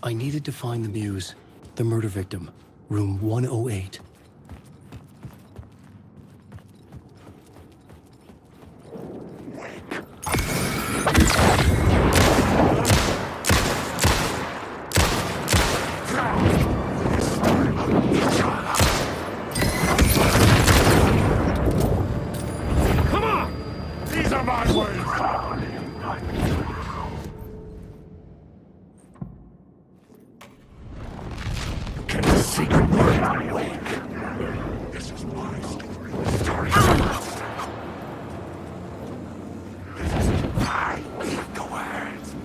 I needed to find the Muse, the murder victim, room 108. Come on! These are my words! Get the secret word awake. This is my story. I eat the words.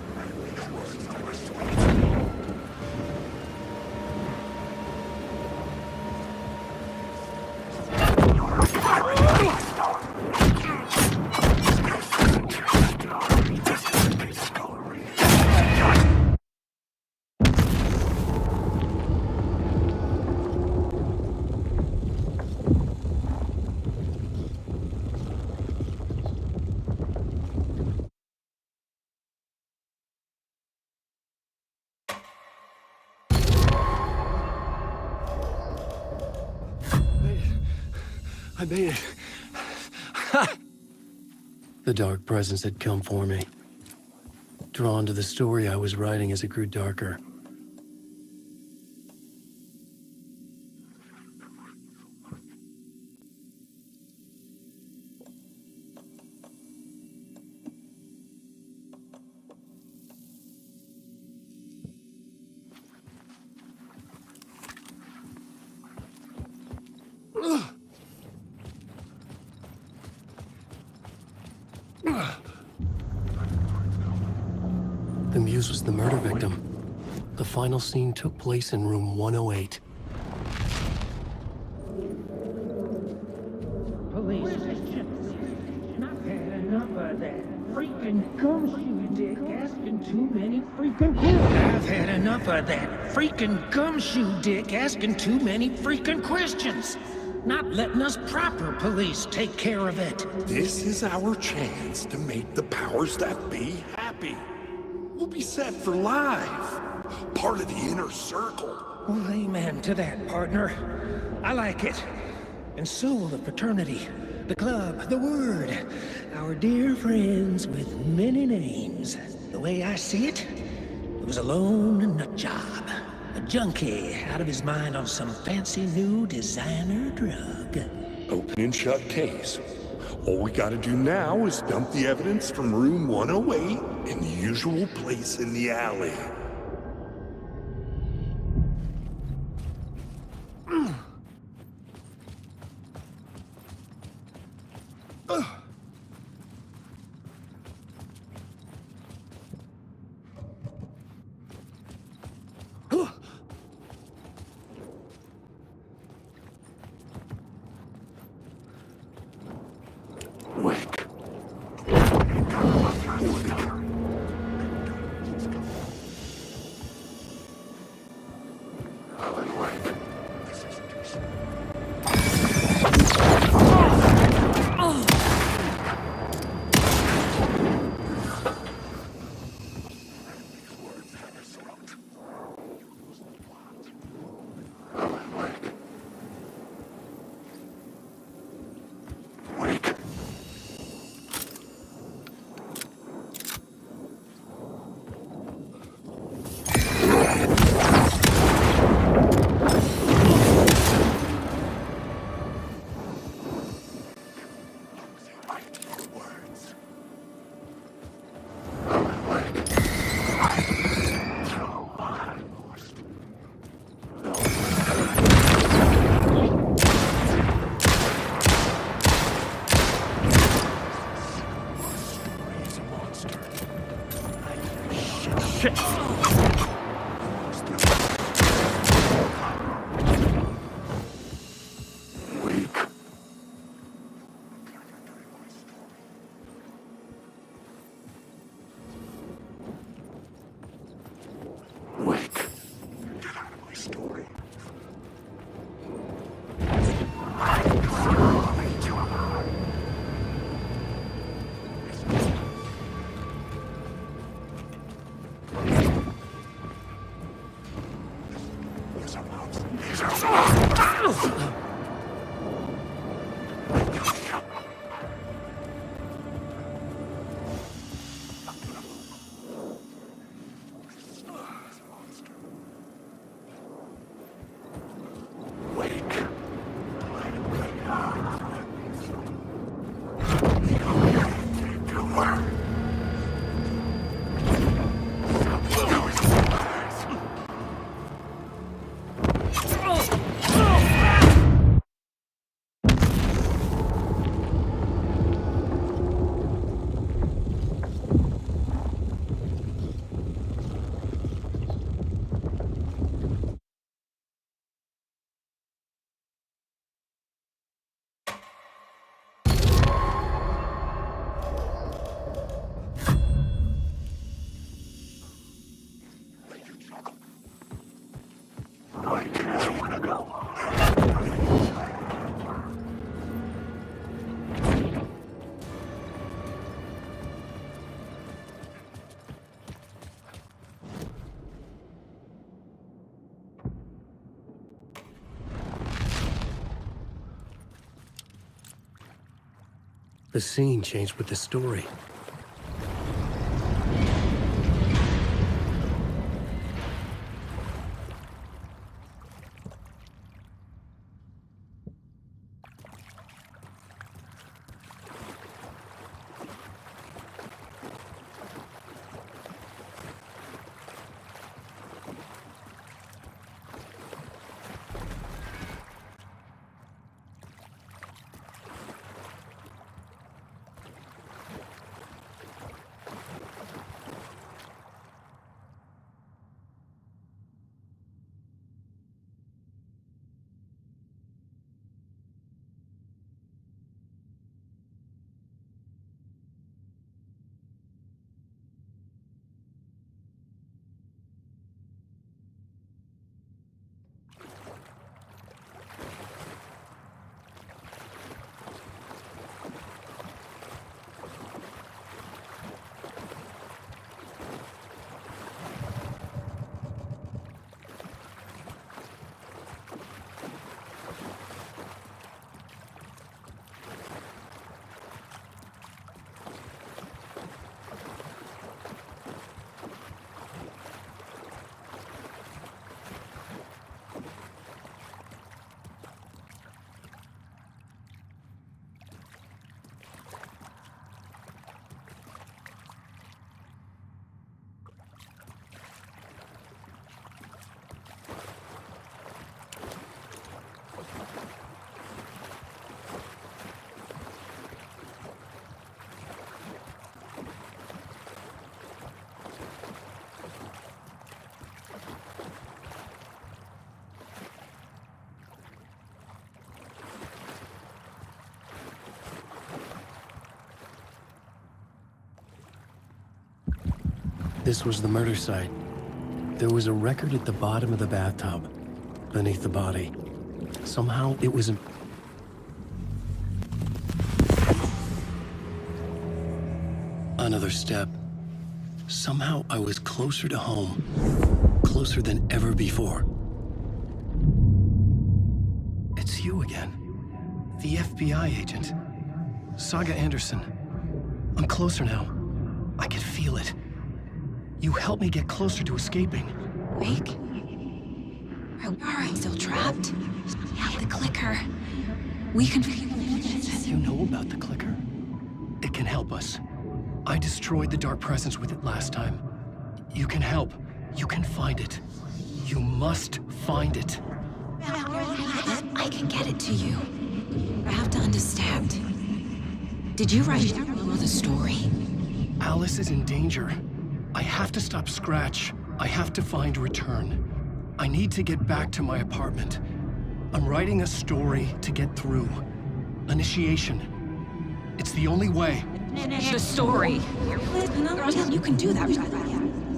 I made it. The dark presence had come for me. Drawn to the story I was writing as it grew darker. The Muse was the murder victim. The final scene took place in room 108. Police attention. I've had enough of that freaking gumshoe dick asking too many freaking questions. I've had enough of that freaking gumshoe dick asking too many freaking questions. Not letting us proper police take care of it. This is our chance to make the powers that be happy. We'll be set for life. Part of the inner circle. Well, amen to that, partner. I like it. And so will the fraternity, the club, the word. Our dear friends with many names. The way I see it, it was a lone nut job. A junkie out of his mind on some fancy new designer drug. Open and shut case. All we gotta do now is dump the evidence from room 108 in the usual place in the alley. Wake. Alan, wake. Shit! Weak. Wake. Get out of my story. The scene changed with the story. This was the murder site. There was a record at the bottom of the bathtub, beneath the body. Somehow it was another step. Somehow I was closer to home, closer than ever before. It's you again, the FBI agent. Saga Anderson. I'm closer now. I can feel it. You helped me get closer to escaping. Wake? Or are I still trapped? Yeah, the clicker. We can... You know about the clicker? It can help us. I destroyed the dark presence with it last time. You can help. You can find it. You must find it. I can get it to you. I have to understand. Did you write the story? Alice is in danger. I have to stop Scratch. I have to find Return. I need to get back to my apartment. I'm writing a story to get through. Initiation. It's the only way. The story. You can do that.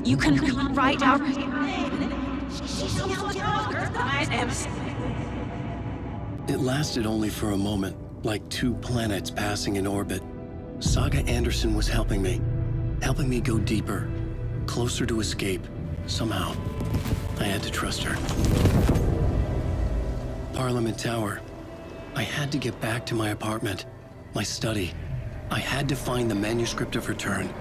You can write out... It lasted only for a moment, like two planets passing in orbit. Saga Anderson was helping me go deeper, closer to escape. Somehow, I had to trust her. Parliament Tower. I had to get back to my apartment, my study. I had to find the manuscript of Return.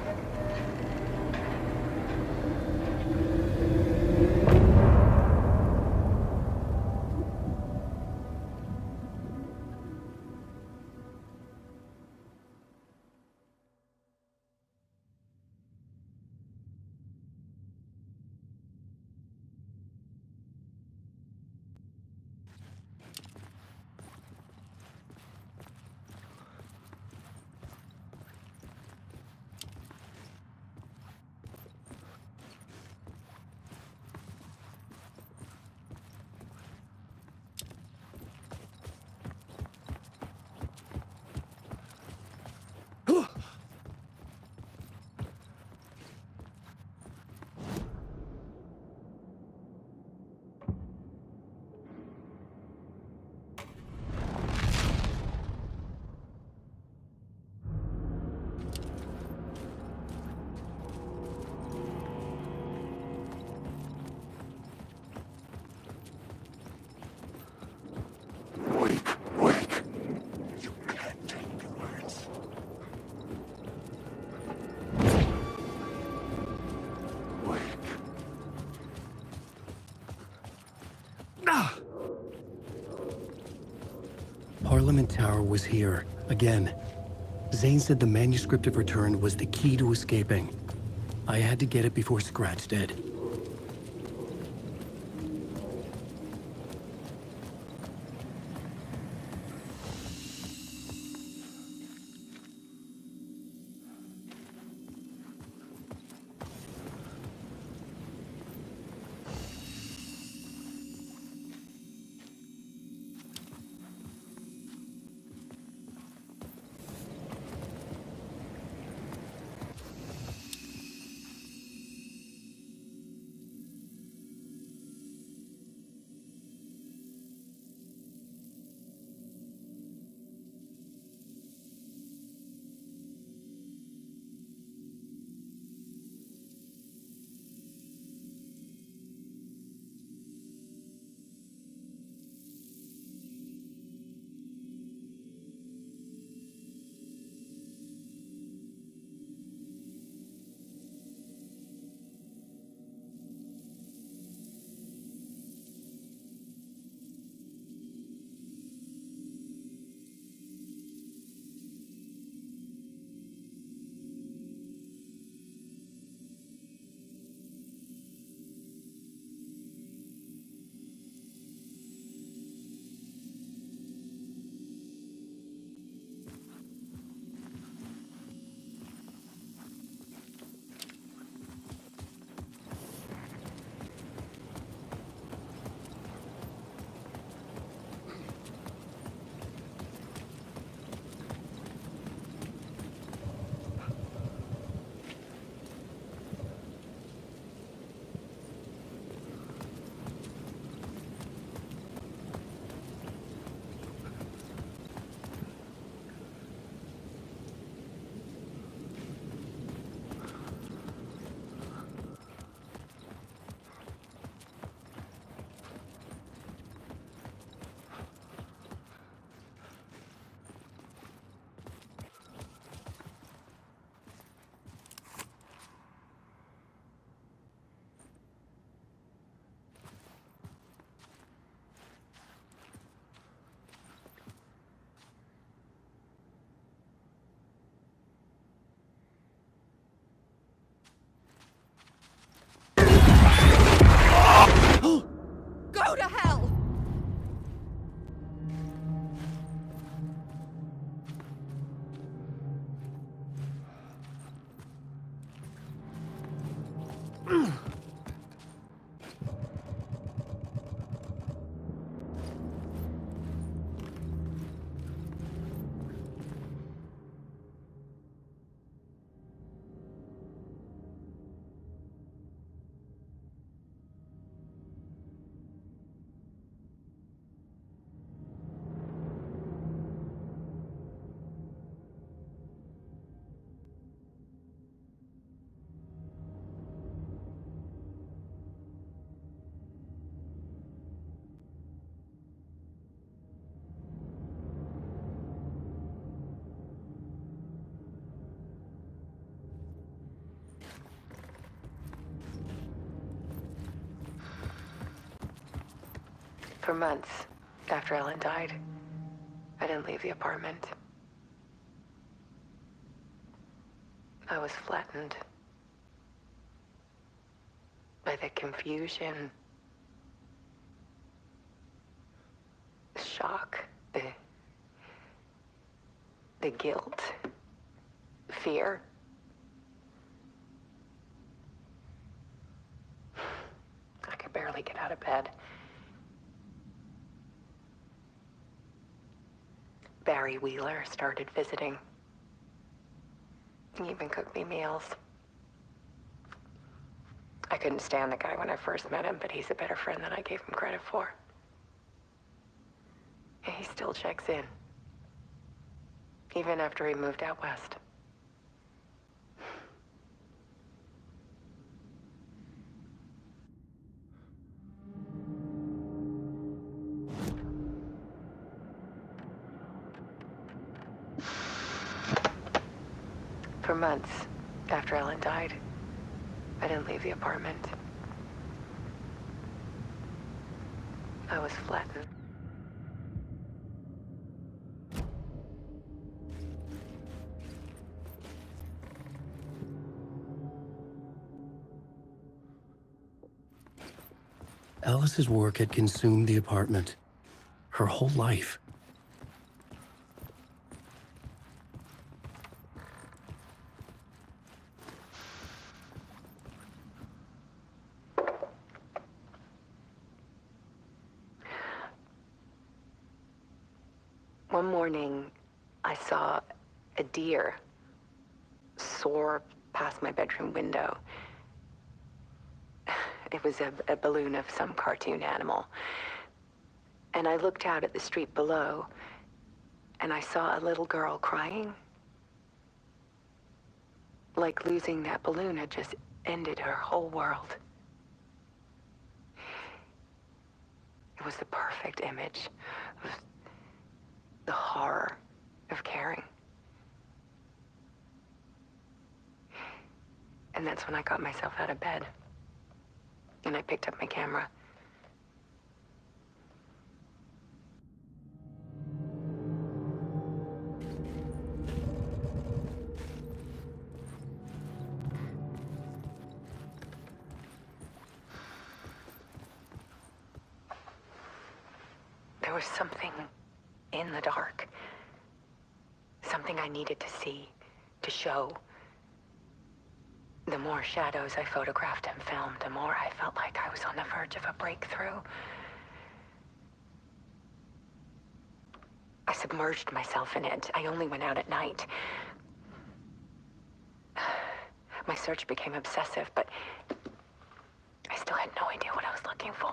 Parliament Tower was here, again. Zane said the manuscript of Return was the key to escaping. I had to get it before Scratch did. Go to hell! For months after Ellen died, I didn't leave the apartment. I was flattened by the confusion, the shock, the guilt, fear. I could barely get out of bed. Barry Wheeler started visiting. He even cooked me meals. I couldn't stand the guy when I first met him, but he's a better friend than I gave him credit for. And he still checks in, even after he moved out west. For months after Ellen died, I didn't leave the apartment. I was flattened Alice's work had consumed the apartment. Her whole life. One morning, I saw a deer soar past my bedroom window. It was a balloon of some cartoon animal. And I looked out at the street below, and I saw a little girl crying. Like losing that balloon had just ended her whole world. It was the perfect image of the horror of caring. And that's when I got myself out of bed. And I picked up my camera. There was something in the dark. Something I needed to see, to show. The more shadows I photographed and filmed, the more I felt like I was on the verge of a breakthrough. I submerged myself in it. I only went out at night. My search became obsessive, but I still had no idea what I was looking for.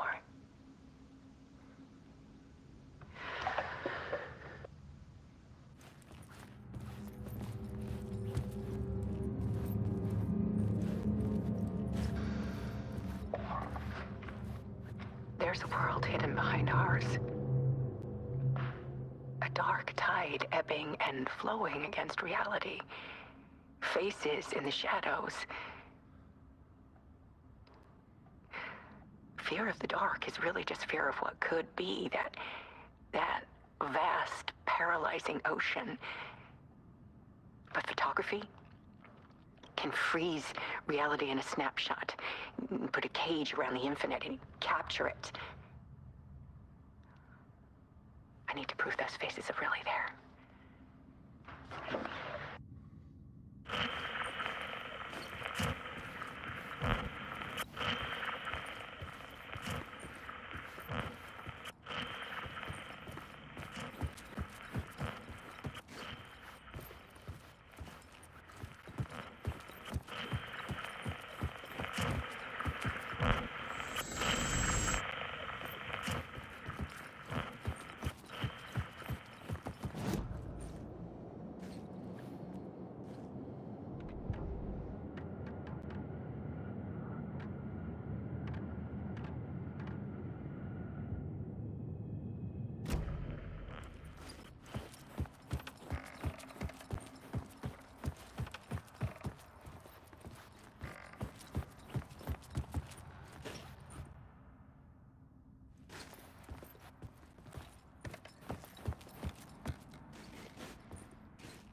There's a world hidden behind ours. A dark tide ebbing and flowing against reality. Faces in the shadows. Fear of the dark is really just fear of what could be, that vast, paralyzing ocean. But photography can freeze reality in a snapshot, put a cage around the infinite and capture it. I need to prove those faces are really there.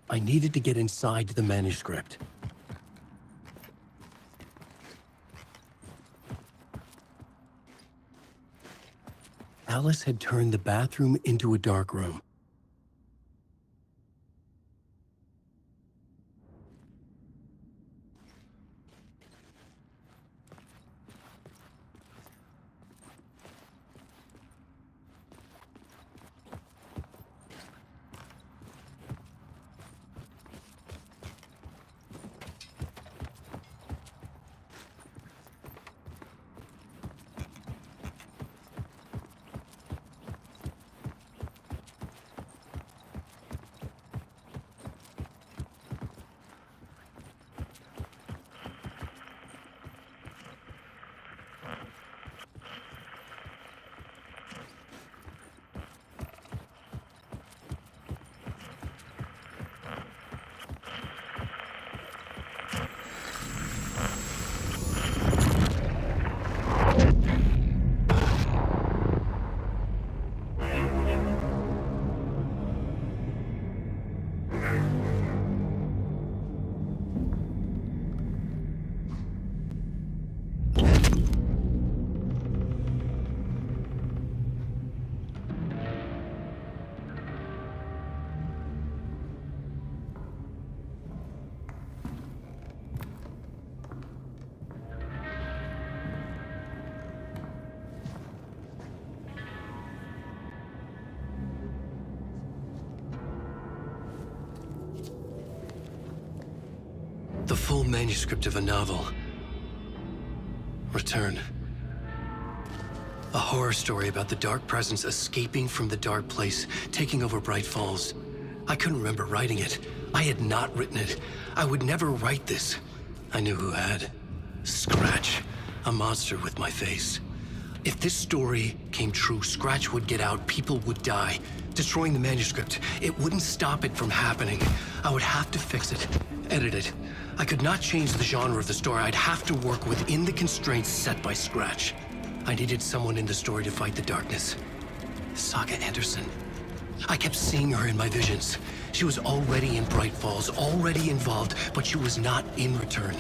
I needed to get inside the manuscript. Alice had turned the bathroom into a dark room. The full manuscript of a novel. Return. A horror story about the dark presence escaping from the dark place, taking over Bright Falls. I couldn't remember writing it. I had not written it. I would never write this. I knew who had. Scratch. A monster with my face. If this story came true, Scratch would get out, people would die. Destroying the manuscript, it wouldn't stop it from happening. I would have to fix it, edit it. I could not change the genre of the story. I'd have to work within the constraints set by Scratch. I needed someone in the story to fight the darkness. Saga Anderson. I kept seeing her in my visions. She was already in Bright Falls, already involved, but she was not in Return.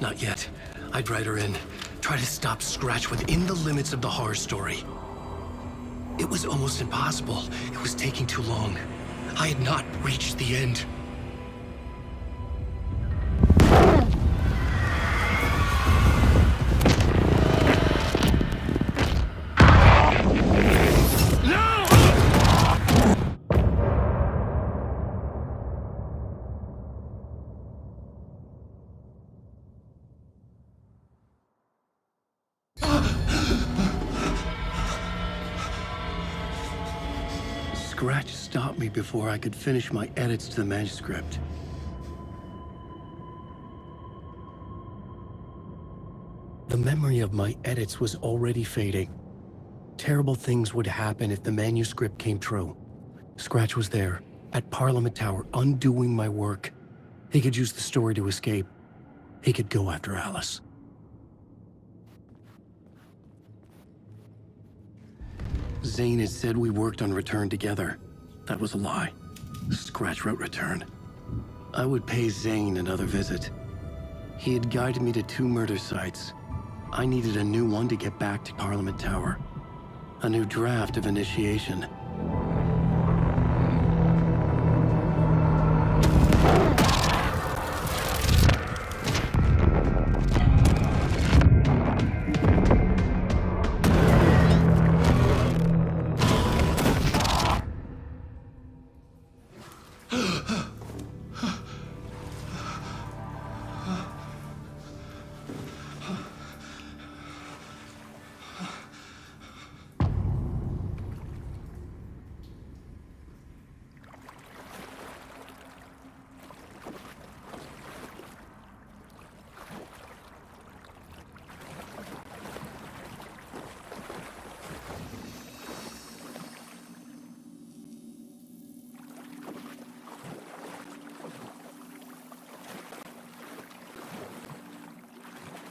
Not yet. I'd write her in, try to stop Scratch within the limits of the horror story. It was almost impossible. It was taking too long. I had not reached the end. Scratch stopped me before I could finish my edits to the manuscript. The memory of my edits was already fading. Terrible things would happen if the manuscript came true. Scratch was there, at Parliament Tower, undoing my work. He could use the story to escape. He could go after Alice. Zane had said we worked on Return together. That was a lie. Scratch wrote Return. I would pay Zane another visit. He had guided me to 2 murder sites. I needed a new one to get back to Parliament Tower. A new draft of initiation.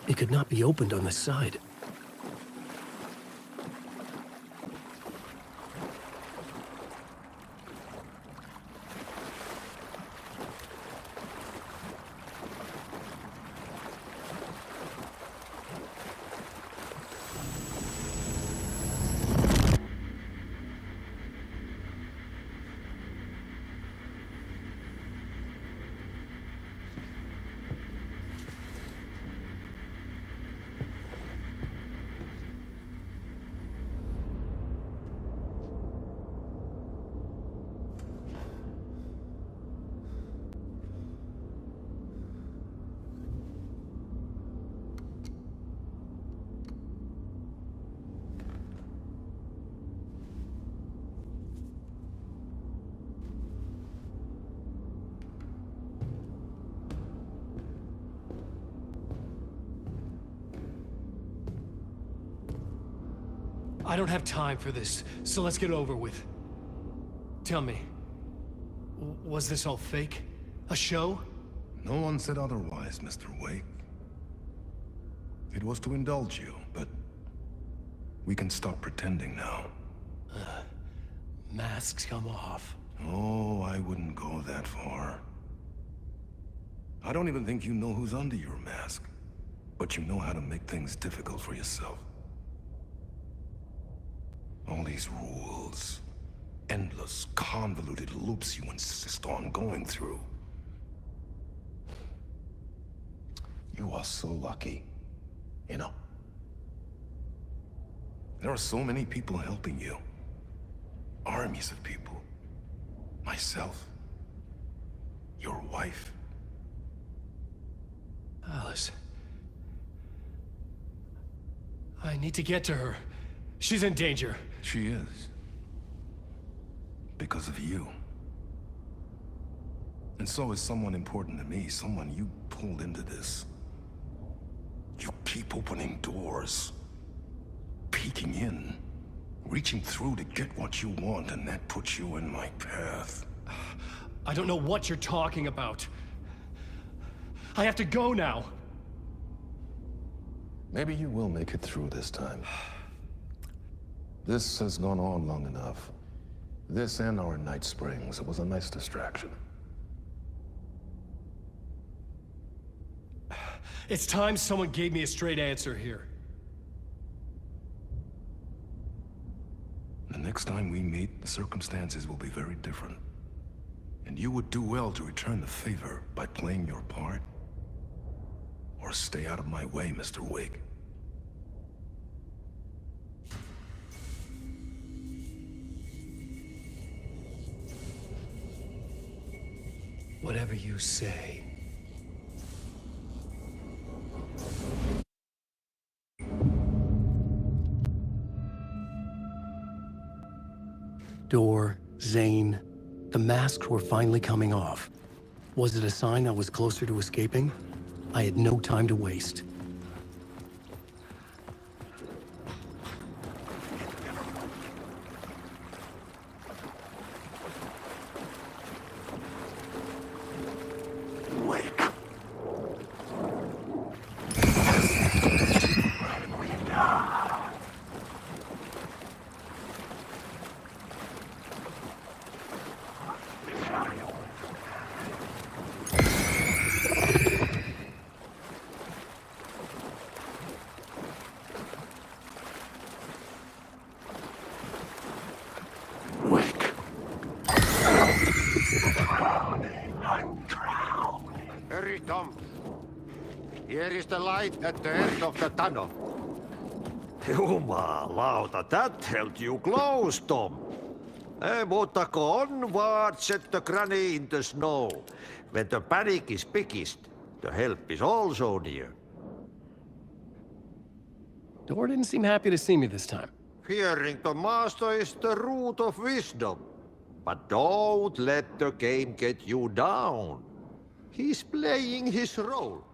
It could not be opened on this side. I don't have time for this, so let's get it over with. Tell me, was this all fake? A show? No one said otherwise, Mr. Wake. It was to indulge you, but we can stop pretending now. Masks come off. Oh, I wouldn't go that far. I don't even think you know who's under your mask, but you know how to make things difficult for yourself. All these rules, endless, convoluted loops you insist on going through. You are so lucky, you know. There are so many people helping you. Armies of people. Myself. Your wife. Alice. I need to get to her. She's in danger. She is. Because of you. And so is someone important to me, someone you pulled into this. You keep opening doors, peeking in, reaching through to get what you want, and that puts you in my path. I don't know what you're talking about. I have to go now. Maybe you will make it through this time. This has gone on long enough. This and our Night Springs. It was a nice distraction. It's time someone gave me a straight answer here. The next time we meet, the circumstances will be very different. And you would do well to return the favor by playing your part. Or stay out of my way, Mr. Wig. Whatever you say. Door, Zane, the masks were finally coming off. Was it a sign I was closer to escaping? I had no time to waste. Hurry, Tom. Here is the light at the end of the tunnel. Jumalauta, that held you close, Tom. Mutta onward, said the granny in the snow. When the panic is biggest, the help is also near. Door didn't seem happy to see me this time. Fearing the master is the root of wisdom. But don't let the game get you down. He's playing his role.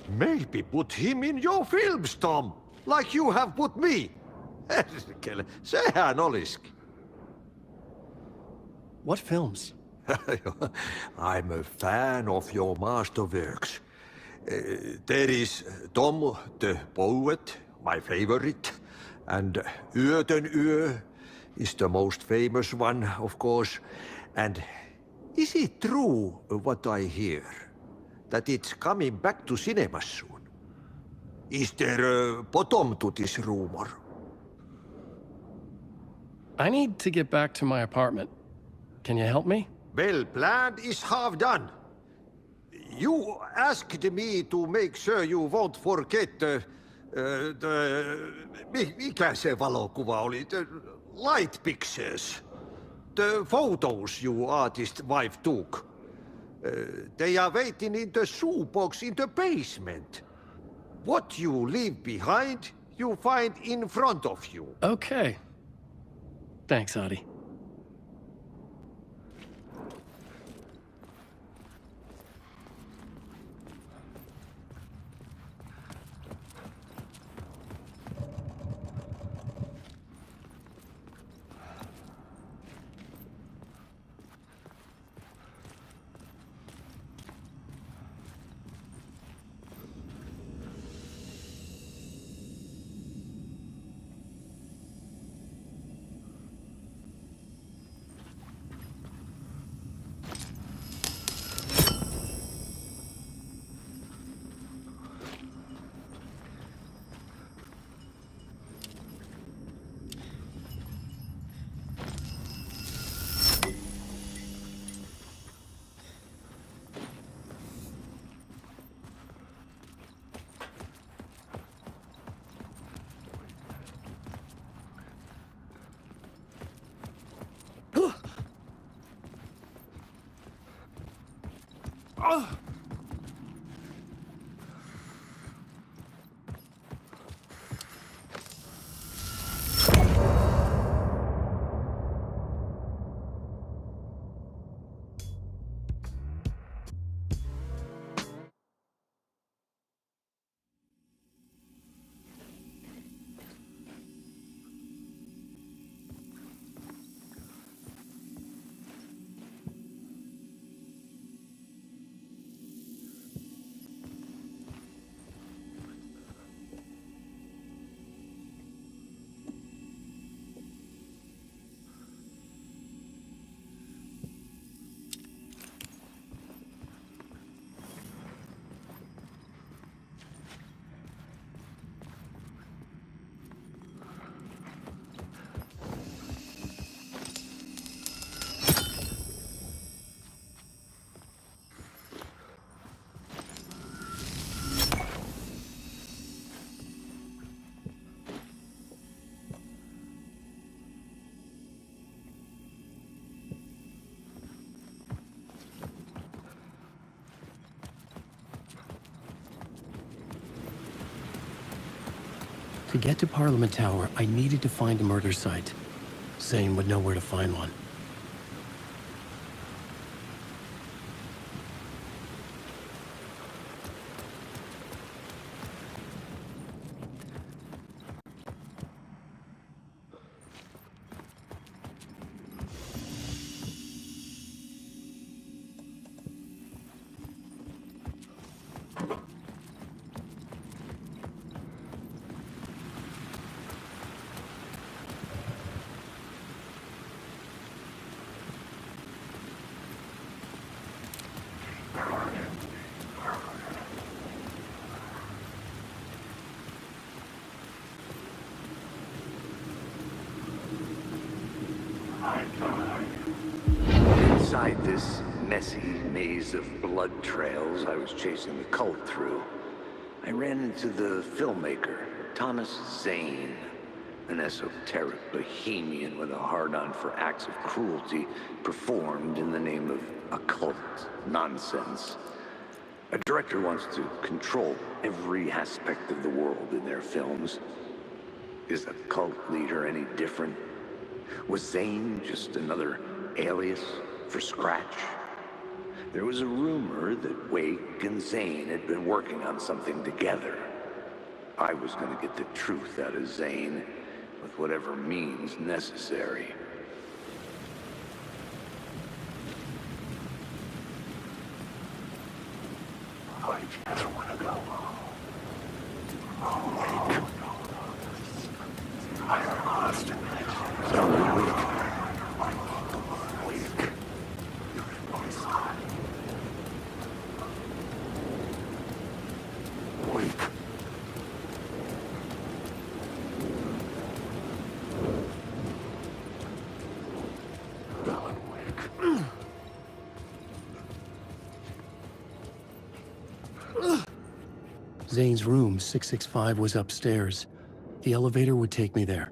Maybe put him in your films, Tom, like you have put me. Herkele, sehän olisikin. What films? I'm a fan of your masterworks. There is Tom the Poet, my favorite, and Yöten Yö is the most famous one, of course. And is it true what I hear, that it's coming back to cinemas soon? Is there a bottom to this rumor? I need to get back to my apartment. Can you help me? Well, planned is half done. You asked me to make sure you won't forget mikä se valokuva oli? The light pictures. The photos you artist wife took. They are waiting in the shoebox in the basement. What you leave behind, you find in front of you. Okay. Thanks, Adi. To get to Parliament Tower, I needed to find a murder site. Zane would know where to find one. Inside this messy maze of blood trails I was chasing the cult through, I ran into the filmmaker, Thomas Zane, an esoteric bohemian with a hard-on for acts of cruelty performed in the name of occult nonsense. A director wants to control every aspect of the world in their films. Is a cult leader any different? Was Zane just another alias for Scratch? There was a rumor that Wake and Zane had been working on something together. I was going to get the truth out of Zane with whatever means necessary. I just want to go. I'm lost. Zane's room, 665, was upstairs. The elevator would take me there.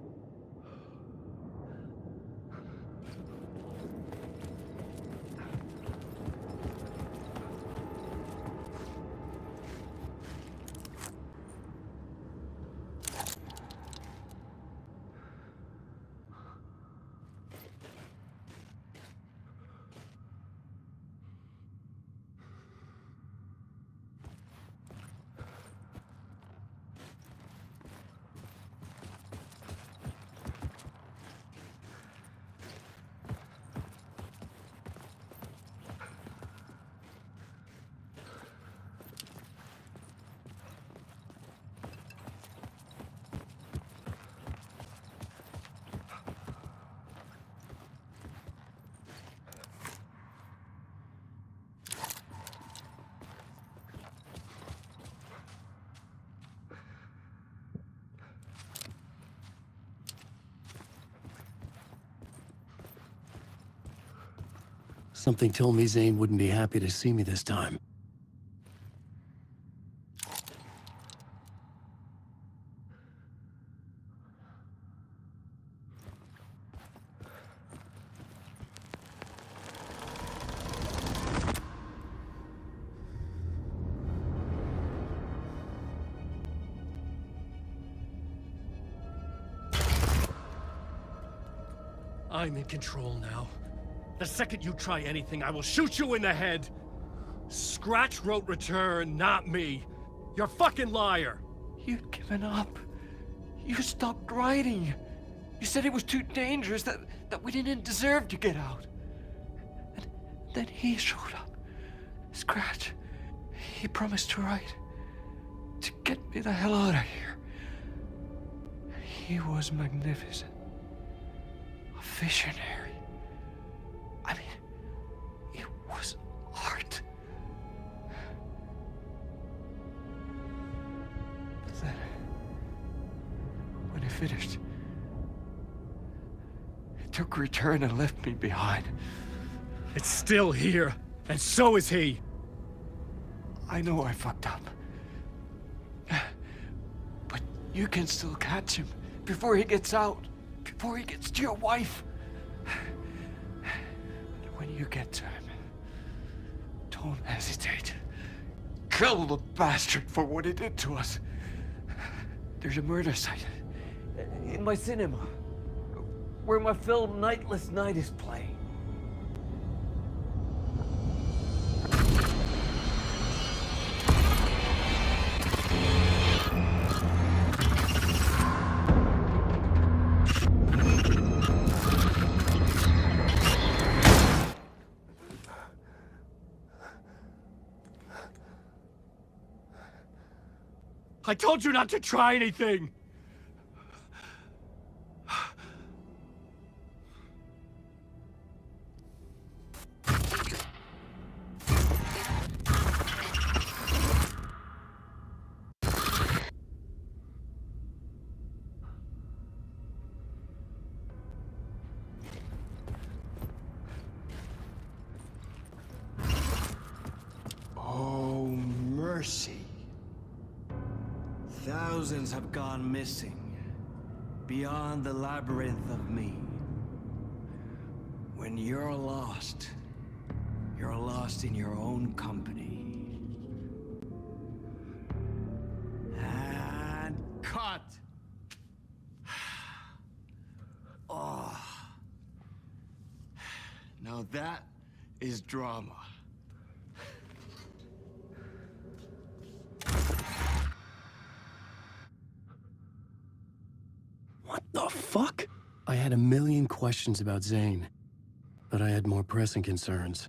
Something told me Zane wouldn't be happy to see me this time. I'm in control now. The second you try anything, I will shoot you in the head! Scratch wrote Return, not me. You're a fucking liar! You'd given up. You stopped writing. You said it was too dangerous, that we didn't deserve to get out. And then he showed up. Scratch. He promised to write. To get me the hell out of here. He was magnificent. A visionary. I mean, it was art. But then, when he finished, he took Return and left me behind. It's still here, and so is he! I know I fucked up. But you can still catch him before he gets out, before he gets to your wife. When you get to him, don't hesitate. Kill the bastard for what he did to us. There's a murder site in my cinema where my film Nightless Night is playing. I told you not to try anything! Oh, mercy. Thousands have gone missing, beyond the labyrinth of me. When you're lost in your own company. And cut! Oh. Now that is drama. What the fuck? I had a million questions about Zane, but I had more pressing concerns.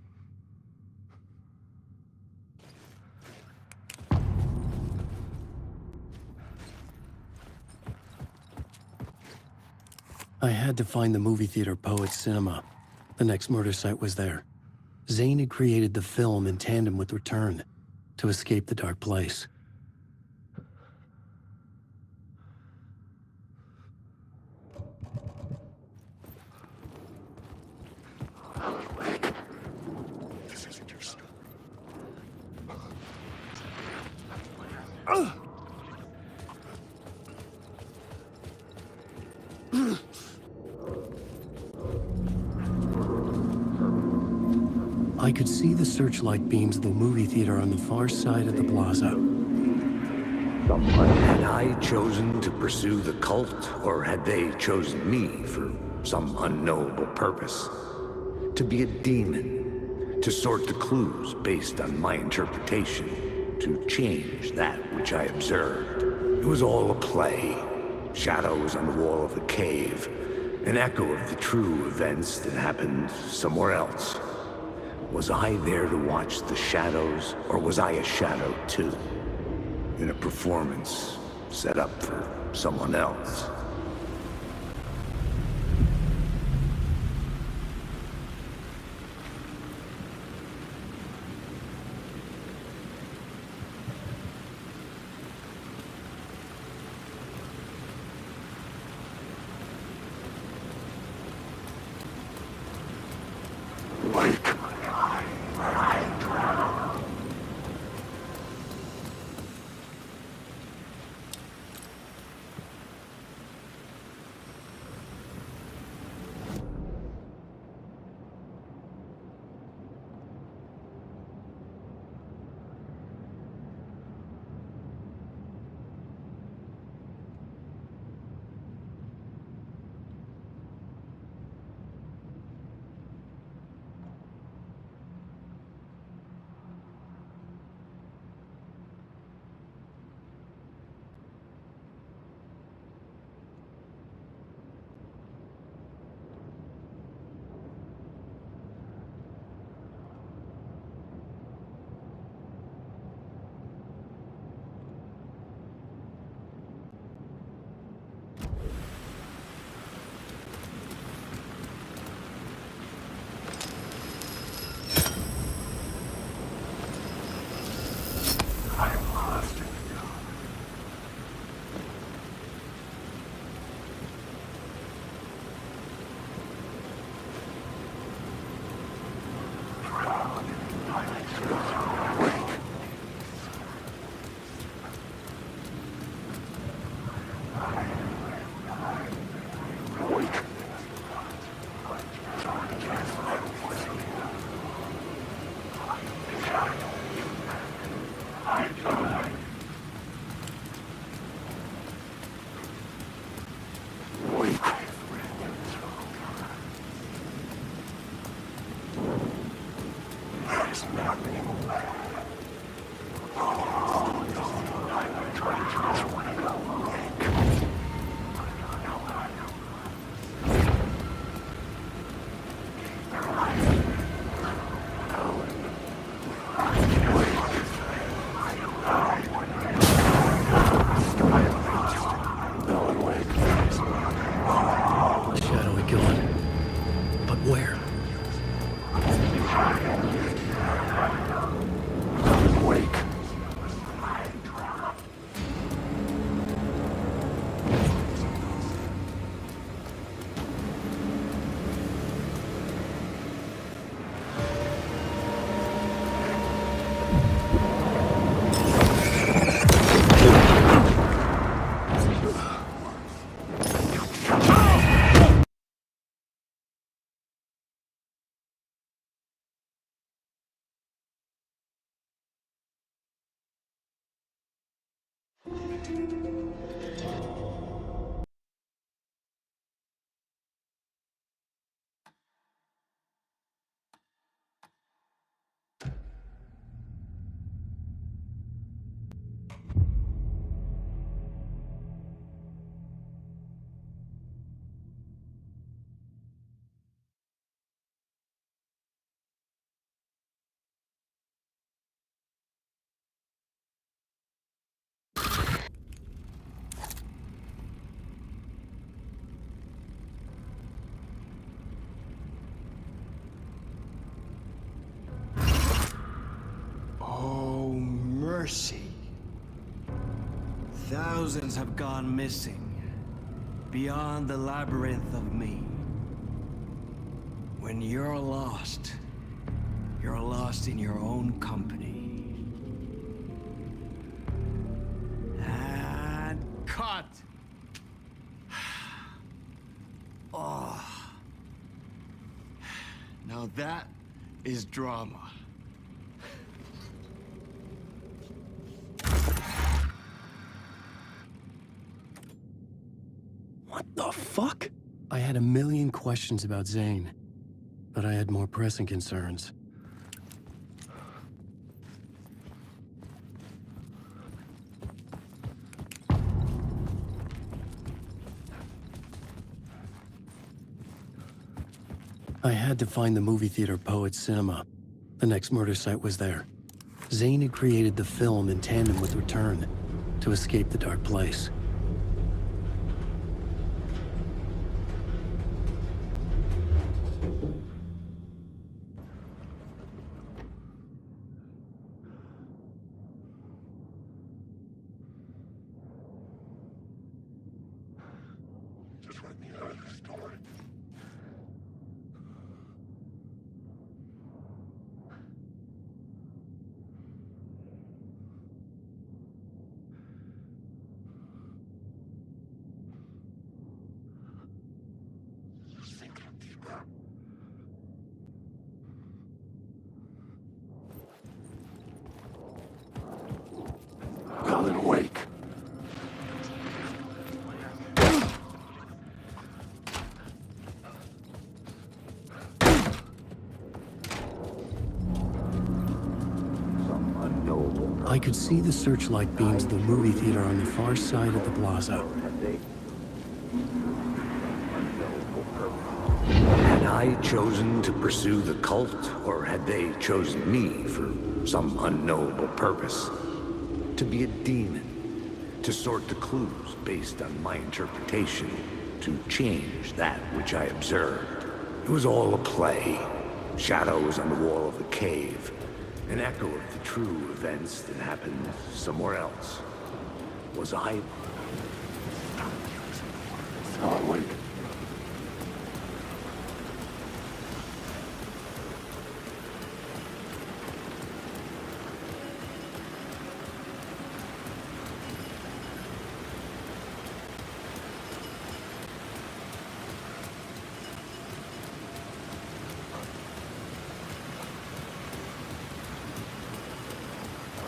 I had to find the movie theater Poet's Cinema. The next murder site was there. Zane had created the film in tandem with Return to escape the dark place. This isn't your story. I could see the searchlight beams of the movie theater on the far side of the plaza. Had I chosen to pursue the cult, or had they chosen me for some unknowable purpose? To be a demon, to sort the clues based on my interpretation, to change that which I observed. It was all a play. Shadows on the wall of the cave, an echo of the true events that happened somewhere else. Was I there to watch the shadows, or was I a shadow too? In a performance set up for someone else. Thousands have gone missing, beyond the labyrinth of me. When you're lost in your own company. And cut! Oh. Now that is drama. What the fuck? I had a million questions about Zane, but I had more pressing concerns. I had to find the movie theater Poet Cinema. The next murder site was there. Zane had created the film in tandem with Return to escape the dark place. Just let me out of this story. Alan, awake. I could see the searchlight beams of the movie theater on the far side of the plaza. Had I chosen to pursue the cult, or had they chosen me for some unknowable purpose? To be a demon, to sort the clues based on my interpretation, to change that which I observed. It was all a play. Shadows on the wall of the cave. An echo of the true events that happened somewhere else. Was I... Alan, wait.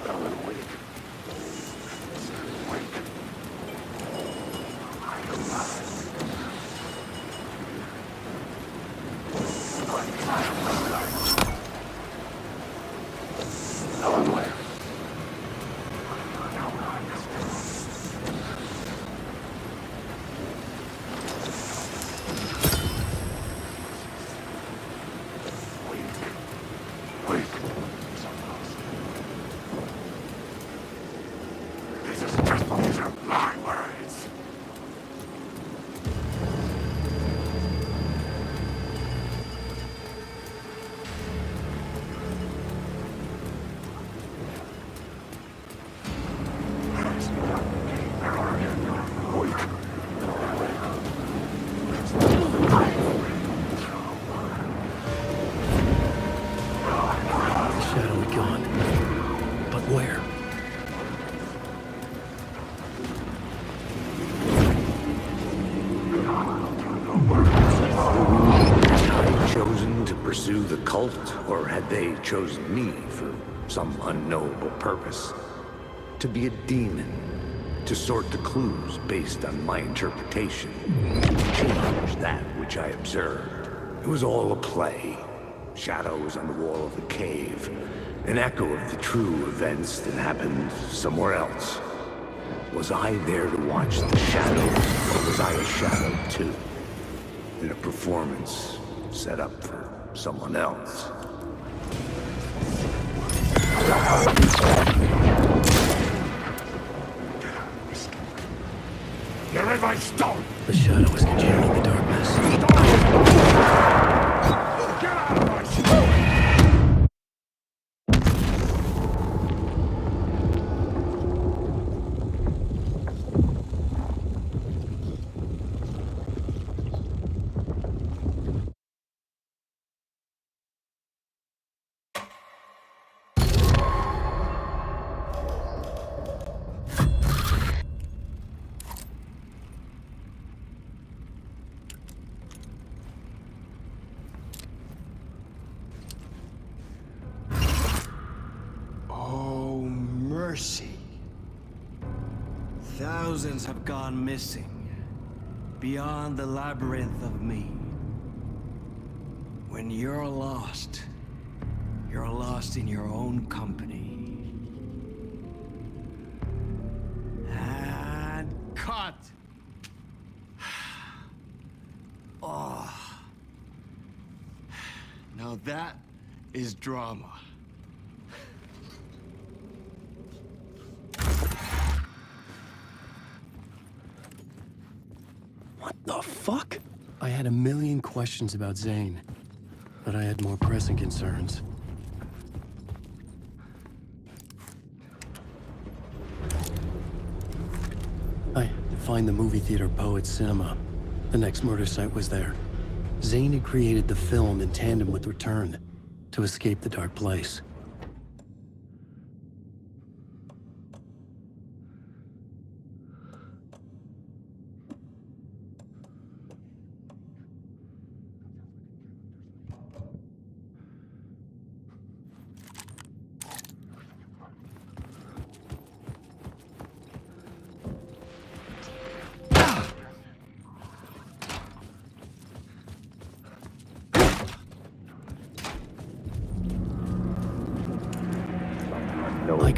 Alan, wait. Wait. I'm alive. Alan, wait. Wait. These are my words. The shadow had gone. But where? Had I chosen to pursue the cult, or had they chosen me for some unknowable purpose? To be a demon, to sort the clues based on my interpretation, change that which I observed. It was all a play. Shadows on the wall of the cave, an echo of the true events that happened somewhere else. Was I there to watch the shadows, or was I a shadow too? In a performance set up for someone else. You're in my stone! The shadow was consuming the darkness. Get out of my stone! Thousands have gone missing, beyond the labyrinth of me. When you're lost in your own company. And cut! Oh. Now that is drama. What the fuck? I had a million questions about Zane, but I had more pressing concerns. I had to find the movie theater Poet Cinema. The next murder site was there. Zane had created the film in tandem with Return to escape the dark place.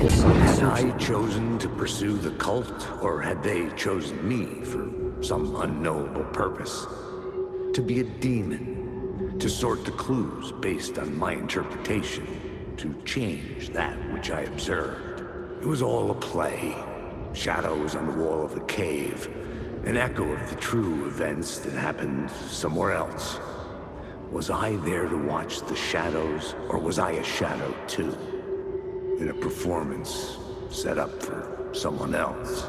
Had I chosen to pursue the cult, or had they chosen me for some unknowable purpose? To be a demon, to sort the clues based on my interpretation, to change that which I observed. It was all a play. Shadows on the wall of the cave, an echo of the true events that happened somewhere else. Was I there to watch the shadows, or was I a shadow too? In a performance set up for someone else.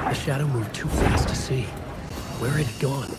The shadow moved too fast to see. Where had it gone?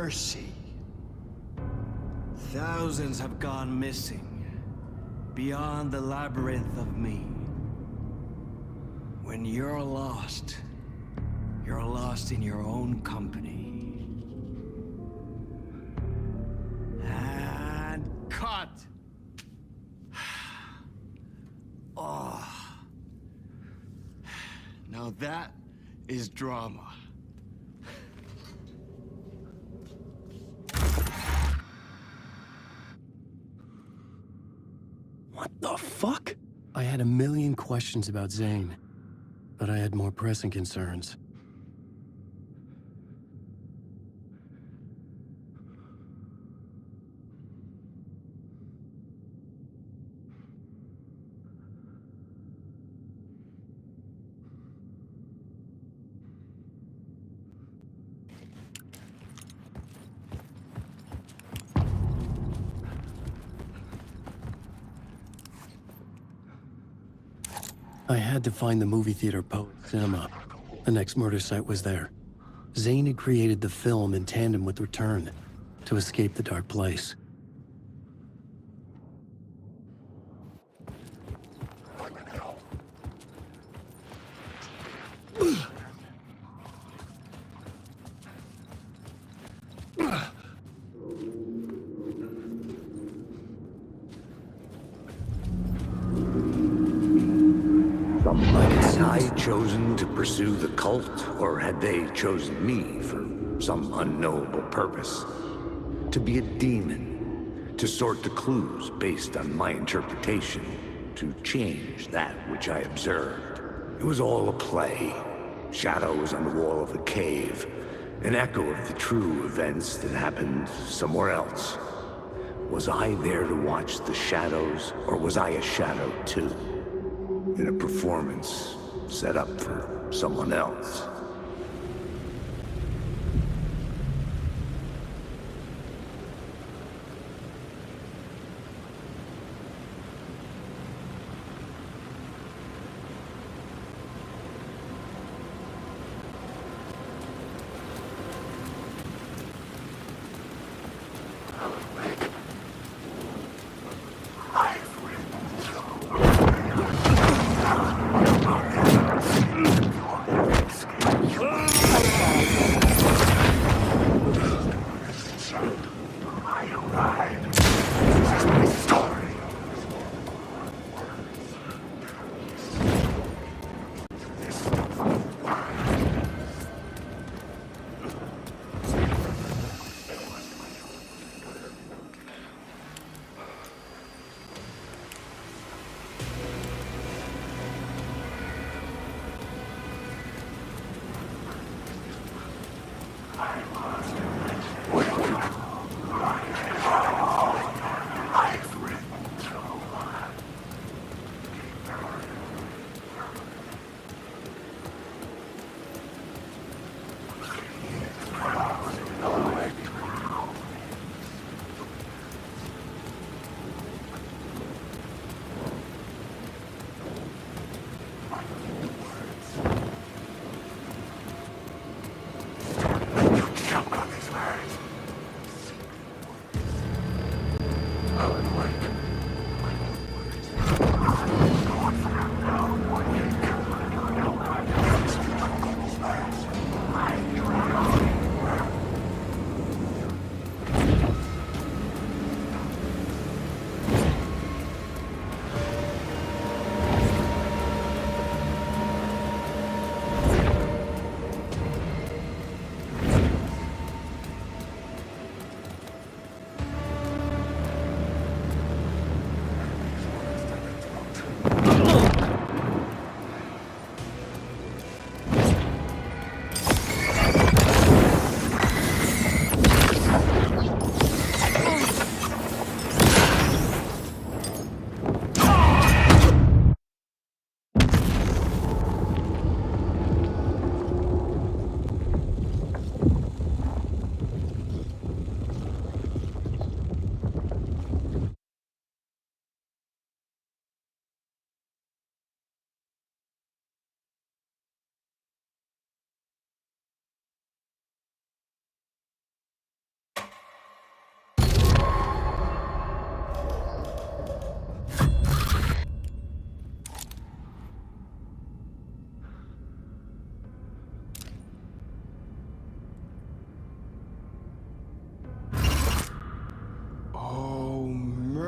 mercy. Thousands have gone missing, beyond the labyrinth of me. When you're lost in your own company. And cut! Oh. Now that is drama. What the fuck? I had a million questions about Zane, but I had more pressing concerns. I had to find the movie theater Poet Cinema. The next murder site was there. Zane had created the film in tandem with Return to escape the dark place. Had I chosen to pursue the cult, or had they chosen me for some unknowable purpose? To be a demon, to sort the clues based on my interpretation, to change that which I observed. It was all a play. Shadows on the wall of the cave, an echo of the true events that happened somewhere else. Was I there to watch the shadows, or was I a shadow too? In a performance set up for someone else.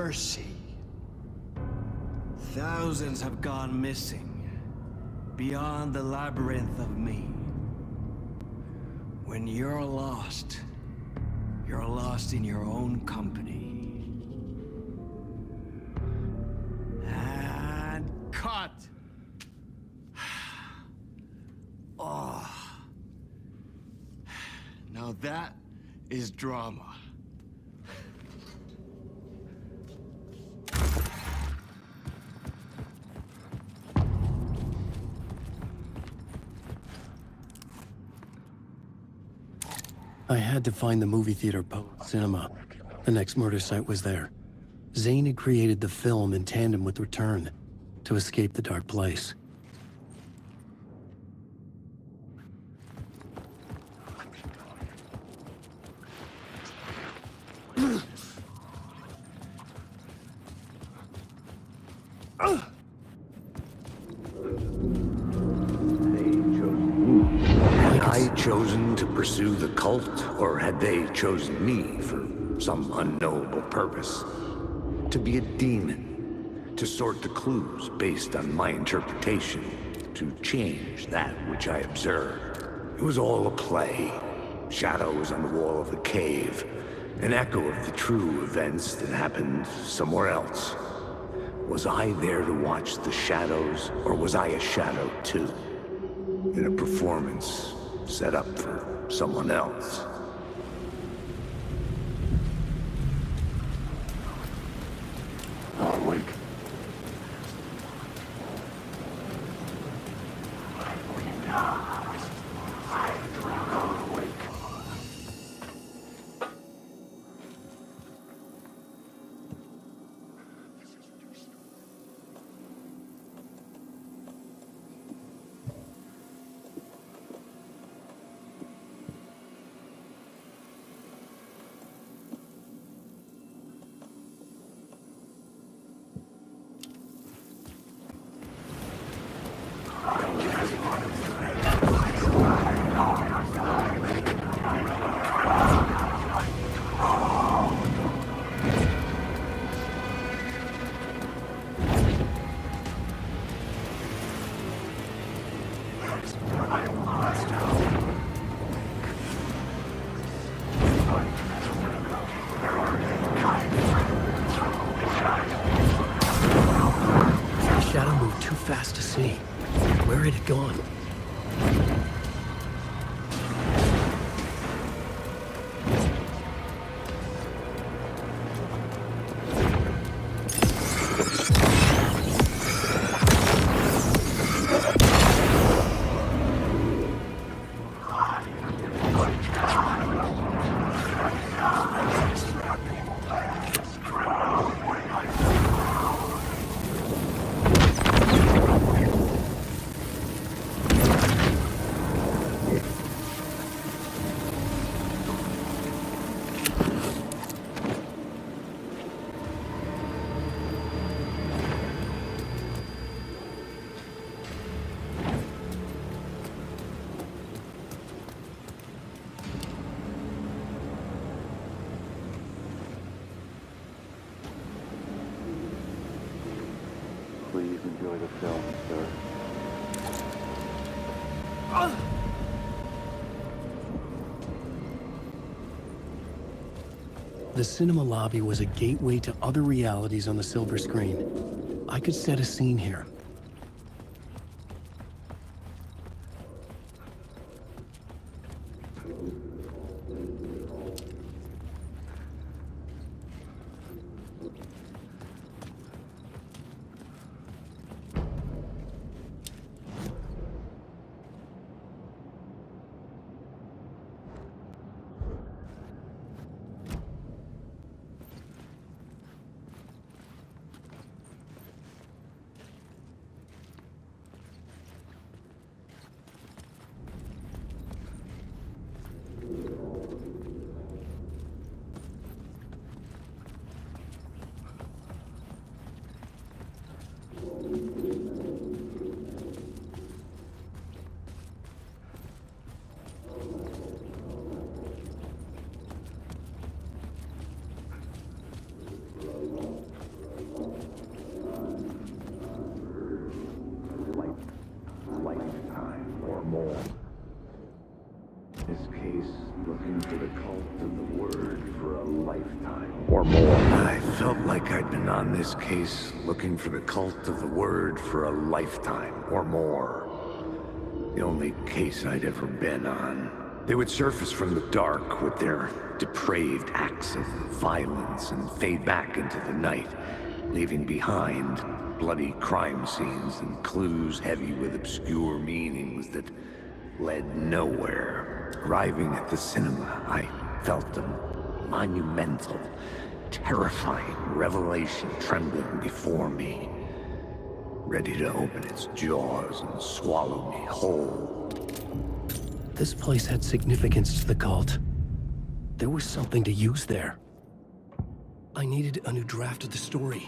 mercy. Thousands have gone missing, beyond the labyrinth of me. When you're lost in your own company. And cut! Oh. Now that is drama. I had to find the movie theater cinema. The next murder site was there. Zane had created the film in tandem with Return to escape the dark place. Had I chosen to pursue the cult, or had they chosen me for some unknowable purpose? To be a demon, to sort the clues based on my interpretation, to change that which I observed. It was all a play. Shadows on the wall of the cave, an echo of the true events that happened somewhere else. Was I there to watch the shadows, or was I a shadow too? In a performance set up for someone else. Awake. The shadow moved too fast to see. Where had it gone? Please enjoy the film, sir. The cinema lobby was a gateway to other realities on the silver screen. I could set a scene here. this case looking for the cult of the word for a lifetime or more. I felt like I'd been on this case looking for the cult of the word for a lifetime or more. The only case I'd ever been on. They would surface from the dark with their depraved acts of violence and fade back into the night, leaving behind bloody crime scenes and clues heavy with obscure meanings that led nowhere. Arriving at the cinema, I felt a monumental, terrifying revelation trembling before me, ready to open its jaws and swallow me whole. This place had significance to the cult. There was something to use there. I needed a new draft of the story.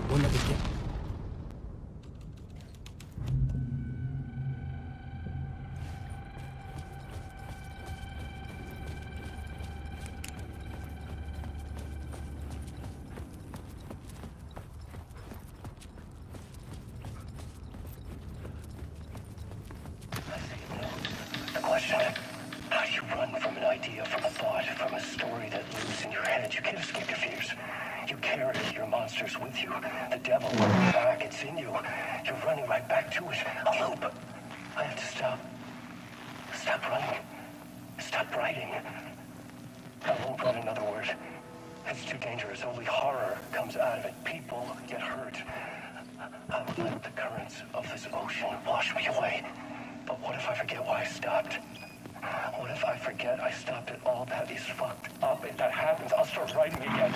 One that would get... The question, how do you run from an idea, from a thought, from a story that lives in your head? You can't escape your fears. You carry your monsters with you. The devil lurking back, it's in you. You're running right back to it. A loop. I have to stop. Stop running. Stop writing. I won't write another word. It's too dangerous. Only horror comes out of it. People get hurt. I would let the currents of this ocean wash me away. But what if I forget why I stopped? What if I forget I stopped it all? That is fucked up. If that happens, I'll start writing again.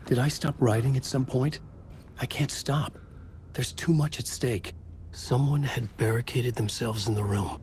Did I stop writing at some point? I can't stop. There's too much at stake. Someone had barricaded themselves in the room.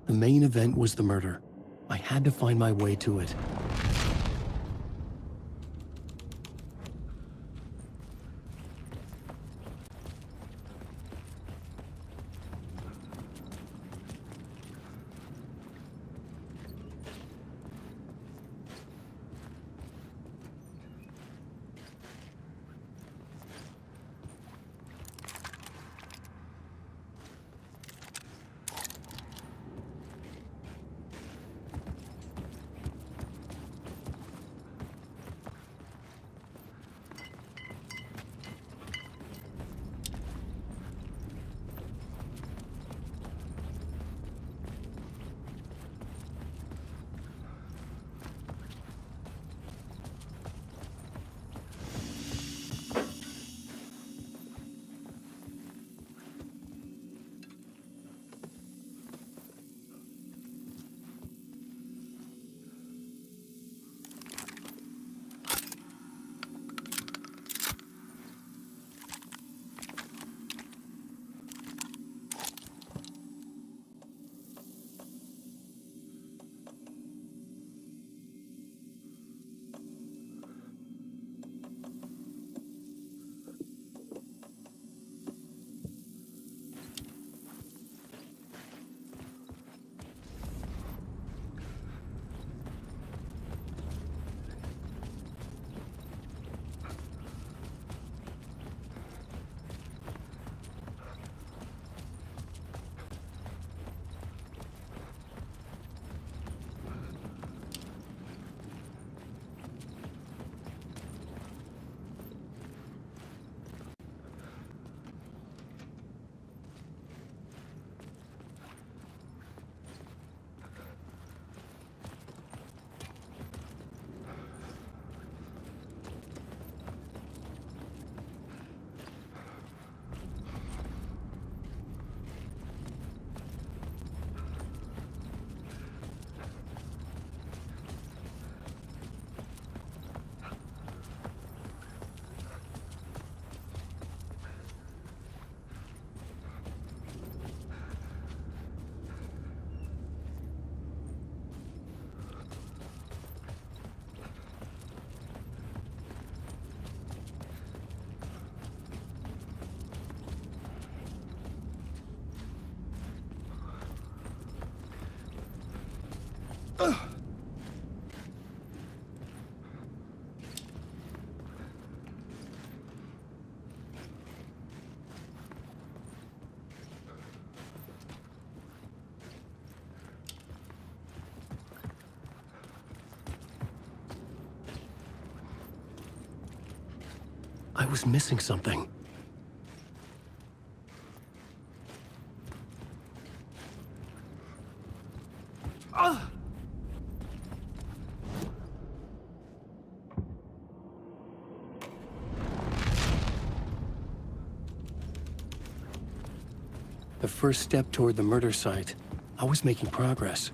The main event was the murder. I had to find my way to it. I was missing something. The first step toward the murder site. I was making progress.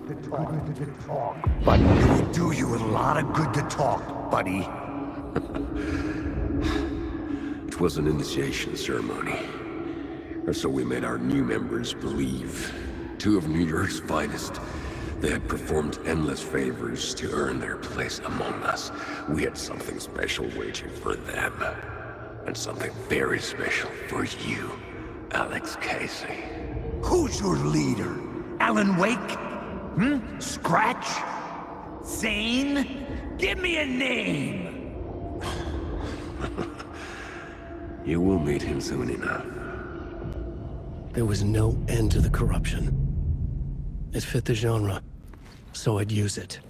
to talk. Buddy, it would do you a lot of good to talk, buddy. It was an initiation ceremony. Or so we made our new members believe. 2 of New York's finest. They had performed endless favors to earn their place among us. We had something special waiting for them. And something very special for you, Alex Casey. Who's your leader? Alan Wake? Scratch? Zane? Give me a name! You will meet him soon enough. There was no end to the corruption. It fit the genre, so I'd use it.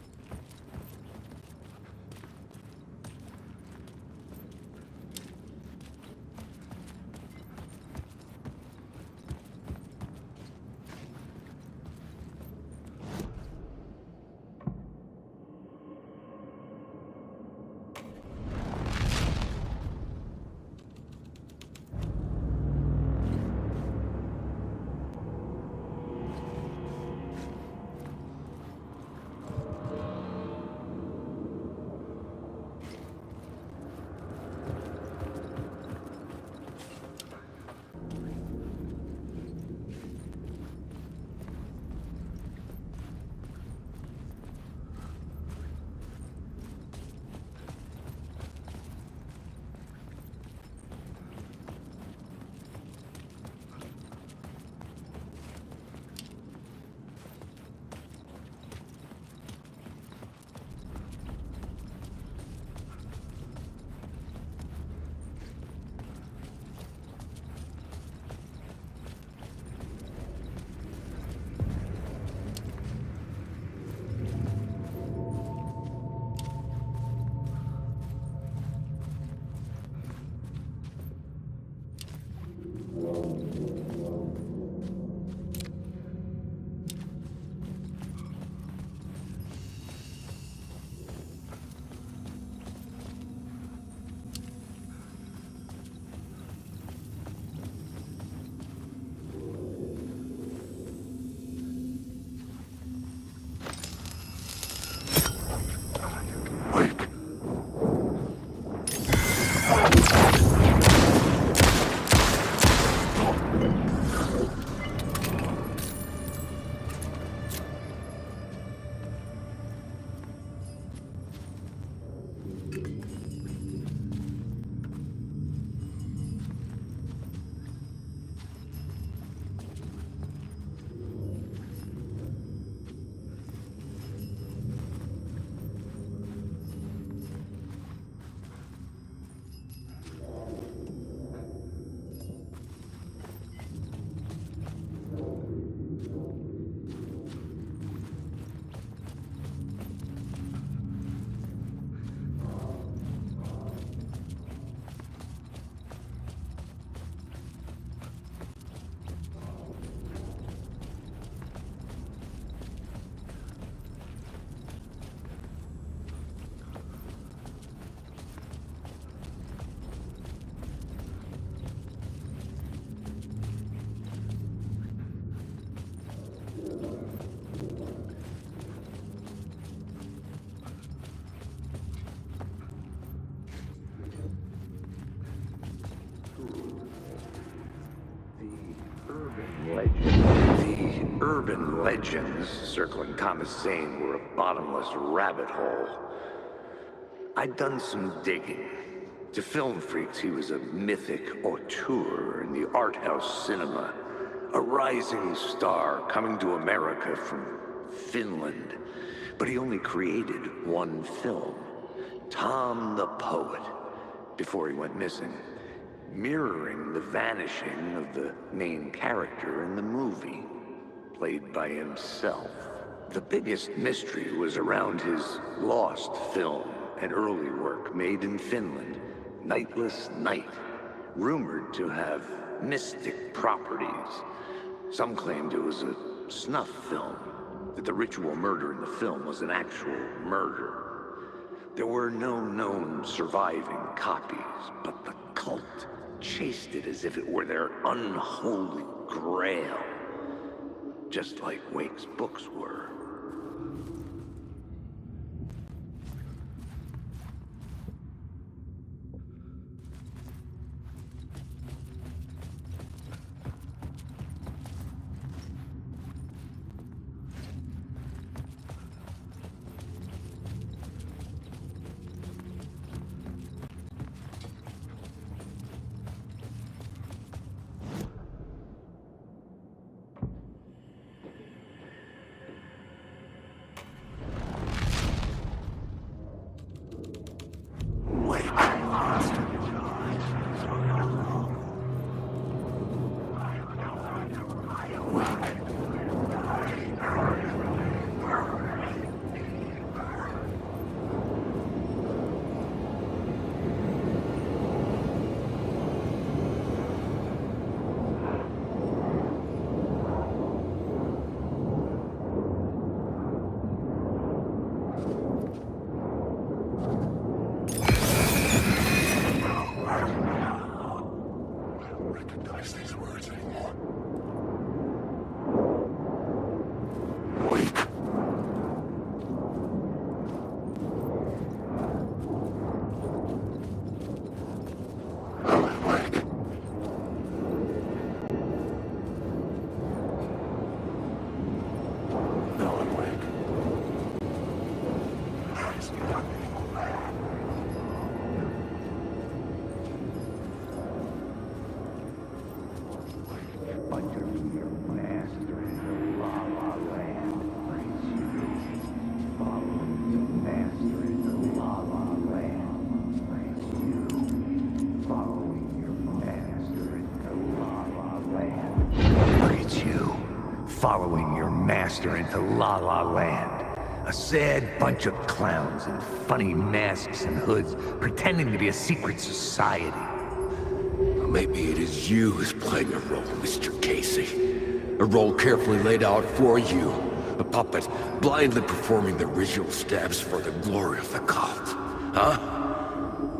The urban legends circling Thomas Zane were a bottomless rabbit hole. I'd done some digging. To film freaks, he was a mythic auteur in the art house cinema. A rising star coming to America from Finland. But he only created one film, Tom the Poet, before he went missing, mirroring the vanishing of the main character in the movie, played by himself. The biggest mystery was around his lost film, an early work made in Finland, Nightless Night, rumored to have mystic properties. Some claimed it was a snuff film, that the ritual murder in the film was an actual murder. There were no known surviving copies, but the cult chased it as if it were their unholy grail, just like Wake's books were. Following your master into La La Land. A sad bunch of clowns in funny masks and hoods, pretending to be a secret society. Maybe it is you who's playing a role, Mr. Casey. A role carefully laid out for you. A puppet, blindly performing the ritual steps for the glory of the cult. Huh?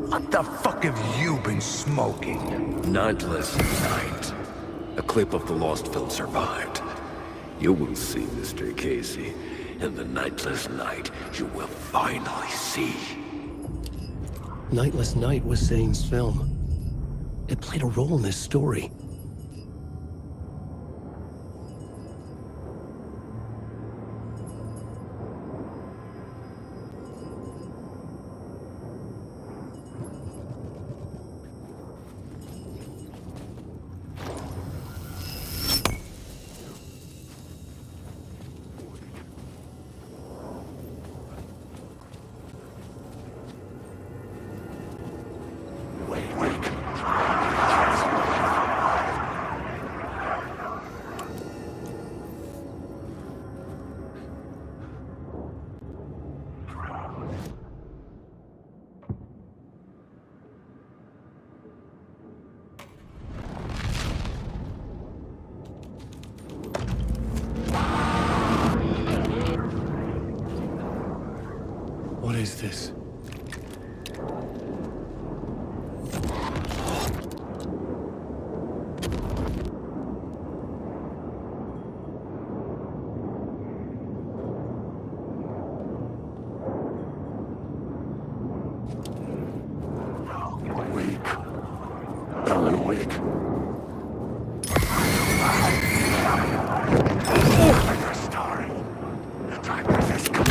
What the fuck have you been smoking? Nightless night. A clip of the lost film survived. You will see, Mr. Casey. In the nightless night, you will finally see. Nightless Night was Zane's film. It played a role in this story. What is this? Alan Wake. Like a star. The time has come.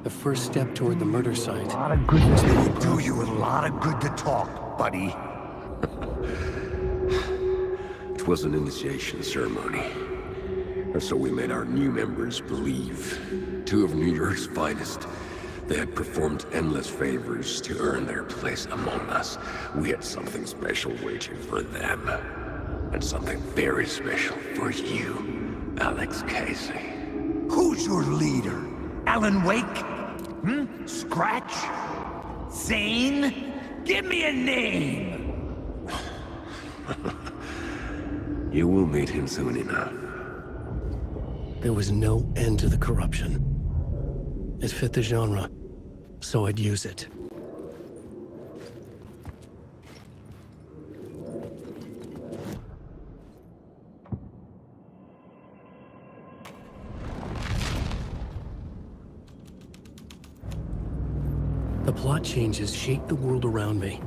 The first step toward the murder site. A lot of goodness will do you a lot of good to talk, buddy. It was an initiation ceremony. Or so we made our new members believe. Two of New York's finest. They had performed endless favors to earn their place among us. We had something special waiting for them. And something very special for you, Alex Casey. Who's your leader? Alan Wake? Scratch? Zane? Give me a name! You will meet him soon enough. There was no end to the corruption. It fit the genre, so I'd use it. The plot changes shake the world around me.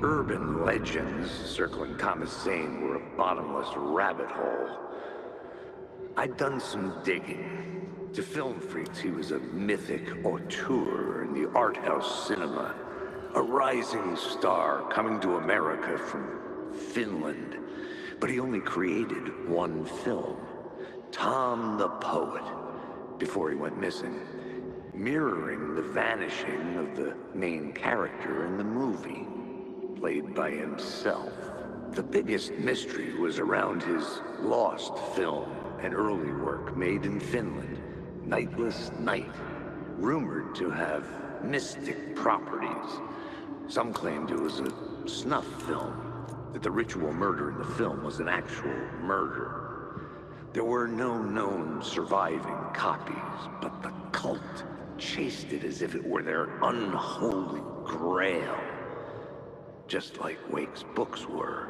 Urban legends circling Thomas Zane were a bottomless rabbit hole. I'd done some digging. To film freaks, he was a mythic auteur in the art house cinema. A rising star coming to America from Finland. But he only created one film, Tom the Poet, before he went missing, mirroring the vanishing of the main character in the movie, played by himself. The biggest mystery was around his lost film, an early work made in Finland, Nightless Night, rumored to have mystic properties. Some claimed it was a snuff film, that the ritual murder in the film was an actual murder. There were no known surviving copies, but the cult chased it as if it were their unholy grail. Just like Wake's books were.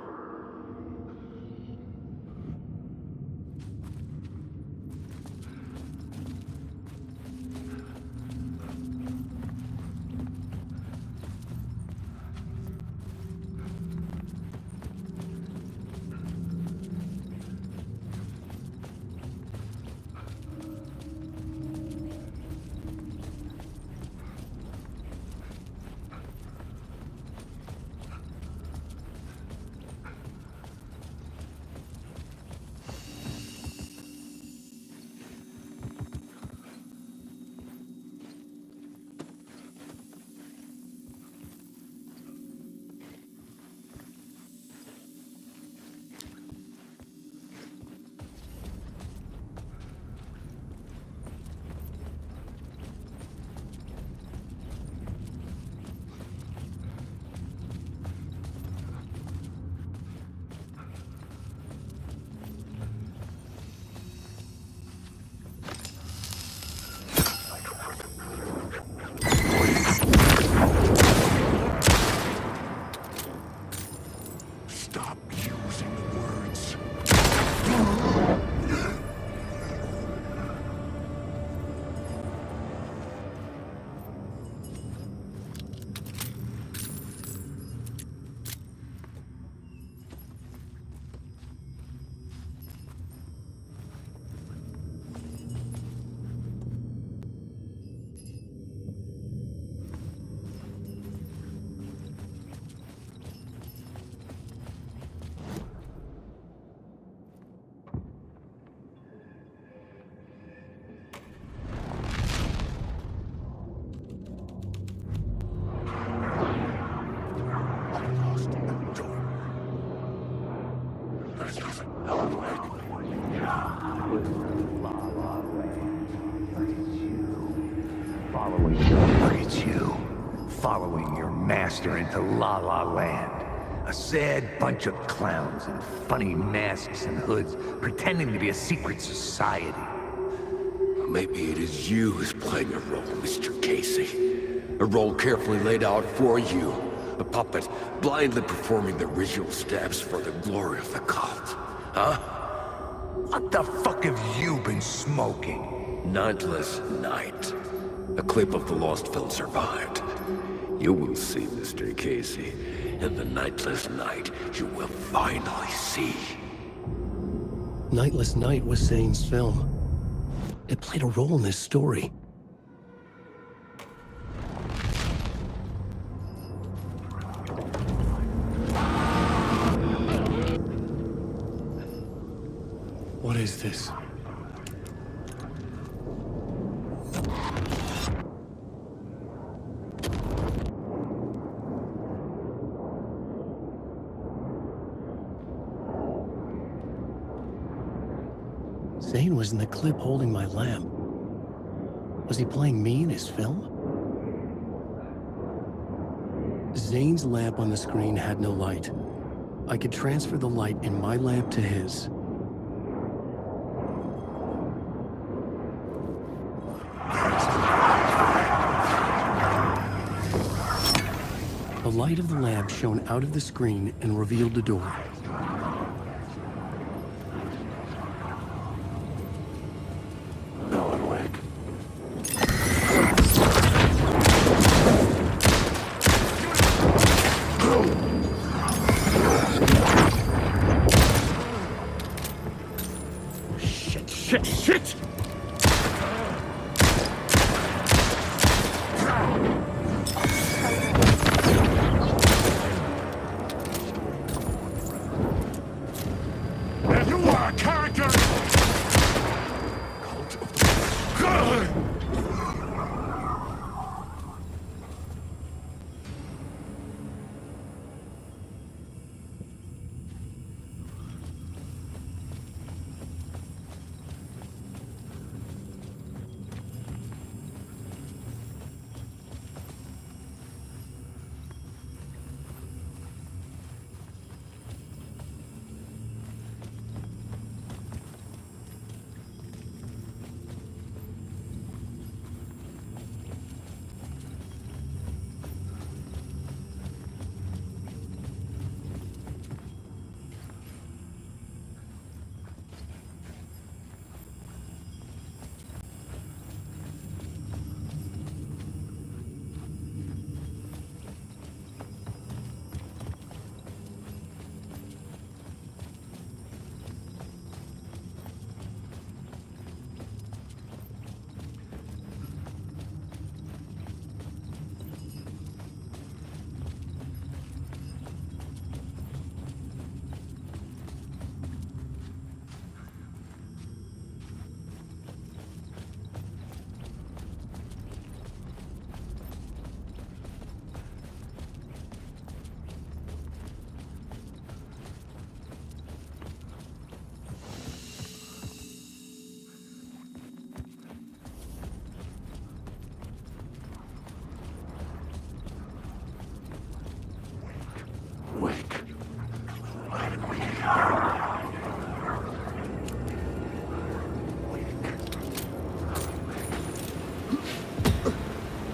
Following your master into La La Land. A sad bunch of clowns in funny masks and hoods, pretending to be a secret society. Maybe it is you who's playing a role, Mr. Casey. A role carefully laid out for you. A puppet, blindly performing the ritual steps for the glory of the cult. Huh? What the fuck have you been smoking? Nightless Night. A clip of the lost film survived. You will see, Mr. Casey. In the Nightless Night, you will finally see. Nightless Night was Zane's film. It played a role in this story. What is this? Zane was in the clip holding my lamp. Was he playing me in his film? Zane's lamp on the screen had no light. I could transfer the light in my lamp to his. The light of the lamp shone out of the screen and revealed the door. Shit! You are a character!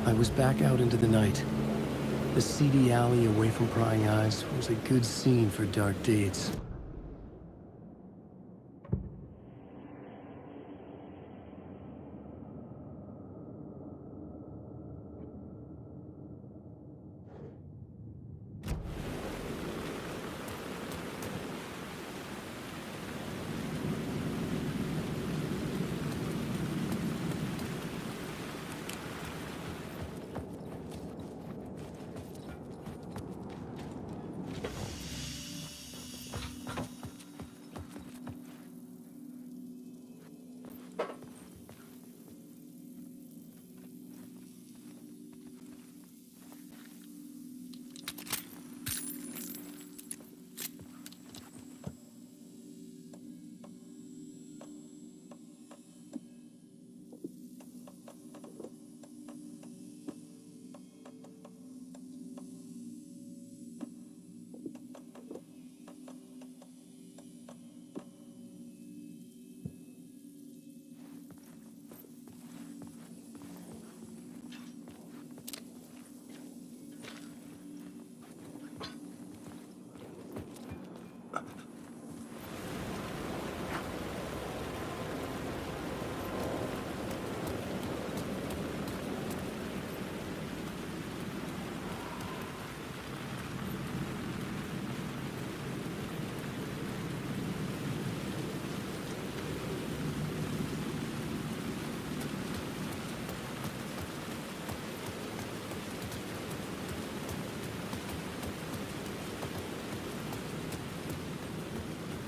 I was back out into the night. The seedy alley away from prying eyes was a good scene for dark deeds.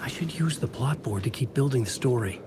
I should use the plot board to keep building the story.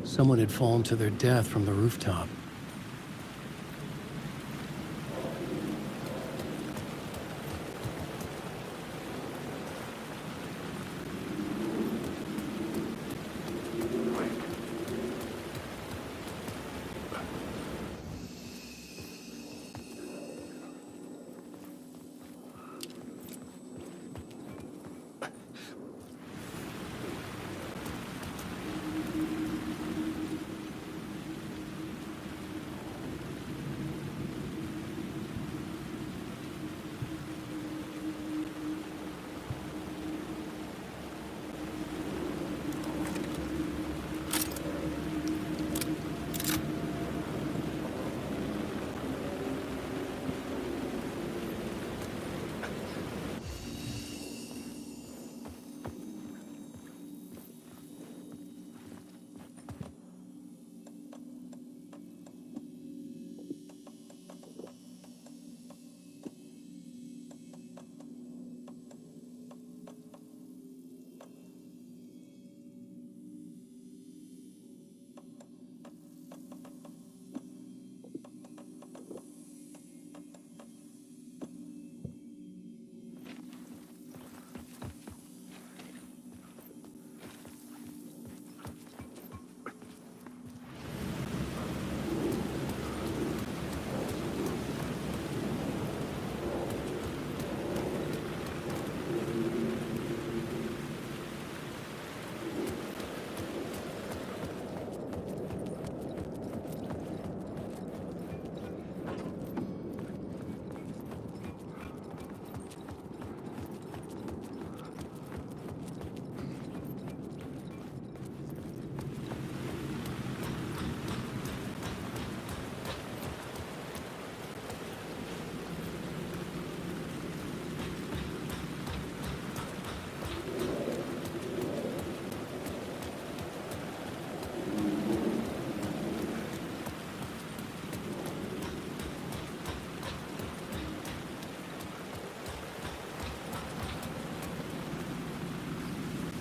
Someone had fallen to their death from the rooftop.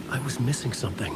I was missing something.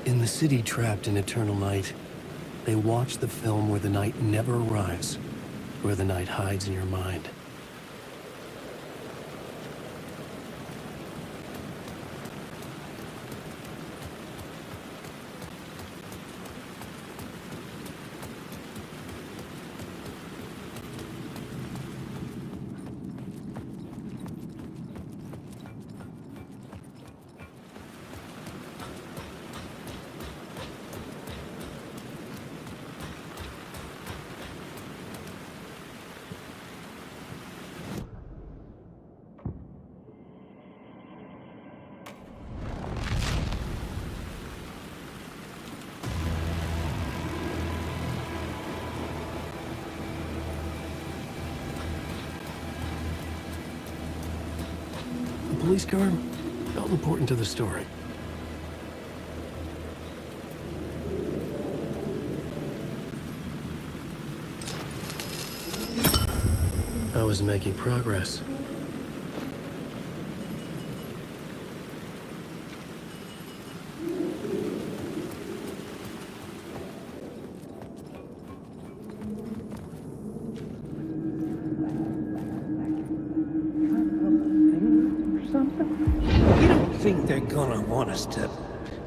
In the city trapped in eternal night, they watch the film where the night never arrives, where the night hides in your mind. police car felt important to the story. I was making progress. You don't think they're gonna want us to,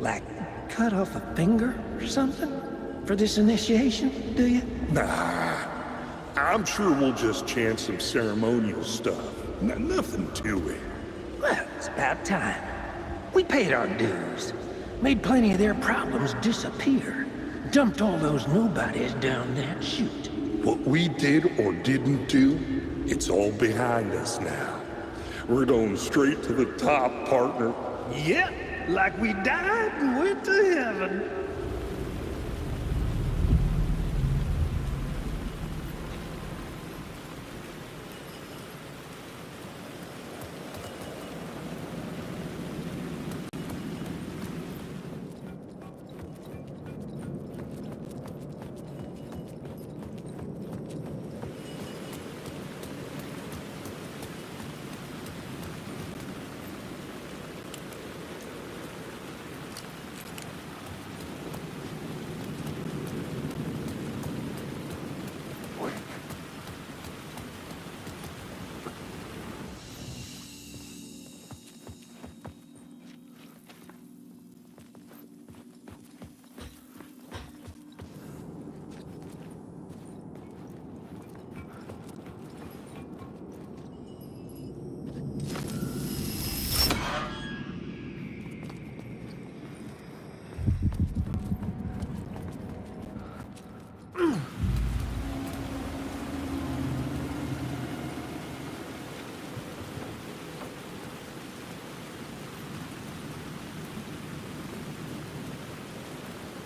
like, cut off a finger or something for this initiation, do you? Nah, I'm sure we'll just chant some ceremonial stuff. Nothing to it. Well, it's about time. We paid our dues, made plenty of their problems disappear, dumped all those nobodies down that chute. What we did or didn't do, it's all behind us now. We're going straight to the top, partner. Yep, like we died and went to heaven.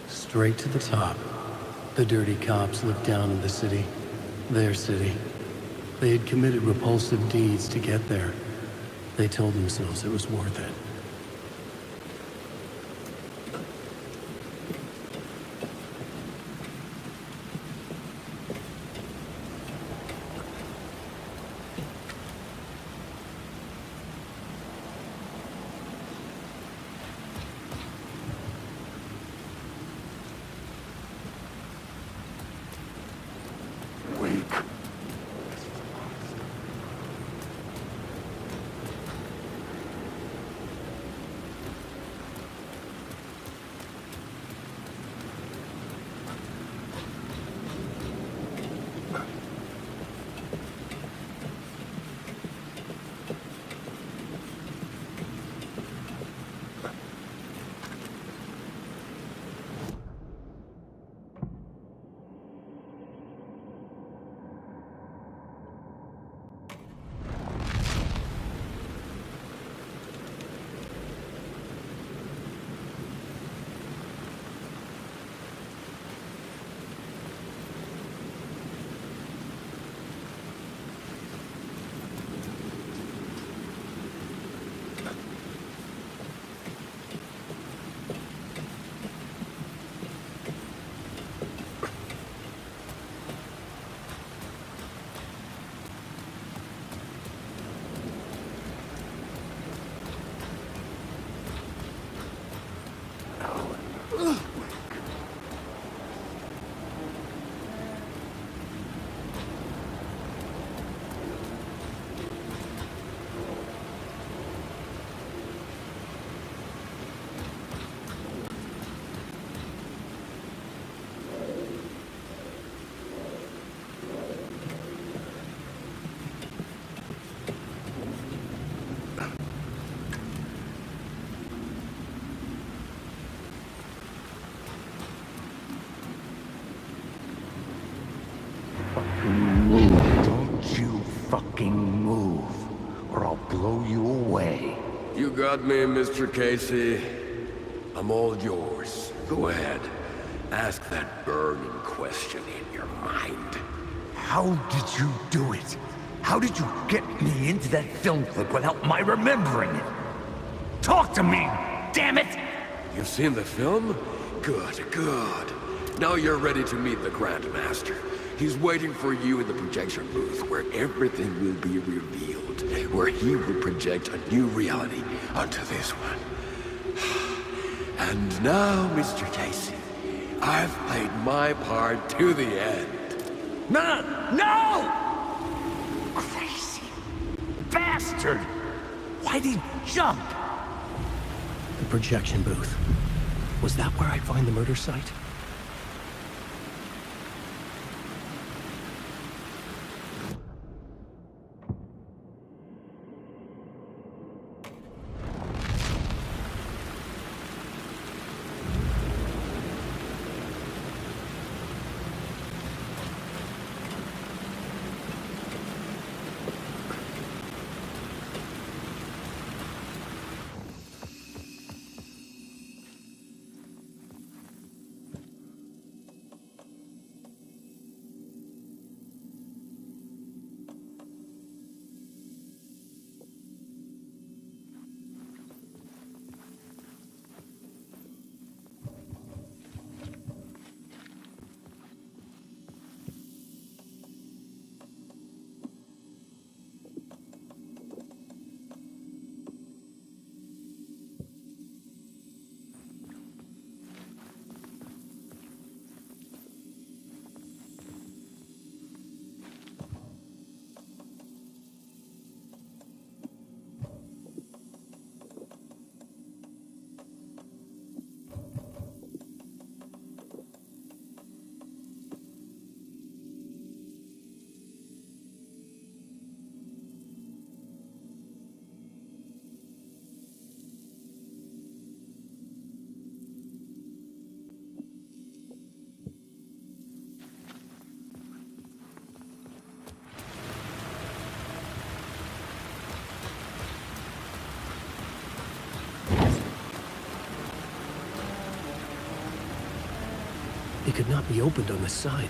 Straight to the top. The dirty cops looked down on the city. Their city. They had committed repulsive deeds to get there. They told themselves it was worth it. Don't you fucking move, or I'll blow you away. You got me, Mr. Casey. I'm all yours. Go ahead. Ask that burning question in your mind. How did you do it? How did you get me into that film clip without my remembering it? Talk to me, damn it! You've seen the film? Good, good. Now you're ready to meet the Grand Master. He's waiting for you in the projection booth, where everything will be revealed, where he will project a new reality onto this one. And now, Mr. Casey, I've played my part to the end. No! No! Crazy bastard! Why'd he jump? The projection booth. Was that where I'd find the murder site? It could not be opened on the side.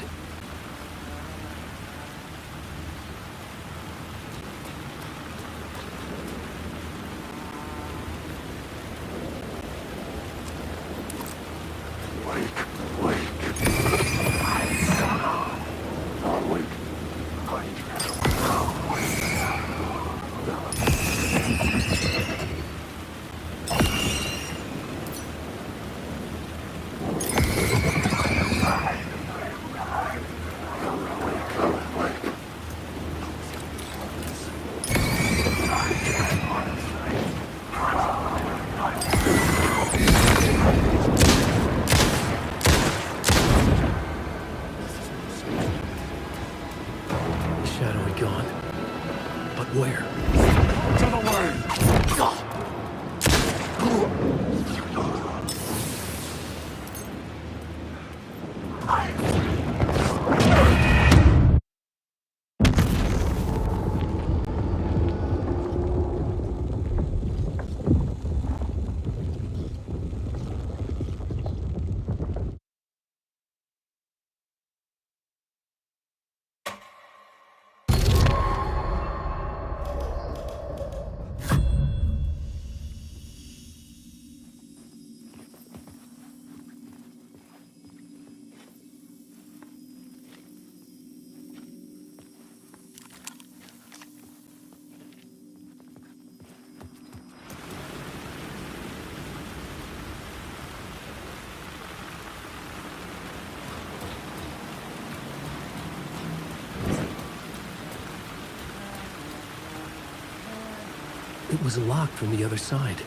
It was locked from the other side.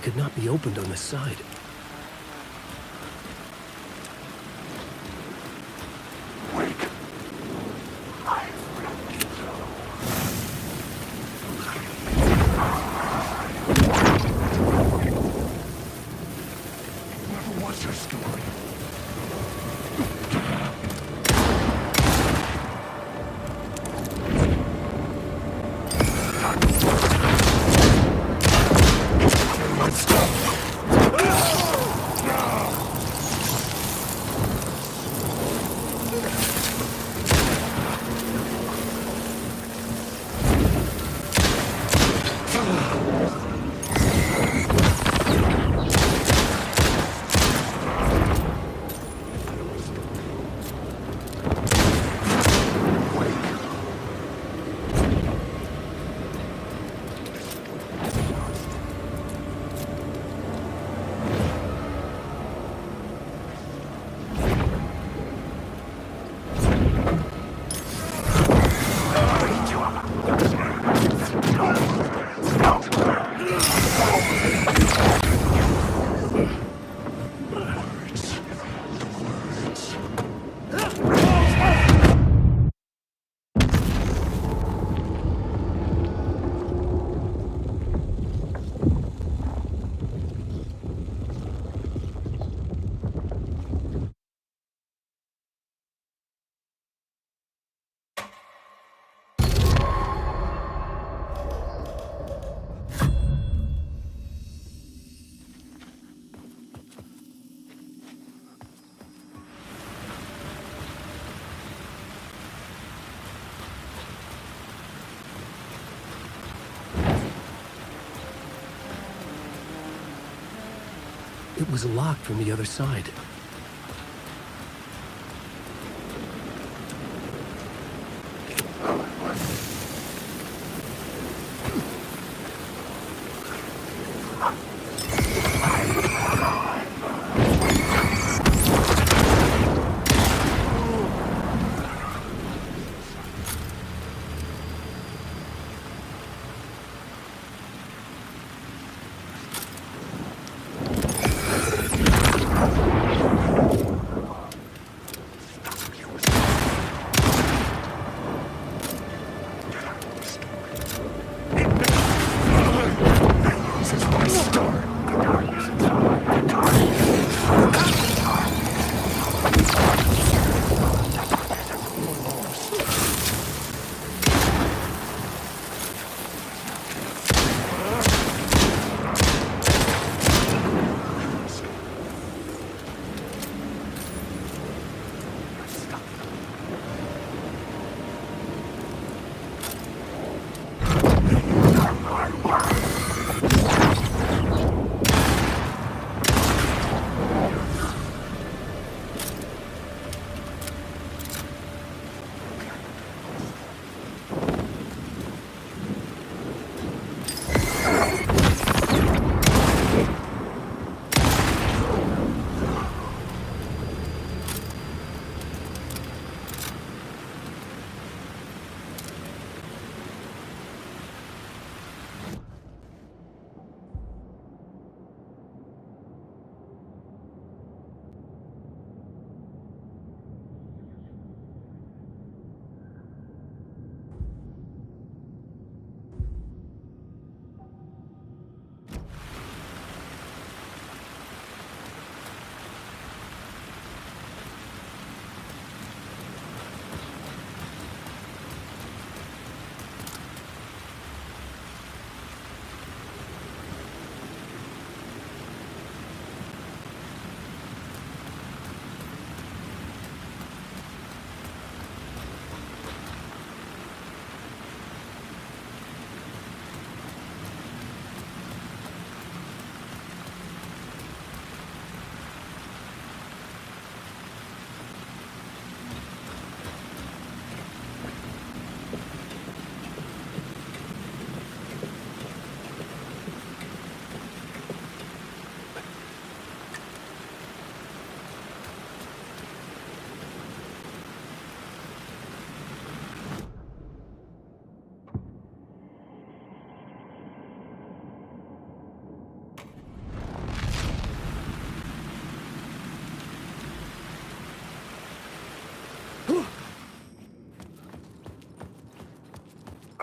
could not be opened on this side. It was locked from the other side.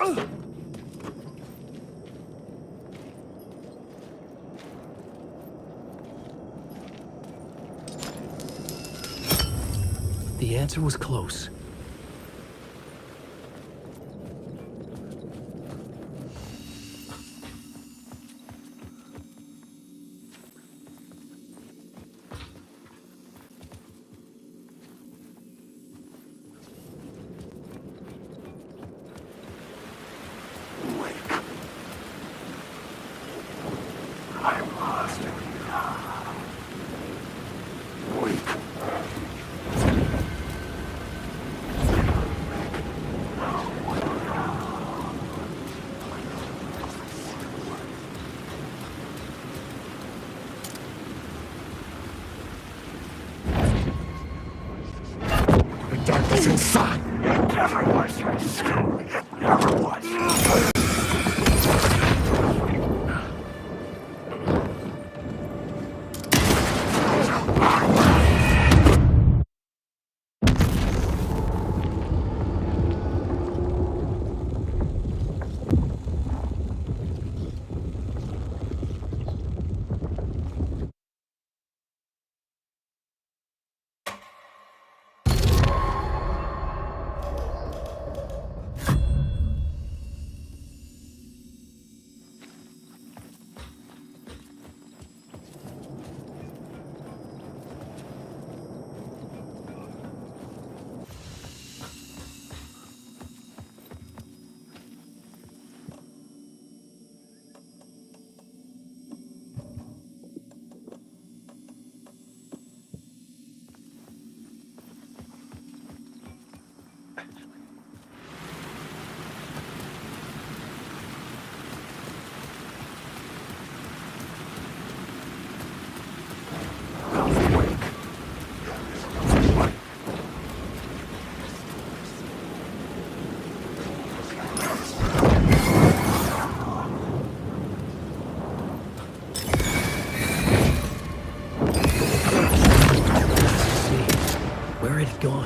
The answer was close. Darkness inside. It never was your school. It never was. Where had it gone?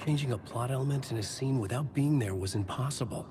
Changing a plot element in a scene without being there was impossible.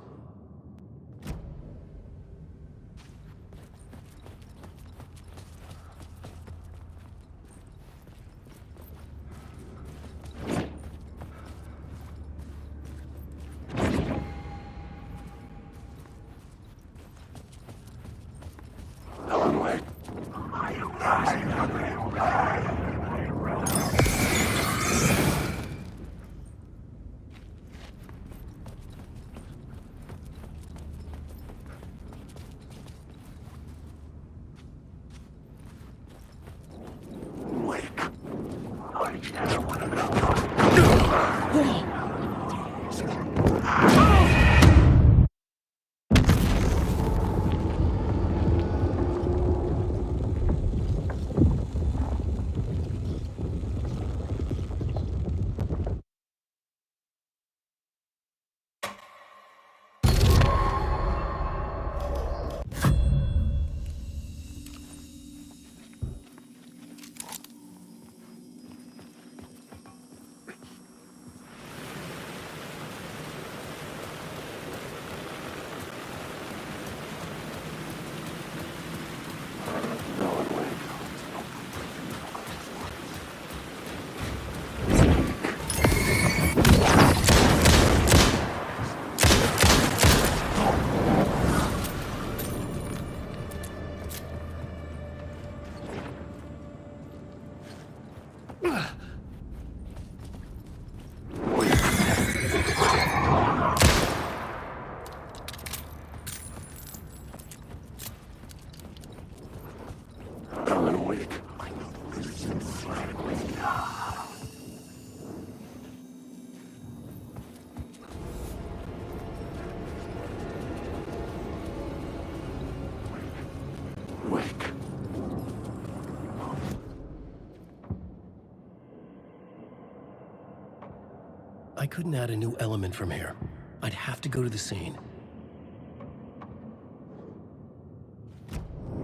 I couldn't add a new element from here. I'd have to go to the scene.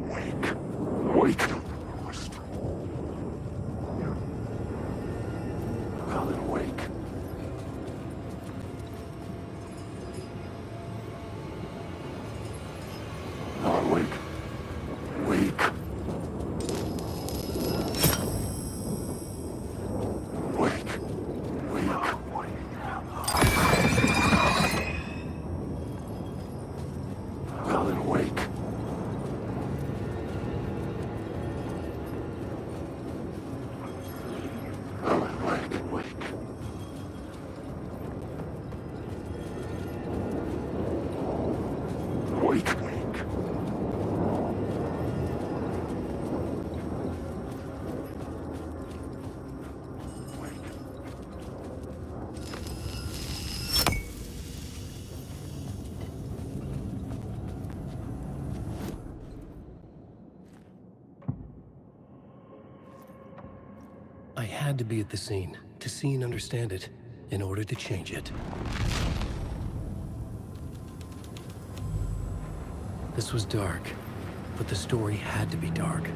Wake. Colin, wake. Colin, wake. Wake. I had to be at the scene, to see and understand it, in order to change it. This was dark, but the story had to be dark.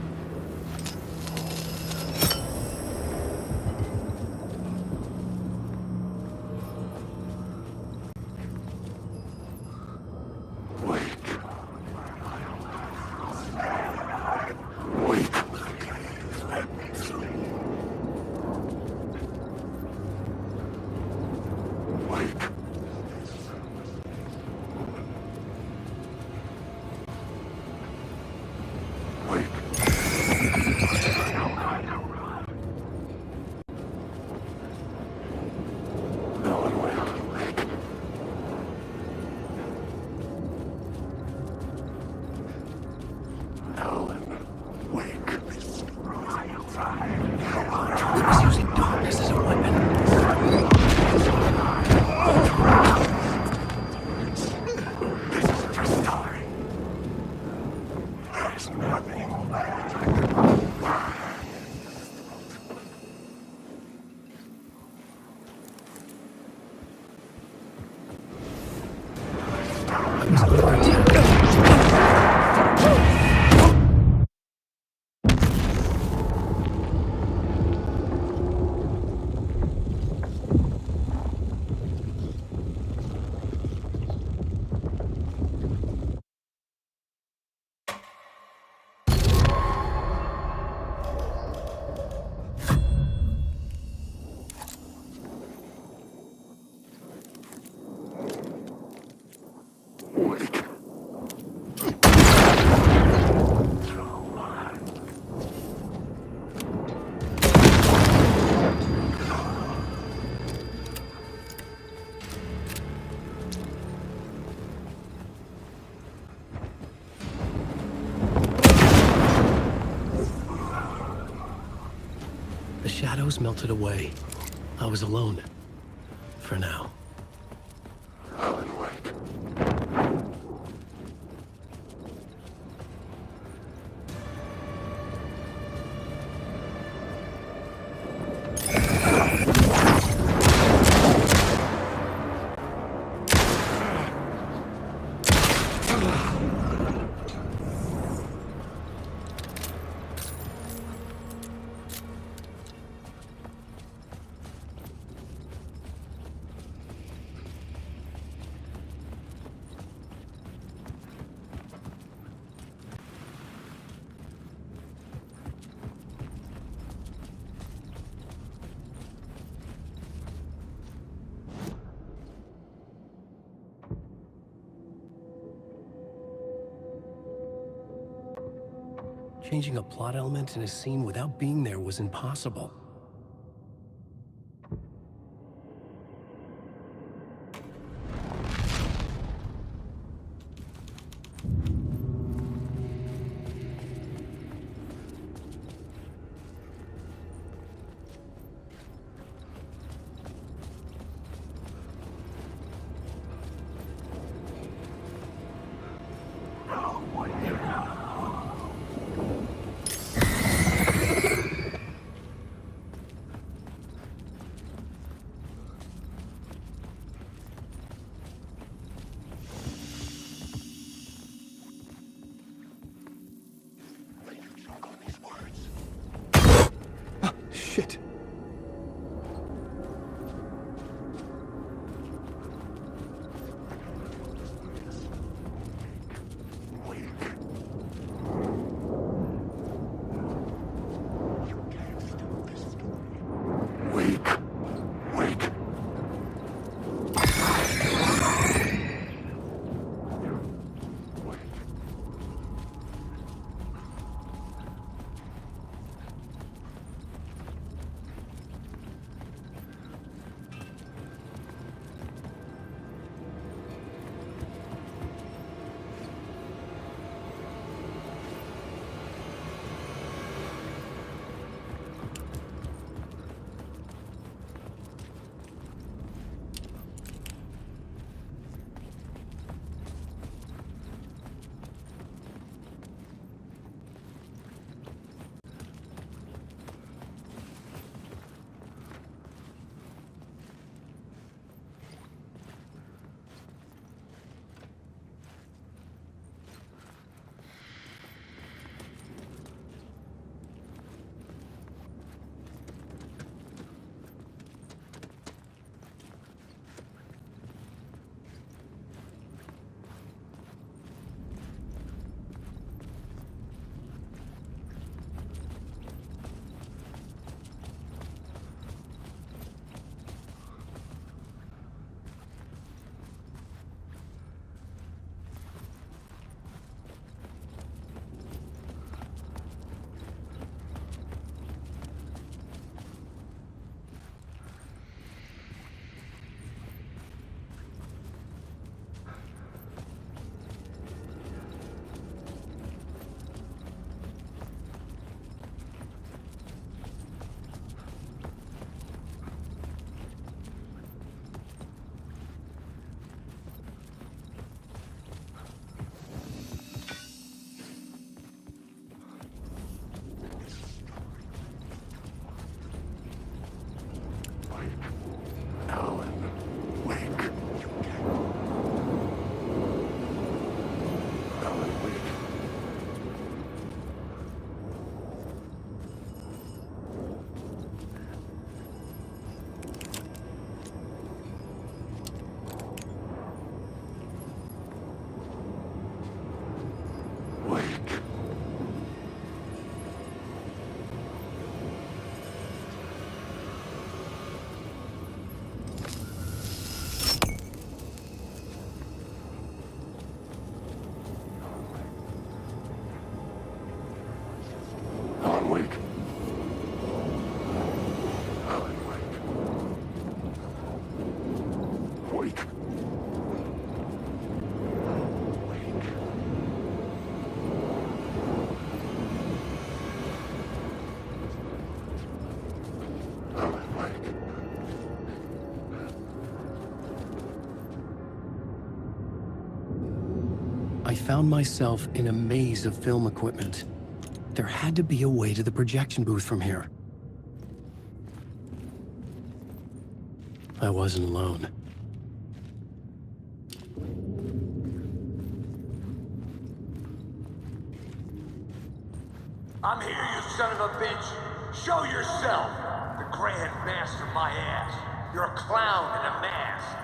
shadows melted away. I was alone. For now. Alan Wake. Changing a plot element in a scene without being there was impossible. found myself in a maze of film equipment. There had to be a way to the projection booth from here. I wasn't alone. I'm here, you son of a bitch. Show yourself. The Grand Master my ass. You're a clown in a mask.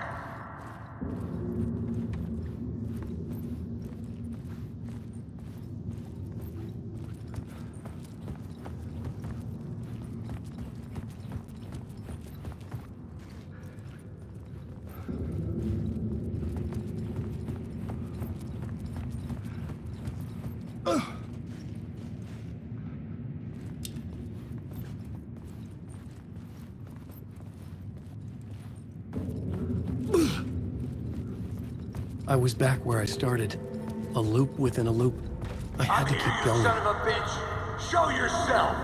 I was back where I started. A loop within a loop. I had to keep going. Son of a bitch! Show yourself!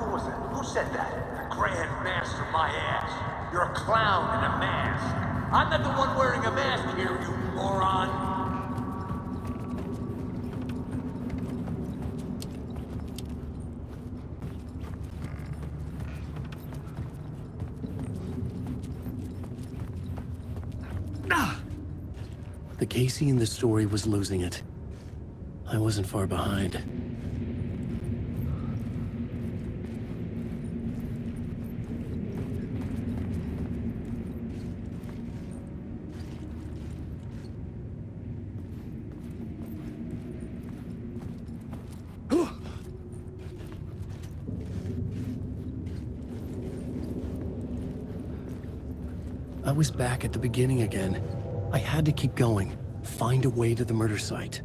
Who was it? Who said that? The Grand Master my ass. You're a clown in a mask. I'm not the one wearing a mask here, you moron. The Casey in the story was losing it. I wasn't far behind. I was back at the beginning again. I had to keep going, find a way to the murder site.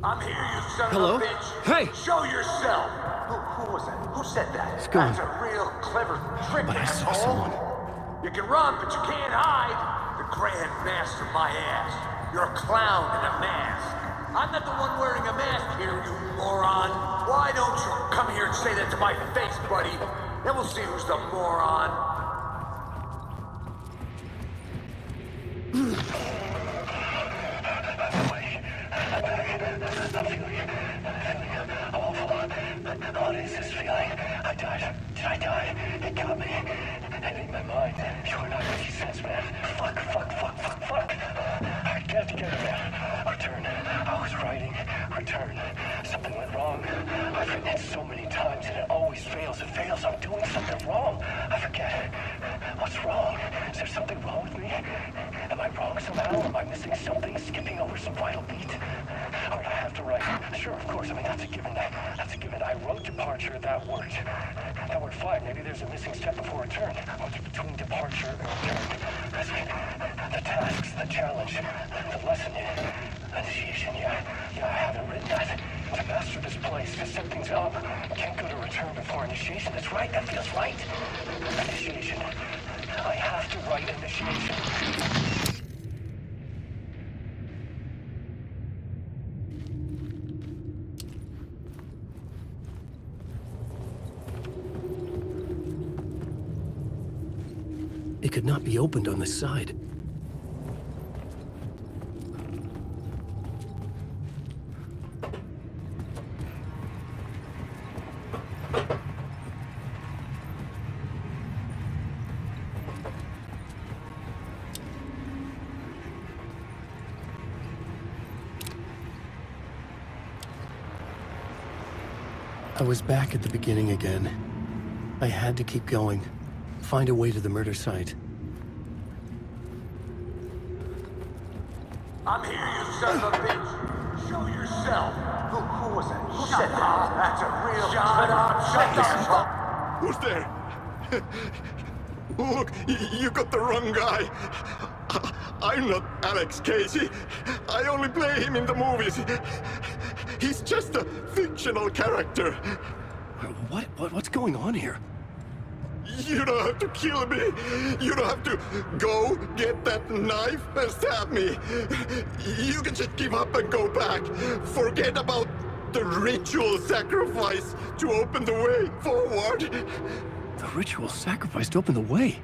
I'm here, you son Hello? of a bitch. Hey! Show yourself. Who was that? Who said that? It's gone. That's a real clever trick, But I saw asshole. someone. You can run, but you can't hide. The Grand Master my ass. You're a clown in a mask. I'm not the one wearing a mask here, you moron. Why don't you come here and say that to my face, buddy? Then we'll see who's the moron. What is this feeling? I died. Did I die? It got me. And in my mind, you're not making sense, man. Fuck. I got to get it, man. Return. I was writing. Return. Something went wrong. I've written it so many times and it always fails. It fails. I'm doing something wrong. I forget. What's wrong? Is there something wrong with me? Am I wrong somehow? Am I missing something? Skipping over some vital beat? Or do I have to write? Sure, of course. I mean, that's a given. That's a given. I wrote departure. That worked. That worked fine. Maybe there's a missing step before return. What's between departure and return? The tasks, the challenge, the lesson, initiation. Yeah, I haven't written that. To master this place, to set things up. Can't go to return before initiation. That's right. That feels right. Initiation. I have to write initiation. It could not be opened on this side. I was back at the beginning again. I had to keep going. Find a way to the murder site. I'm here, you son of a bitch. Show yourself. Who was that? Who said that? That's a real... Shut up. Who's there? Look, you got the wrong guy. I'm not Alex Casey. I only play him in the movies. He's just a fictional character. What's going on here? You don't have to kill me. You don't have to go get that knife and stab me. You can just give up and go back. Forget about the ritual sacrifice to open the way forward. The ritual sacrifice to open the way.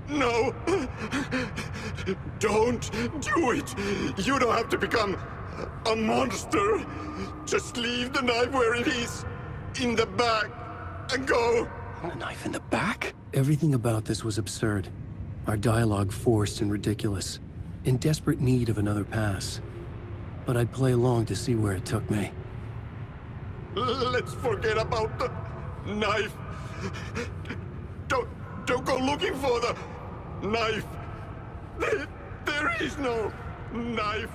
No! Don't do it! You don't have to become a monster. Just leave the knife where it is, in the back, and go. A knife in the back? Everything about this was absurd. Our dialogue forced and ridiculous. In desperate need of another pass. But I'd play along to see where it took me. Let's forget about the knife. Don't go looking for the knife. There is no knife.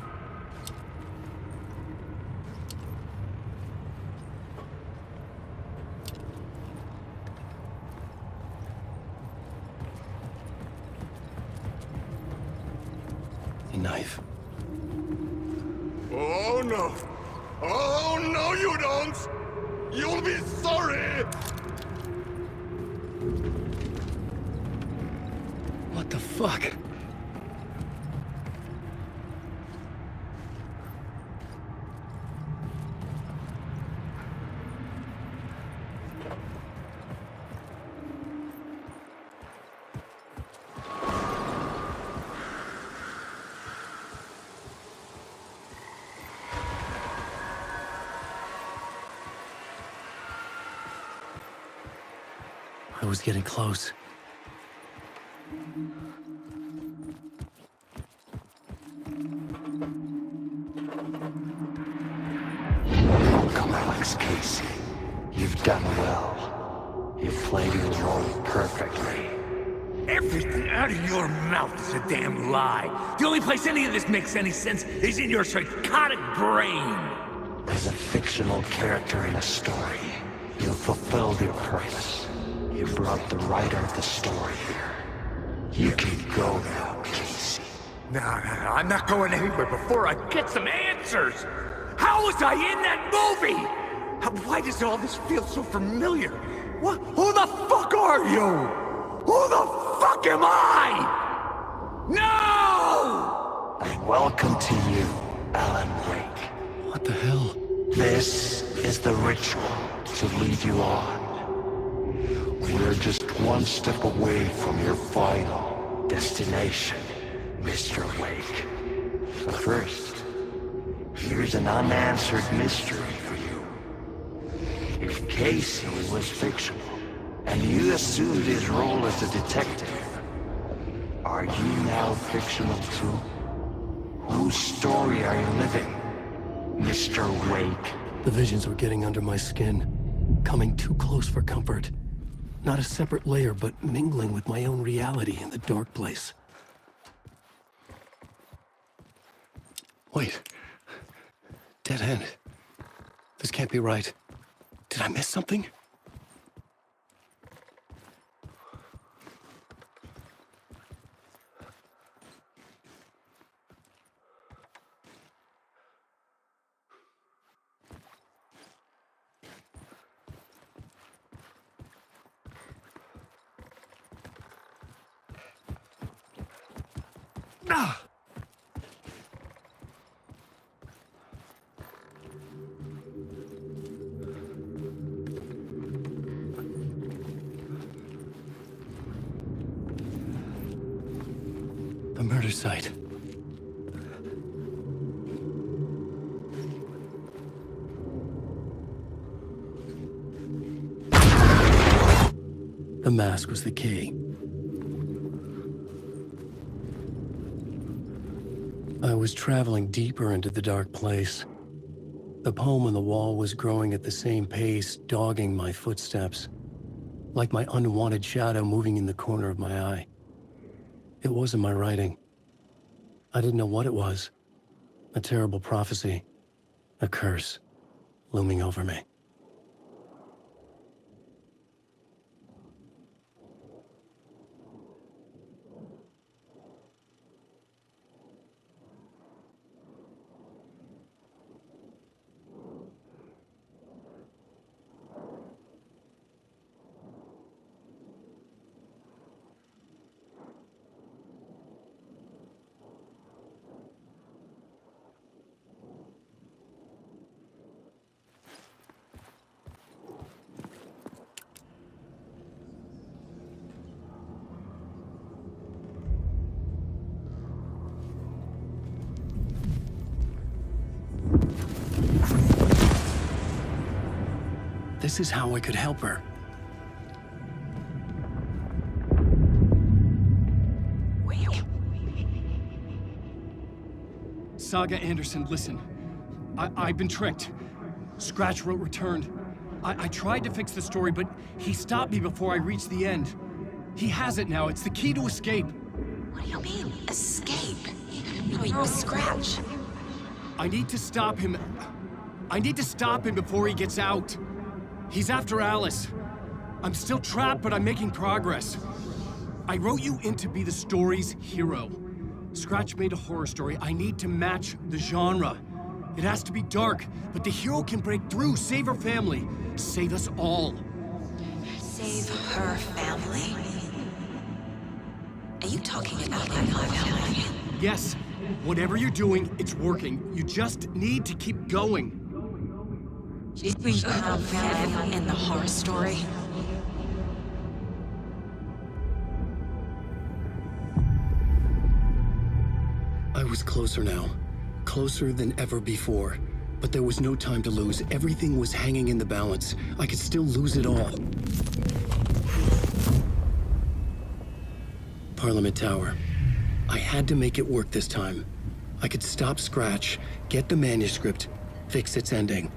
A knife. Oh no! Oh no, you don't! You'll be sorry! What the fuck? I was getting close. Welcome, Alex Casey. You've done well. You've played your role perfectly. Everything out of your mouth is a damn lie. The only place any of this makes any sense is in your psychotic brain. As a fictional character in a story, you fulfilled your purpose. You brought the writer of the story here. You can go now, Casey. No, I'm not going anywhere before I get some answers. How was I in that movie? Why does all this feel so familiar? What? Who the fuck are you? Who the fuck am I? No! And welcome to you, Alan Wake. What the hell? This is the ritual to lead you on. We're just one step away from your final destination, Mr. Wake. But first, here's an unanswered mystery for you. If Casey was fictional, and you assumed his role as a detective, are you now fictional too? Whose story are you living, Mr. Wake? The visions were getting under my skin, coming too close for comfort. Not a separate layer, but mingling with my own reality in the dark place. Wait. Dead end. This can't be right. Did I miss something? Ah! The murder site. The mask was the key. I was traveling deeper into the dark place. The poem on the wall was growing at the same pace, dogging my footsteps, like my unwanted shadow moving in the corner of my eye. It wasn't my writing. I didn't know what it was. A terrible prophecy, a curse, looming over me. this is how I could help her. Saga Anderson, listen. I've been tricked. Scratch wrote returned. I tried to fix the story, but he stopped me before I reached the end. He has it now. It's the key to escape. What do you mean, escape? You're Scratch. I need to stop him. I need to stop him before he gets out. He's after Alice. I'm still trapped, but I'm making progress. I wrote you in to be the story's hero. Scratch made a horror story. I need to match the genre. It has to be dark, but the hero can break through, save her family, save us all. Save her family? Are you talking about my family? Yes. Whatever you're doing, it's working. You just need to keep going. Did we have family in the horror story? I was closer now. Closer than ever before. But there was no time to lose. Everything was hanging in the balance. I could still lose it all. Parliament Tower. I had to make it work this time. I could stop Scratch, get the manuscript, fix its ending.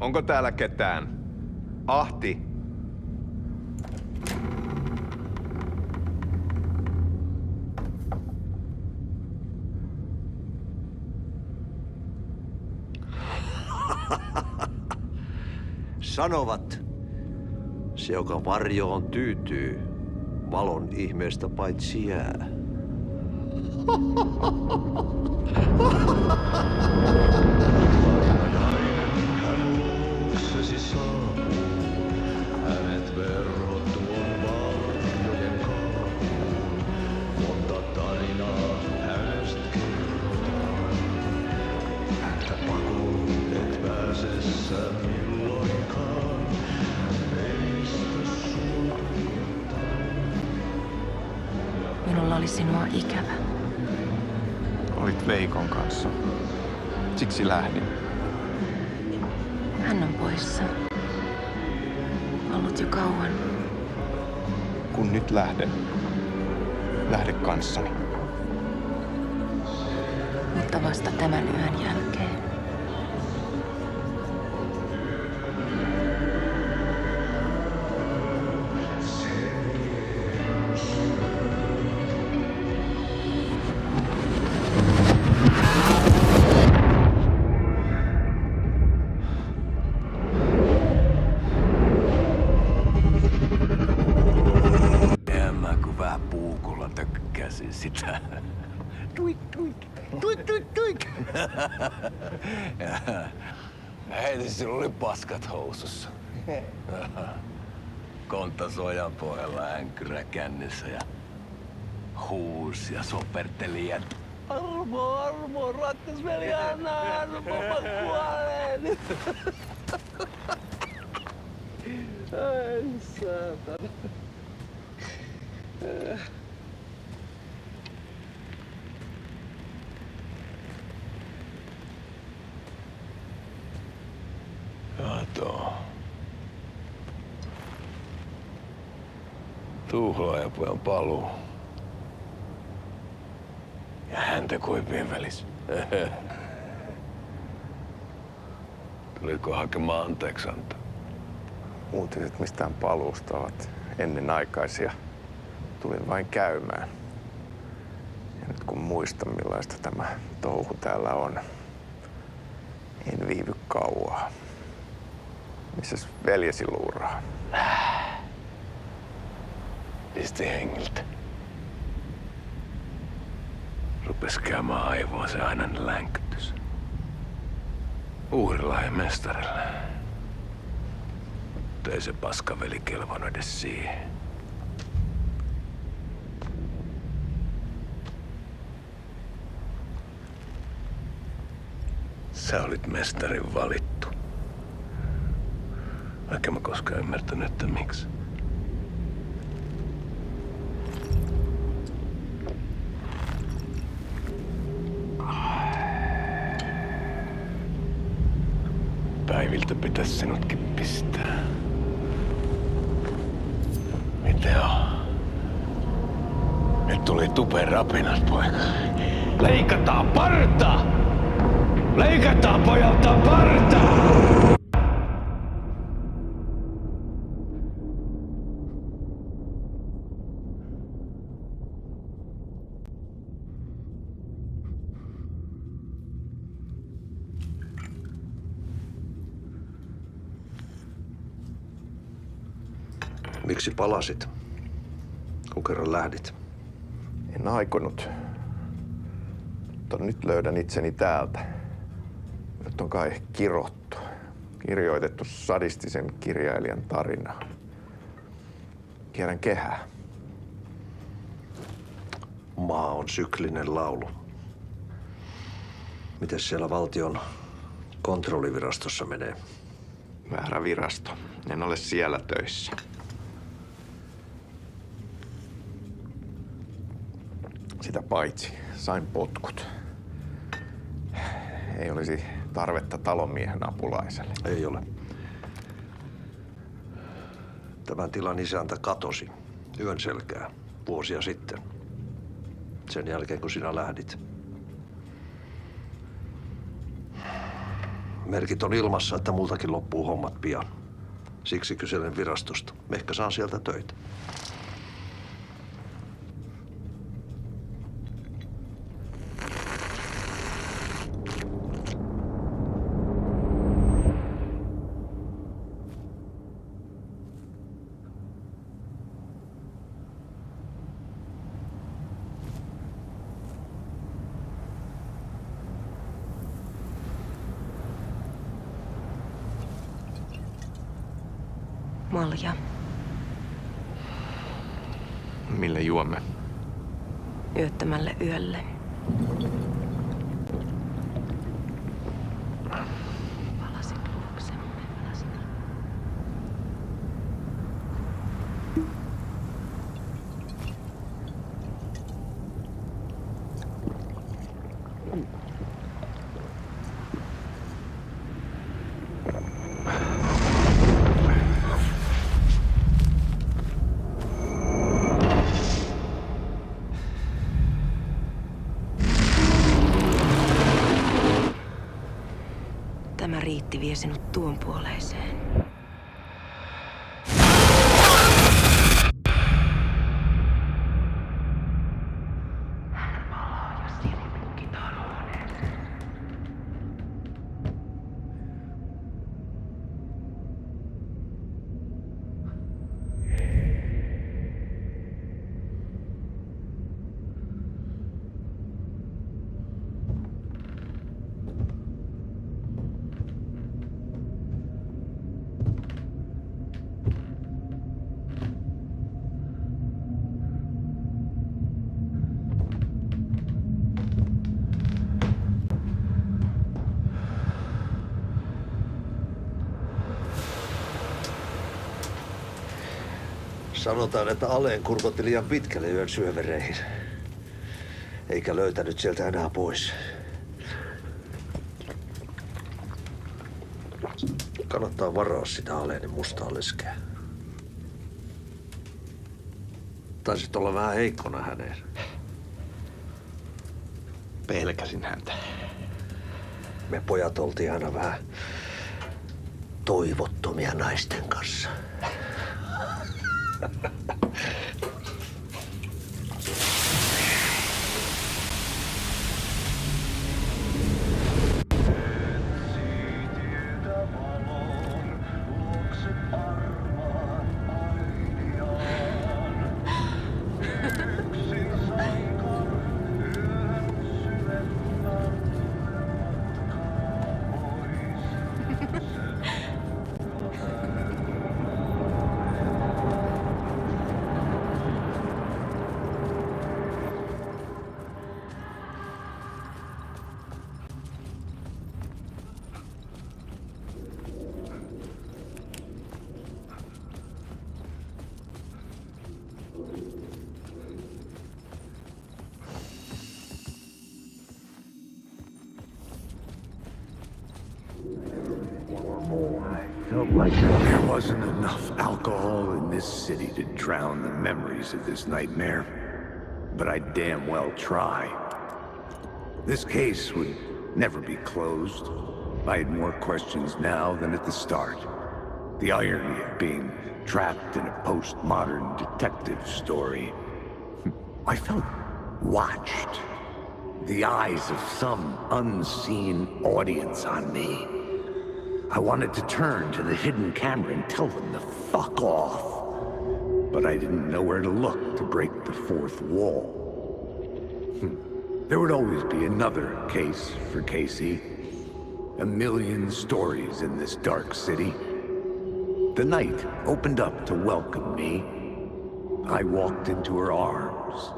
Onko täällä ketään? Ahti! Sanovat, se joka varjoon tyytyy, valon ihmeestä paitsi jää. Hänet verhot tuon varjojen karkuun. Monta tarinaa hänestä kerrotaan. Häntä pakoon et pääse sä milloinkaan. Meistä Minulla oli sinua ikävä. Olit Veikon kanssa. Siksi lähdin. Hän on poissa. Ollut jo kauan. Kun nyt lähden, lähde kanssani. Mutta vasta tämän yön jälkeen. Sitä. Tuik, tuik. Tuik, tuik, tuik. Heti sillä oli paskat housussa. Kontta sojan pohjalla änkyrä kännissä ja huusi ja soperteli ja Armo, rakkasveli, anna mä kuolen. Ai saatana. Kato. Tuhlaajapojan paluu. Ja häntä koipien välissä. Tuliko hakemaan anteeksiantoa? Uutiset mistään paluusta ovat ennenaikaisia. Tulin vain käymään. Ja nyt kun muistan millaista tämä touhu täällä on, en viivy kauaa. Missäs veljesi luuraa? Pisti hengiltä. Rupes käymään aivoon se ainainen länkytys. Uhrilla ja mestarilla. Mutta ei se paskaveli kelvannut edes siihen. Sä olit mestarin valittu. Vaikka mä koskaan ymmärtänyt, että miksi. Päiviltä pitäis sinutkin pistää. Miten on? Nyt tuli tupen rapinat, poika. Leikataan parta! Leikataan pojalta parta! Miksi palasit, kun kerran lähdit? En aikonut. Mutta nyt löydän itseni täältä. Nyt on kai kirottu. Kirjoitettu sadistisen kirjailijan tarinaa. Kierrän kehää. Maa on syklinen laulu. Mites siellä valtion kontrollivirastossa menee? Väärä virasto. En ole siellä töissä. Sitä paitsi sain potkut. Ei olisi tarvetta talonmiehen apulaiselle. Ei ole. Tämän tilan isäntä katosi yön selkää vuosia sitten. Sen jälkeen, kun sinä lähdit. Merkit on ilmassa, että multakin loppuu hommat pian. Siksi kyselen virastosta. Ehkä saan sieltä töitä. Malja. Mille juomme? Yöttömälle yölle. Palasit luoksemme, palasit. Tämä riitti vie sinut tuon puoleiseen. Sanotaan, että Aleen kurkotti liian pitkälle yön syövereihin. Eikä löytänyt sieltä enää pois. Kannattaa varaa sitä Aleen mustaa leskeä. Taisit olla vähän heikkona häneen. Pelkäsin häntä. Me pojat oltiin aina vähän toivottomia naisten kanssa. There wasn't enough alcohol in this city to drown the memories of this nightmare, but I'd damn well try. This case would never be closed. I had more questions now than at the start. The irony of being trapped in a postmodern detective story. I felt watched. The eyes of some unseen audience on me. I wanted to turn to the hidden camera and tell them to fuck off. But I didn't know where to look to break the fourth wall. There would always be another case for Casey. A million stories in this dark city. The night opened up to welcome me. I walked into her arms.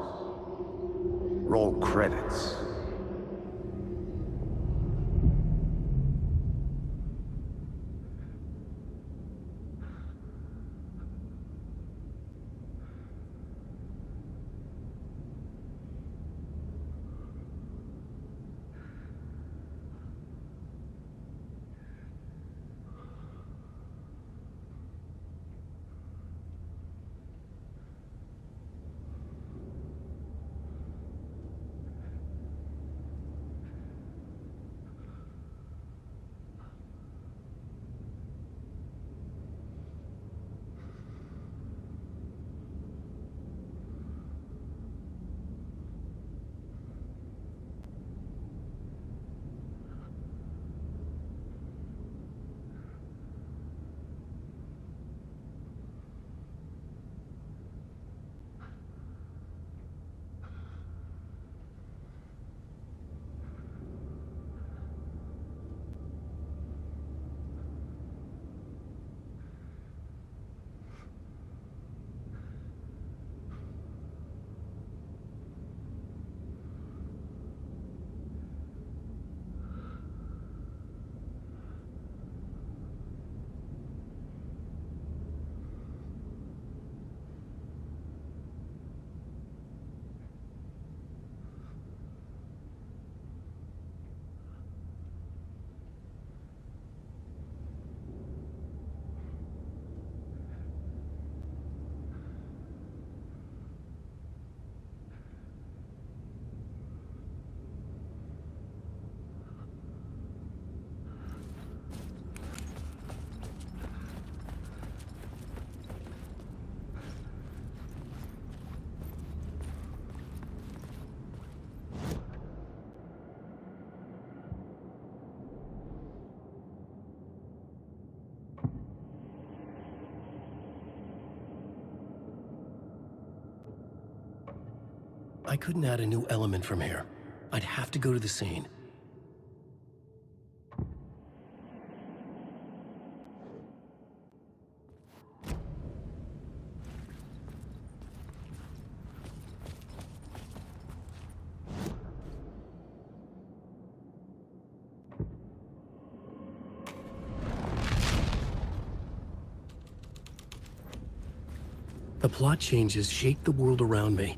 Roll credits. I couldn't add a new element from here. I'd have to go to the scene. The plot changes shake the world around me.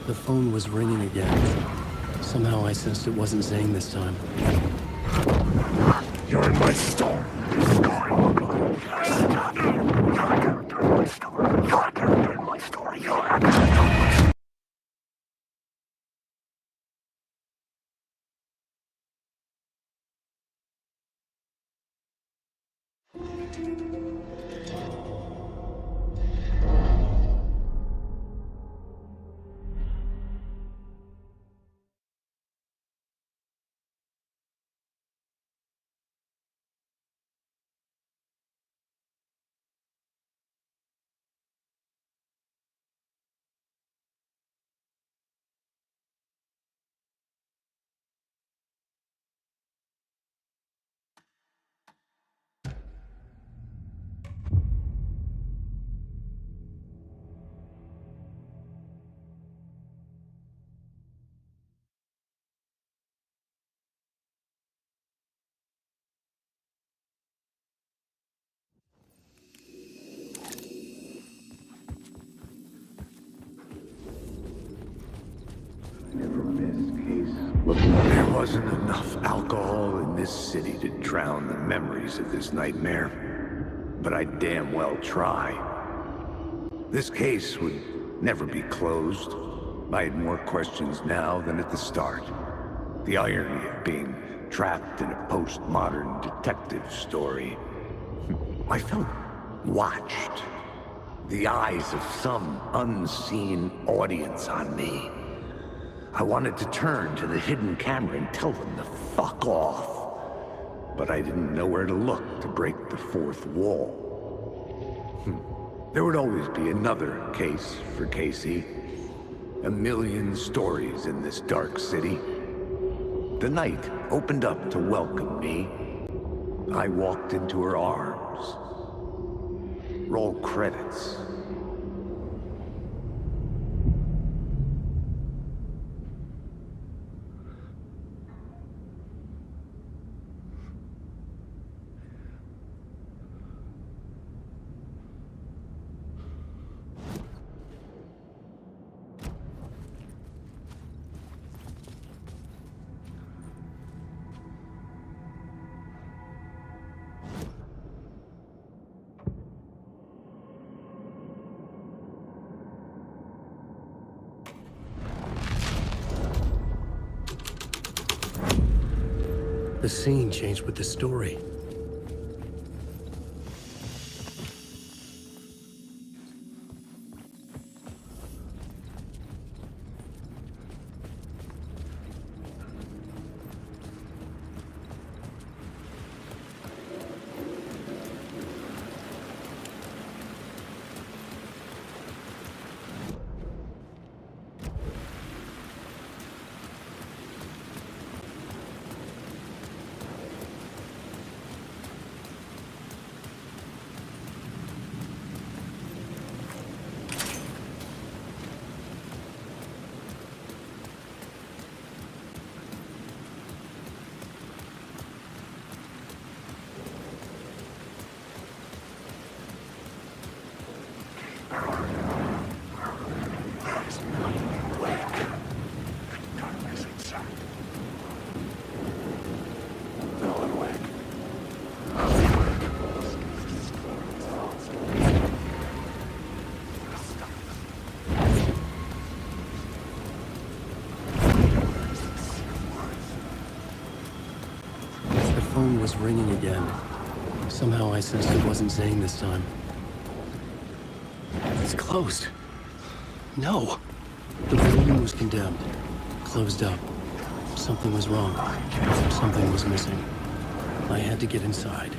The phone was ringing again. Somehow I sensed it wasn't Zane this time. You're in my story. There wasn't enough alcohol in this city to drown the memories of this nightmare, but I'd damn well try. This case would never be closed. I had more questions now than at the start. The irony of being trapped in a postmodern detective story. I felt watched. The eyes of some unseen audience on me. I wanted to turn to the hidden camera and tell them to fuck off. But I didn't know where to look to break the fourth wall. There would always be another case for Casey. A million stories in this dark city. The night opened up to welcome me. I walked into her arms. Roll credits. The scene changed with the story. The phone was ringing again. Somehow I sensed it wasn't Zane this time. It's closed. No. The building was condemned. Closed up. Something was wrong. Something was missing. I had to get inside.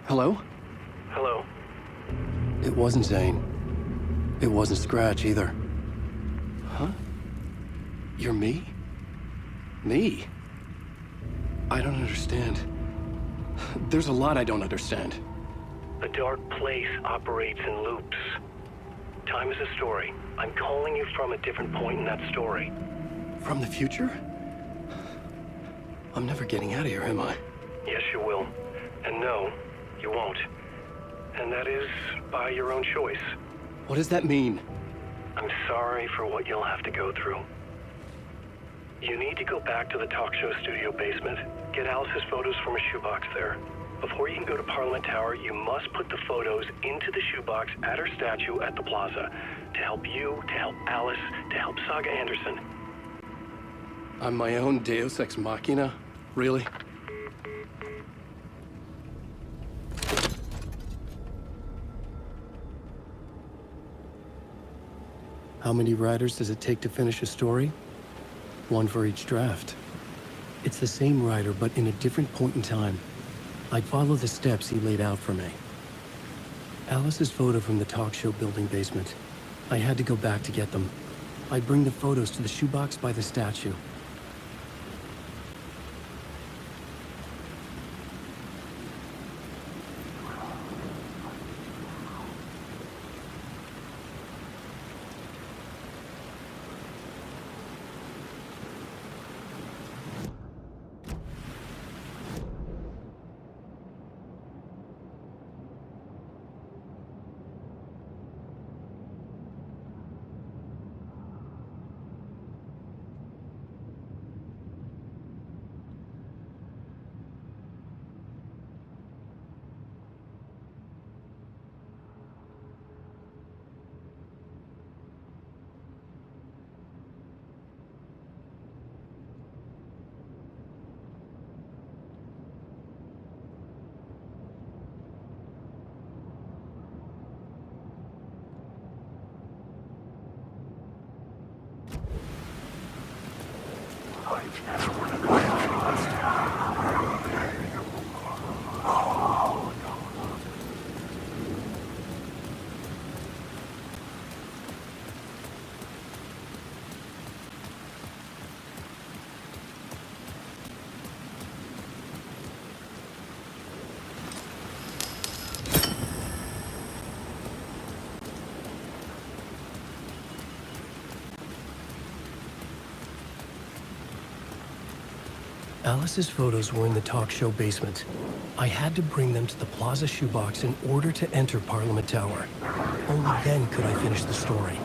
Hello? Hello. It wasn't Zane. It wasn't Scratch either. Huh? You're me? Me? I don't understand. There's a lot I don't understand. The dark place operates in loops. Time is a story. I'm calling you from a different point in that story. From the future? I'm never getting out of here, am I? Yes, you will. And no, you won't. And that is by your own choice. What does that mean? I'm sorry for what you'll have to go through. You need to go back to the talk show studio basement. Get Alice's photos from a shoebox there. Before you can go to Parliament Tower, you must put the photos into the shoebox at her statue at the plaza. To help you, to help Alice, to help Saga Anderson. I'm my own Deus Ex Machina? Really? How many writers does it take to finish a story? One for each draft. It's the same writer, but in a different point in time. I'd follow the steps he laid out for me. Alice's photo from the talk show building basement. I had to go back to get them. I'd bring the photos to the shoebox by the statue. Alice's photos were in the talk show basement. I had to bring them to the Plaza shoebox in order to enter Parliament Tower. Only then could I finish the story.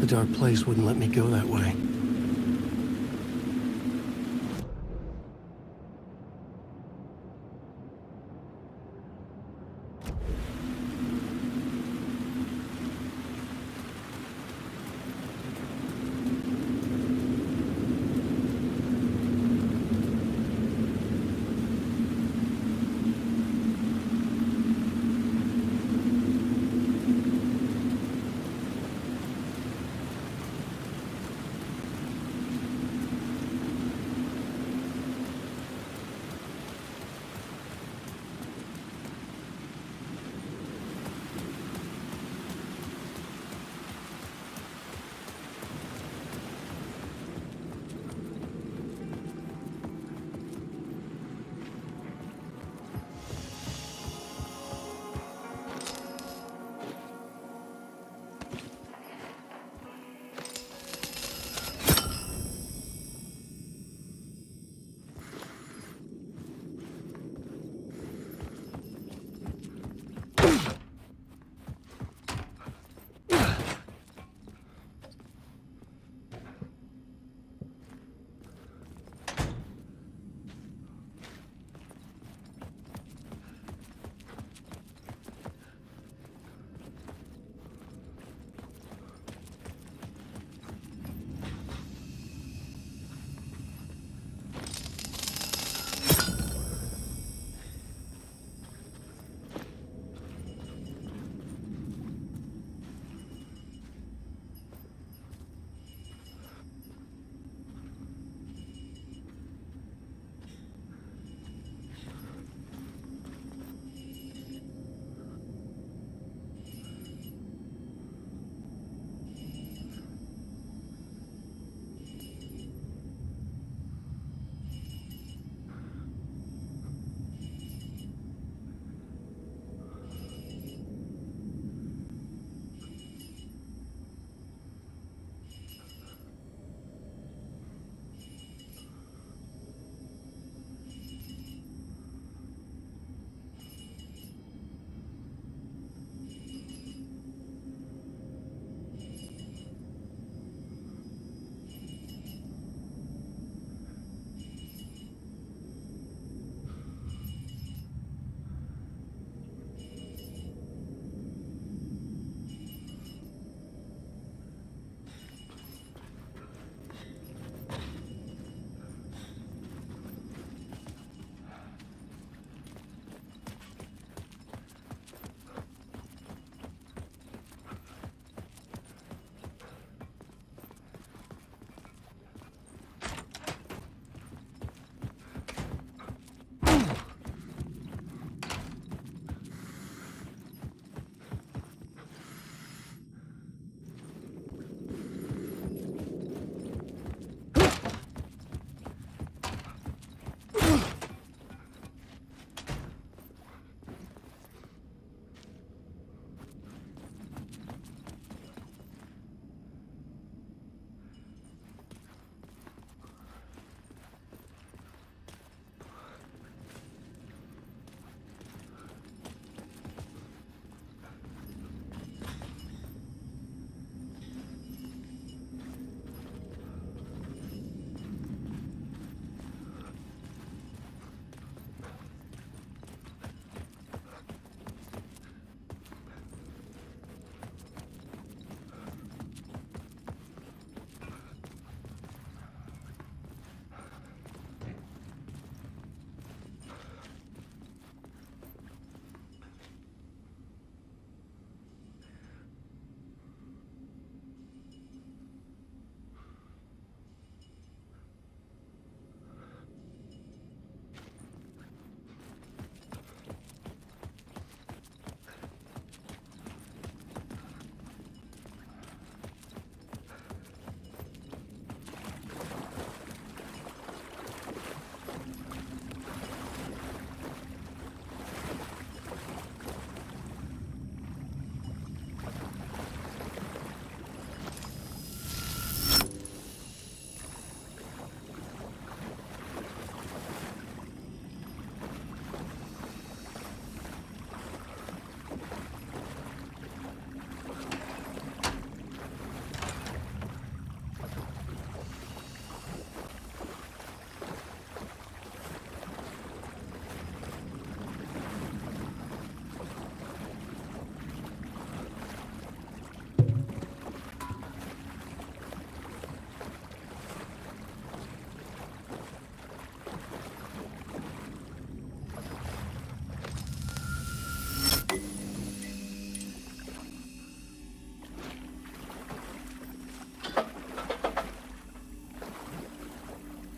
The dark place wouldn't let me go that way.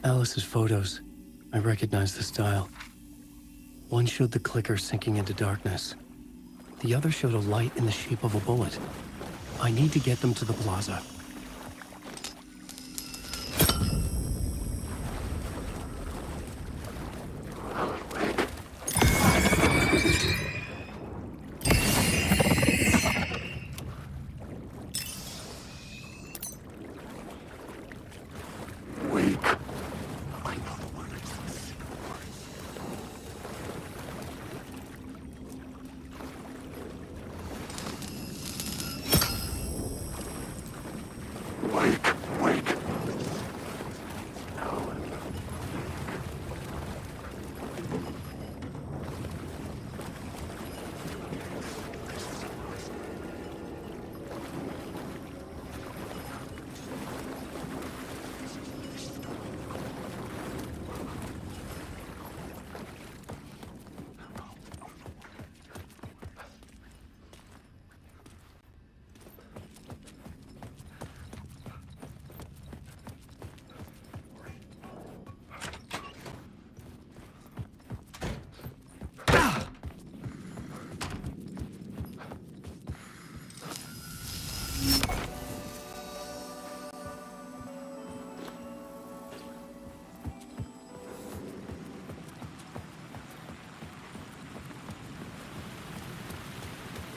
Alice's photos. I recognize the style. One showed the clicker sinking into darkness. The other showed a light in the shape of a bullet. I need to get them to the plaza.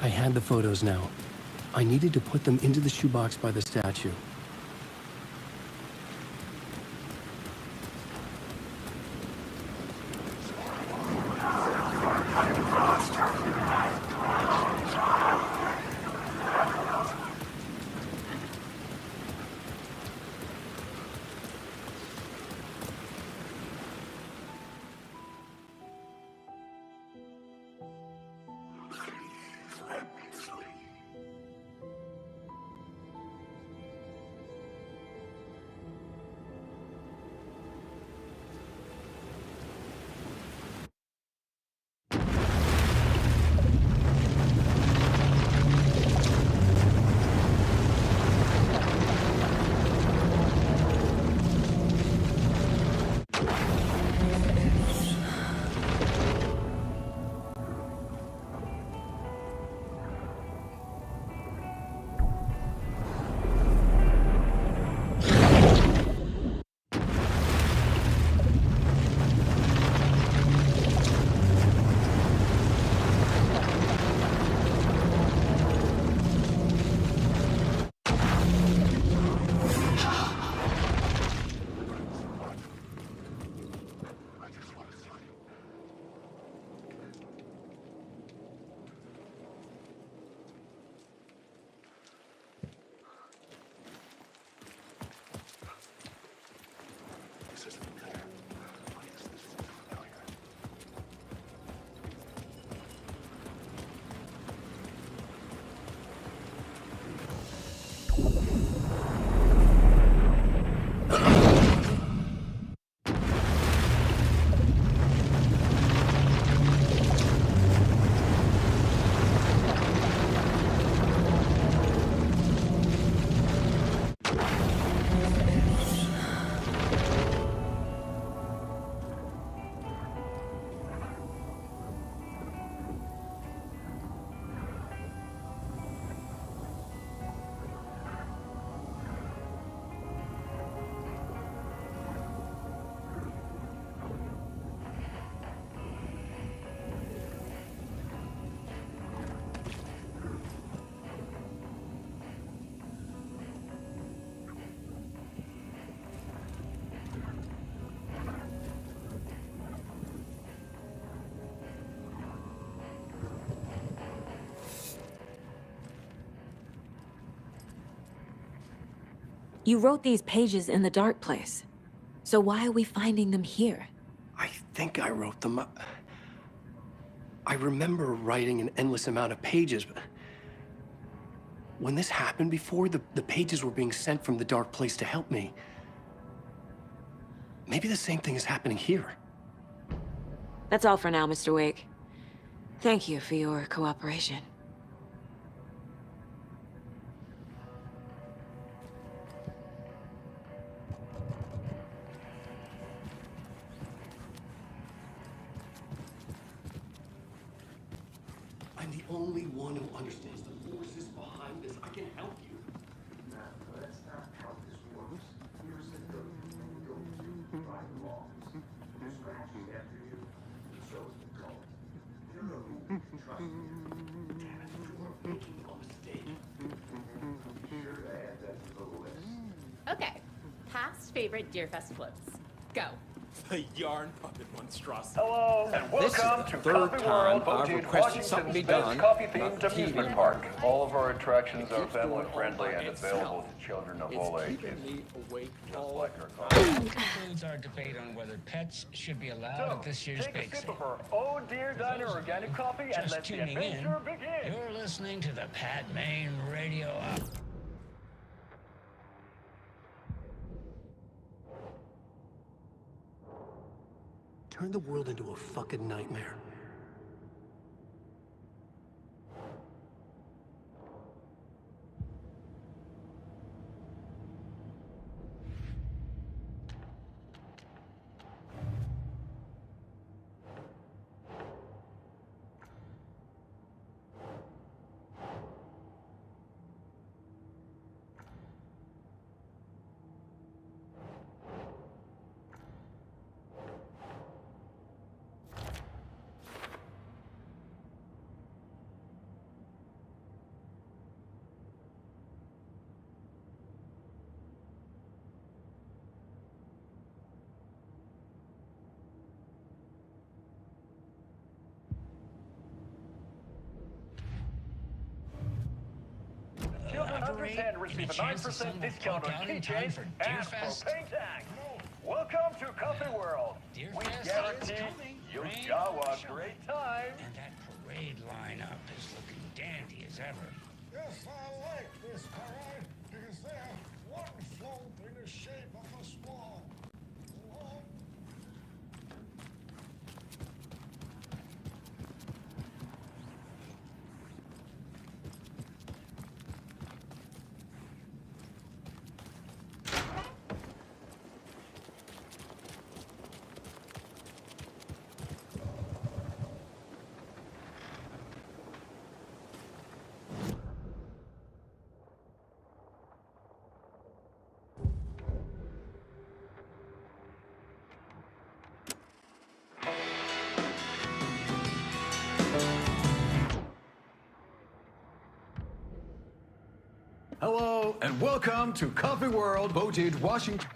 I had the photos now. I needed to put them into the shoebox by the statue. You wrote these pages in the dark place. So why are we finding them here? I think I wrote them. I remember writing an endless amount of pages, but when this happened before, the pages were being sent from the dark place to help me. Maybe the same thing is happening here. That's all for now, Mr. Wake. Thank you for your cooperation. I'm the only one who understands the forces behind this. I can help you. No, that's not how this works. Here's the code. You go to right laws. The scratch is after you, and so is the cult. You know who we can trust you. Damn it, you are making a mistake. Be sure to add that to the list. Okay. Past favorite Deerfest floats. Go. The yarn puppet monstrosity. Hello, and welcome to Coffee World, located Washington's best coffee-themed amusement park. All of our attractions are family-friendly and available to children of all ages. Just like our coffee. Concludes our debate on whether pets should be allowed at this year's Take bake a sip sale. of our Oh Dear Diner organic coffee and Just let the tuning in, adventure begin. you're listening to the Pat Maine Radio Hour. Turn the world into a fucking nightmare. Children under 10 receive a 9% discount on keychains and propane tanks. Welcome to Coffee World. We guarantee you'll have a great time. And that parade lineup is looking dandy as ever. Yes, I like this parade because they have one float in the shape of a swan. Hello, and welcome to Coffee World, voted Washington.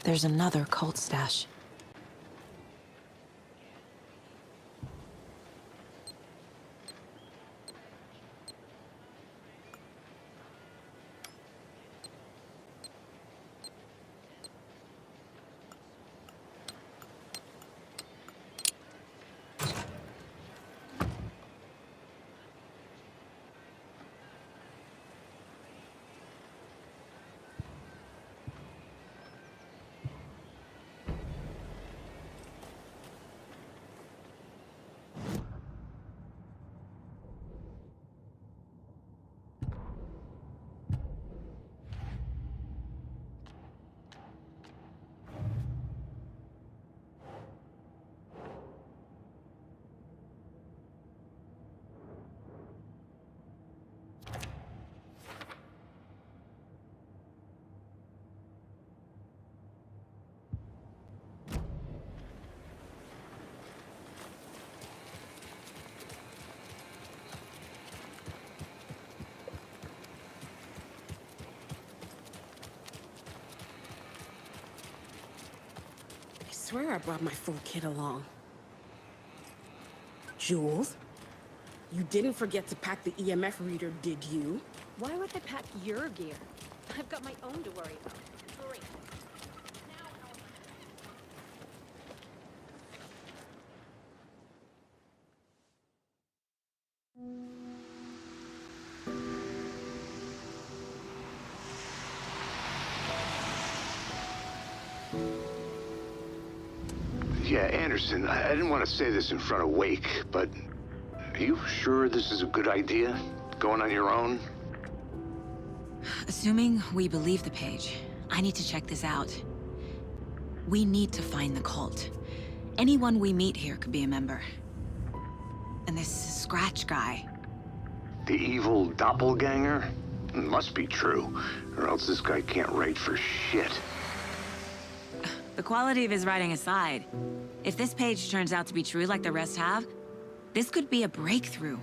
There's another cult stash. I swear I brought my full kit along. Jules? You didn't forget to pack the EMF reader, did you? Why would I pack your gear? I've got my own to worry about. Great. Yeah, Anderson, I didn't want to say this in front of Wake, but are you sure this is a good idea? Going on your own? Assuming we believe the page, I need to check this out. We need to find the cult. Anyone we meet here could be a member. And this Scratch guy. The evil doppelganger? It must be true, or else this guy can't write for shit. The quality of his writing aside, if this page turns out to be true like the rest have, this could be a breakthrough.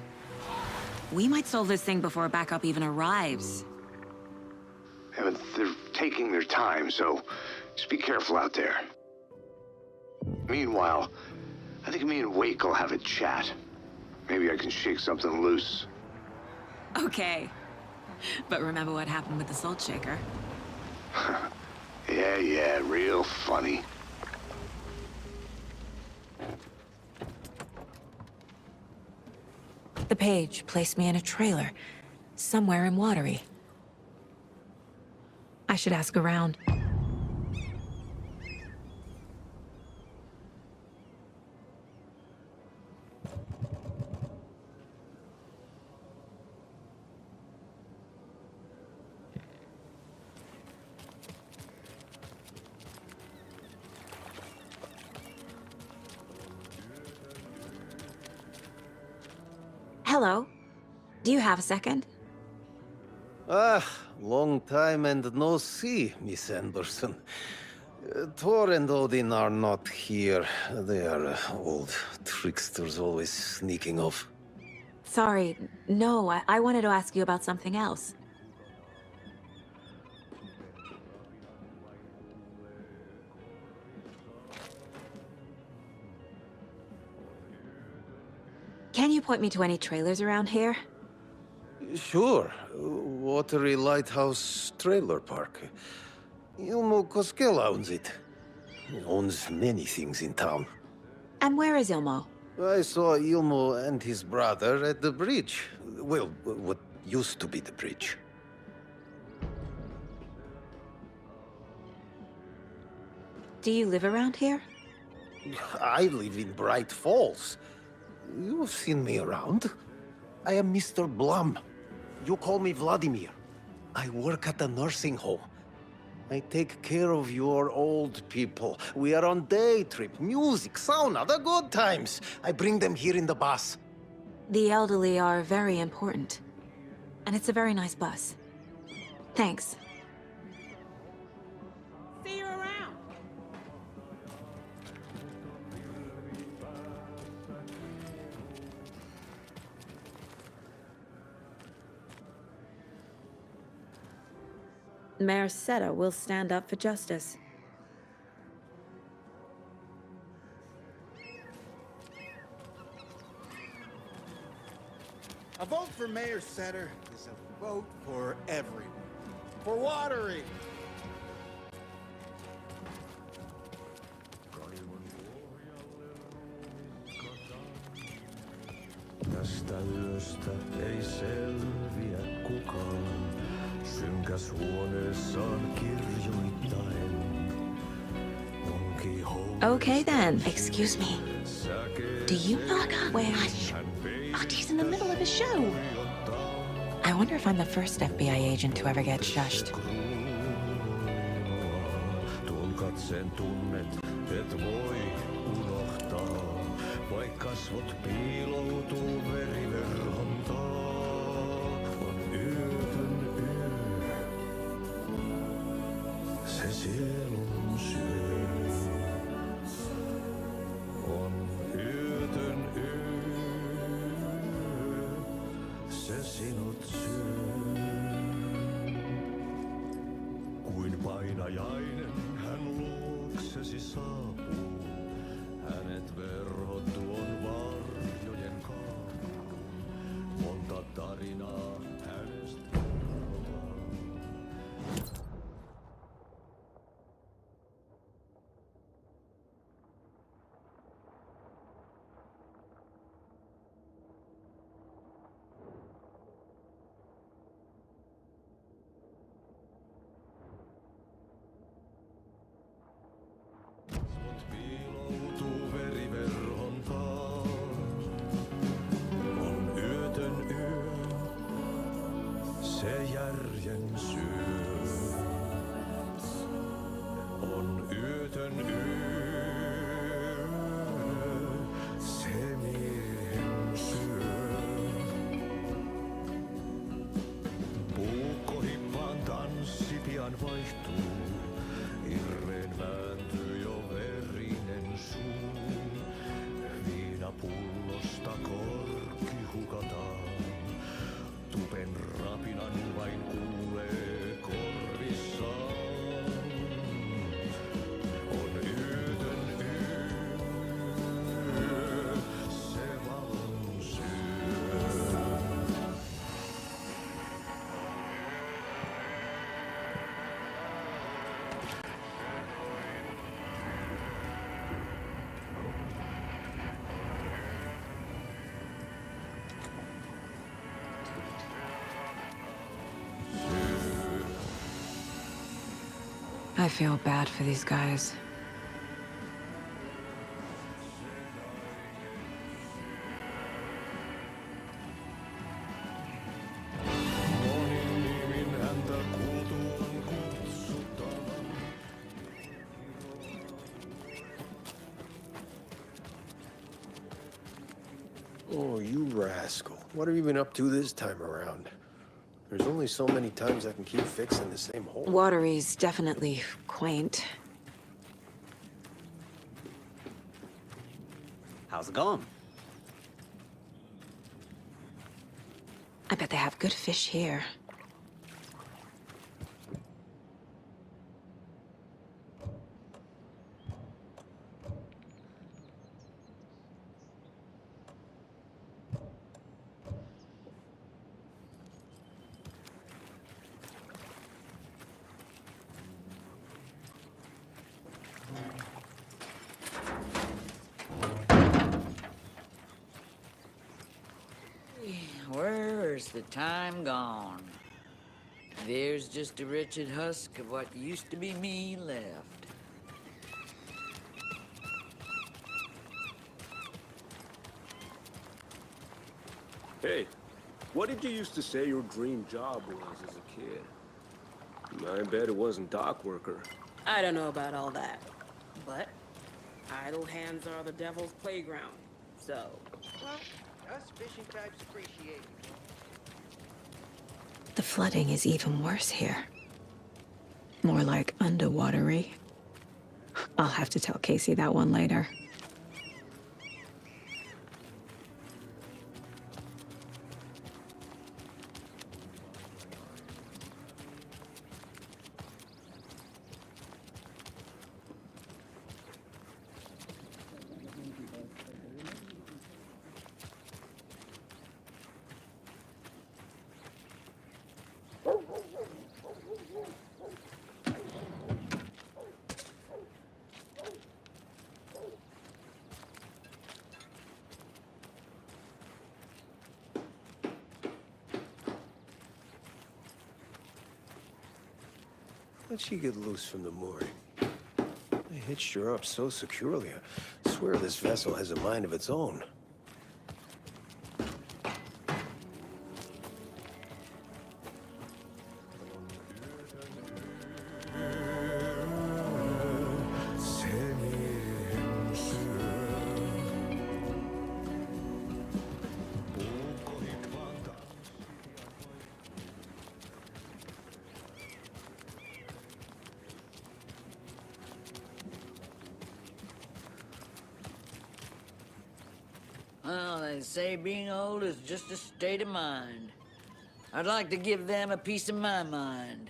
We might solve this thing before backup even arrives. Yeah, but they're taking their time, so just be careful out there. Meanwhile, I think me and Wake will have a chat. Maybe I can shake something loose. Okay. But remember what happened with the salt shaker? Yeah, real funny. The page placed me in a trailer, somewhere in Watery. I should ask around. Hello. Do you have a second? Ah, long time and no see, Miss Anderson. Thor and Odin are not here. They are old tricksters always sneaking off. Sorry, no, I wanted to ask you about something else. Can you point me to any trailers around here? Sure. Watery Lighthouse Trailer Park. Ilmo Koskela owns it. He owns many things in town. And where is Ilmo? I saw Ilmo and his brother at the bridge. Well, what used to be the bridge. Do you live around here? I live in Bright Falls. You've seen me around. I am Mr. Blum. You call me Vladimir. I work at a nursing home. I take care of your old people. We are on day trip, music, sauna, the good times. I bring them here in the bus. The elderly are very important. And it's a very nice bus. Thanks. See you around. Mayor Seta will stand up for justice. A vote for Mayor Setter is a vote for everyone. For Watery! Tästä yöstä ei selviä kukaan, synkäs huoneessaan kirjoittaen. Okay then, excuse me. Do you not where? He's in the middle of his show. I wonder if I'm the first FBI agent to ever get shushed. Tuon katseen tunnet, et voi unohtaa, vaik kasvot piiloutuu veriverhon taa. On yötön yö, se sielun syö. On yötön yö, se sinut syö. Kuin painajainen hän luoksesi saapuu. vaihtuu. Irreen vääntyy jo verinen suu. Viinapullosta korkki hukataan. Tupen rapinan vain kuulee korvissaan. On yötön yö, se valon syö. I feel bad for these guys. Monin nimin häntä kuultuaan kutsuttavan. Oh, you rascal. What have you been up to this time around? There's only so many times I can keep fixing the same hole. Watery's definitely quaint. How's it going? I bet they have good fish here. Where's the time gone? There's just a wretched husk of what used to be me left. Hey, what did you used to say your dream job was as a kid? I bet it wasn't dock worker. I don't know about all that. But idle hands are the devil's playground. So, Well, us fishing types appreciate it. The flooding is even worse here. More like underwatery. I'll have to tell Casey that one later. How'd she get loose from the mooring? They hitched her up so securely. I swear this vessel has a mind of its own. Well, they say being old is just a state of mind. I'd like to give them a piece of my mind.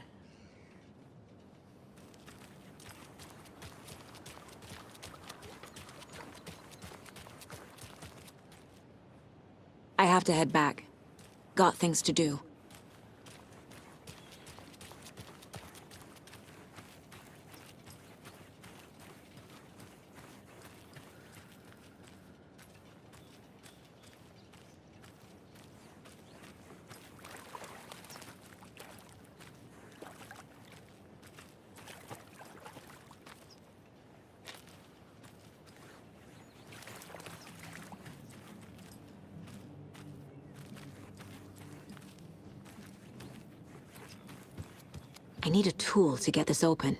I have to head back. Got things to do. I need a tool to get this open.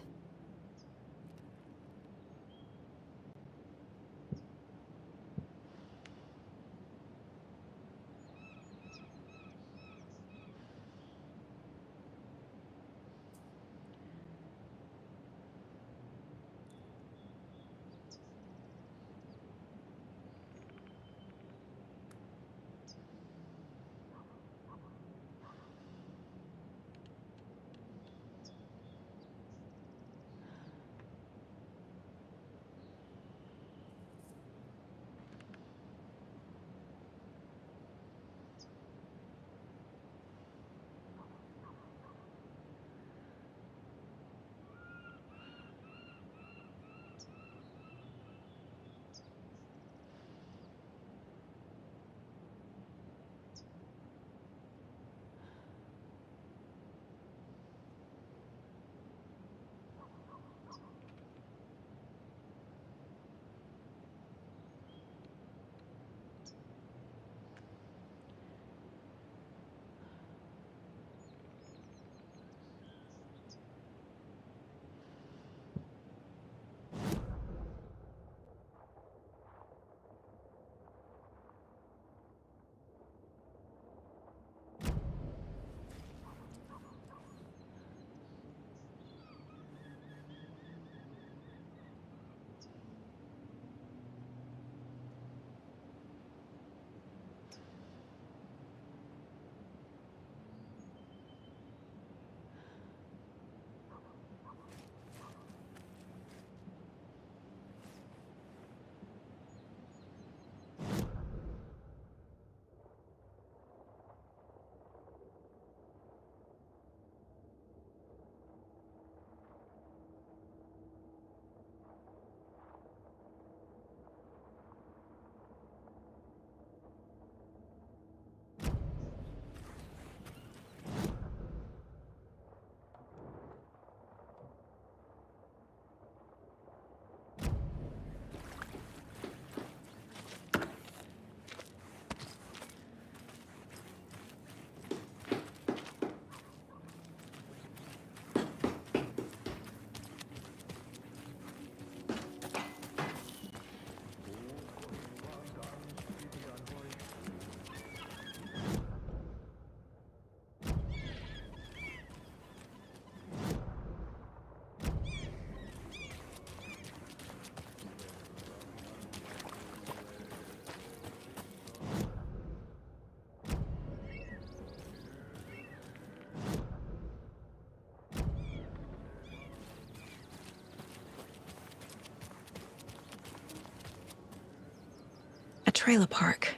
A trailer park.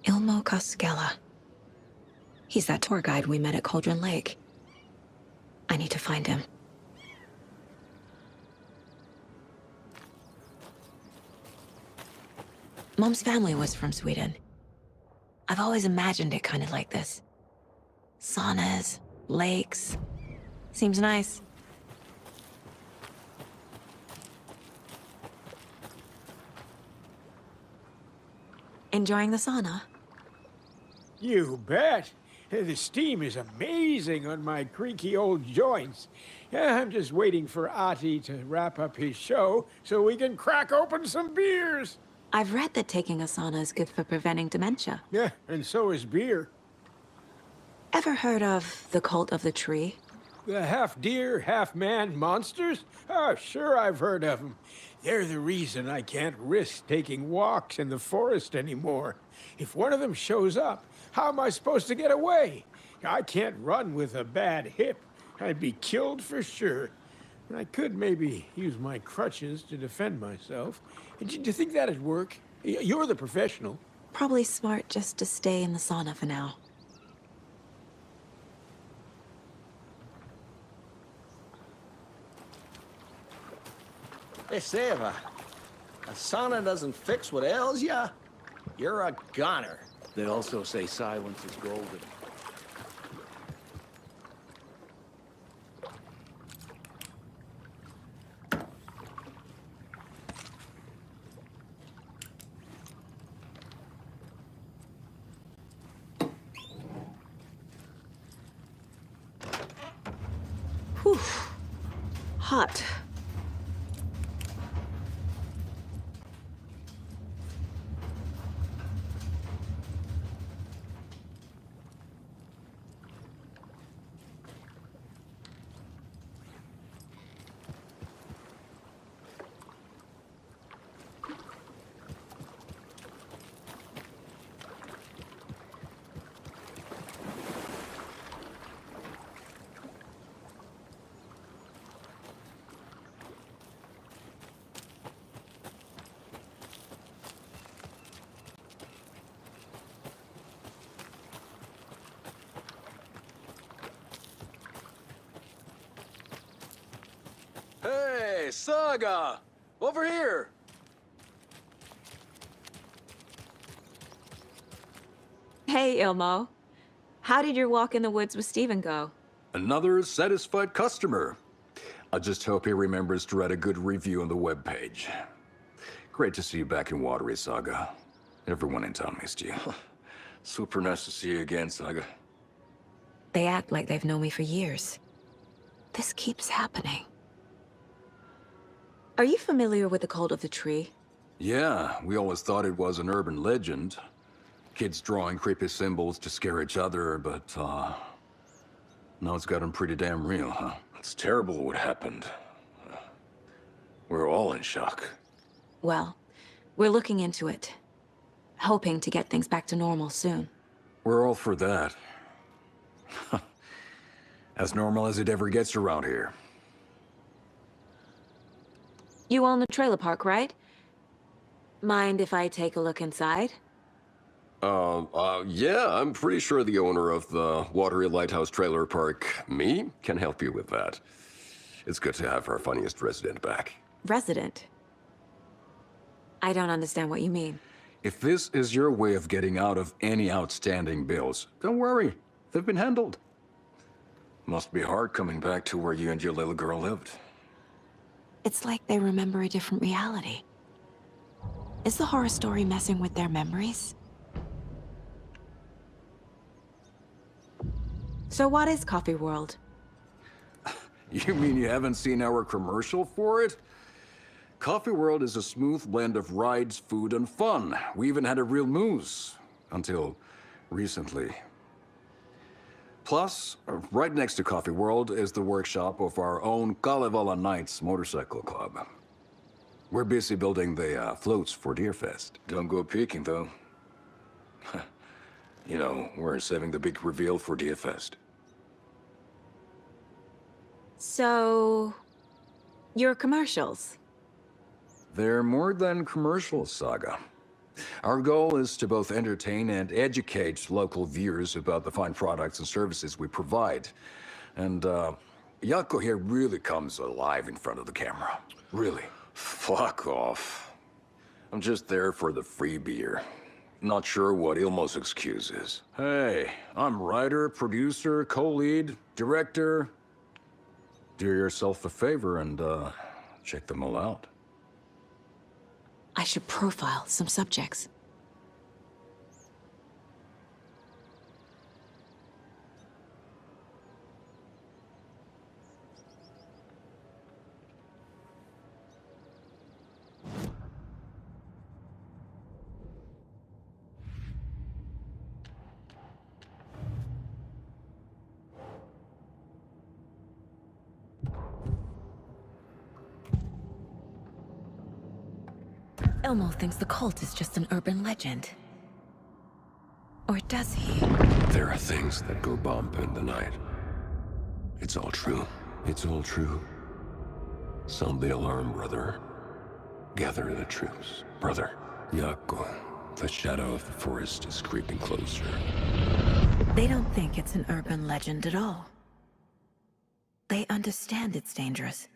Ilmo Koskela. He's that tour guide we met at Cauldron Lake. I need to find him. Mom's family was from Sweden. I've always imagined it kind of like this. Saunas, lakes. Seems nice. Enjoying the sauna? You bet. The steam is amazing on my creaky old joints. I'm just waiting for Ati to wrap up his show so we can crack open some beers. I've read that taking a sauna is good for preventing dementia. Yeah, and so is beer. Ever heard of the cult of the tree? The half-deer, half-man monsters? Oh, sure I've heard of them. They're the reason I can't risk taking walks in the forest anymore. If one of them shows up, how am I supposed to get away? I can't run with a bad hip. I'd be killed for sure. I could maybe use my crutches to defend myself. Do you think that'd work? You're the professional. Probably smart just to stay in the sauna for now. They say if a sauna doesn't fix what ails ya, you're a goner. They also say silence is golden. Whew. Hot. Hey, Saga! Over here! Hey, Ilmo. How did your walk in the woods with Steven go? Another satisfied customer. I just hope he remembers to write a good review on the webpage. Great to see you back in Watery, Saga. Everyone in town missed you. Super nice to see you again, Saga. They act like they've known me for years. This keeps happening. Are you familiar with the cult of the tree? Yeah, we always thought it was an urban legend. Kids drawing creepy symbols to scare each other, but, now it's gotten pretty damn real, huh? It's terrible what happened. We're all in shock. Well, we're looking into it. Hoping to get things back to normal soon. We're all for that. As normal as it ever gets around here. You own the trailer park, right? Mind if I take a look inside? Yeah, I'm pretty sure the owner of the Watery Lighthouse Trailer Park, me, can help you with that. It's good to have our funniest resident back. Resident? I don't understand what you mean. If this is your way of getting out of any outstanding bills, don't worry. They've been handled. Must be hard coming back to where you and your little girl lived. It's like they remember a different reality. Is the horror story messing with their memories? So what is Coffee World? You mean you haven't seen our commercial for it? Coffee World is a smooth blend of rides, food, and fun. We even had a real moose. Until recently. Plus, right next to Coffee World is the workshop of our own Kalevala Knights Motorcycle Club. We're busy building the floats for Deerfest. Don't go peeking, though. You know, we're saving the big reveal for Deerfest. So... your commercials? They're more than commercials, Saga. Our goal is to both entertain and educate local viewers about the fine products and services we provide. And, Yako here really comes alive in front of the camera. Really. Fuck off. I'm just there for the free beer. Not sure what Ilmo's excuse is. Hey, I'm writer, producer, co-lead, director. Do yourself a favor and, check them all out. I should profile some subjects. Elmo thinks the cult is just an urban legend. Or does he? There are things that go bump in the night. It's all true. It's all true. Sound the alarm, brother. Gather the troops, brother. Yako, the shadow of the forest is creeping closer. They don't think it's an urban legend at all. They understand it's dangerous.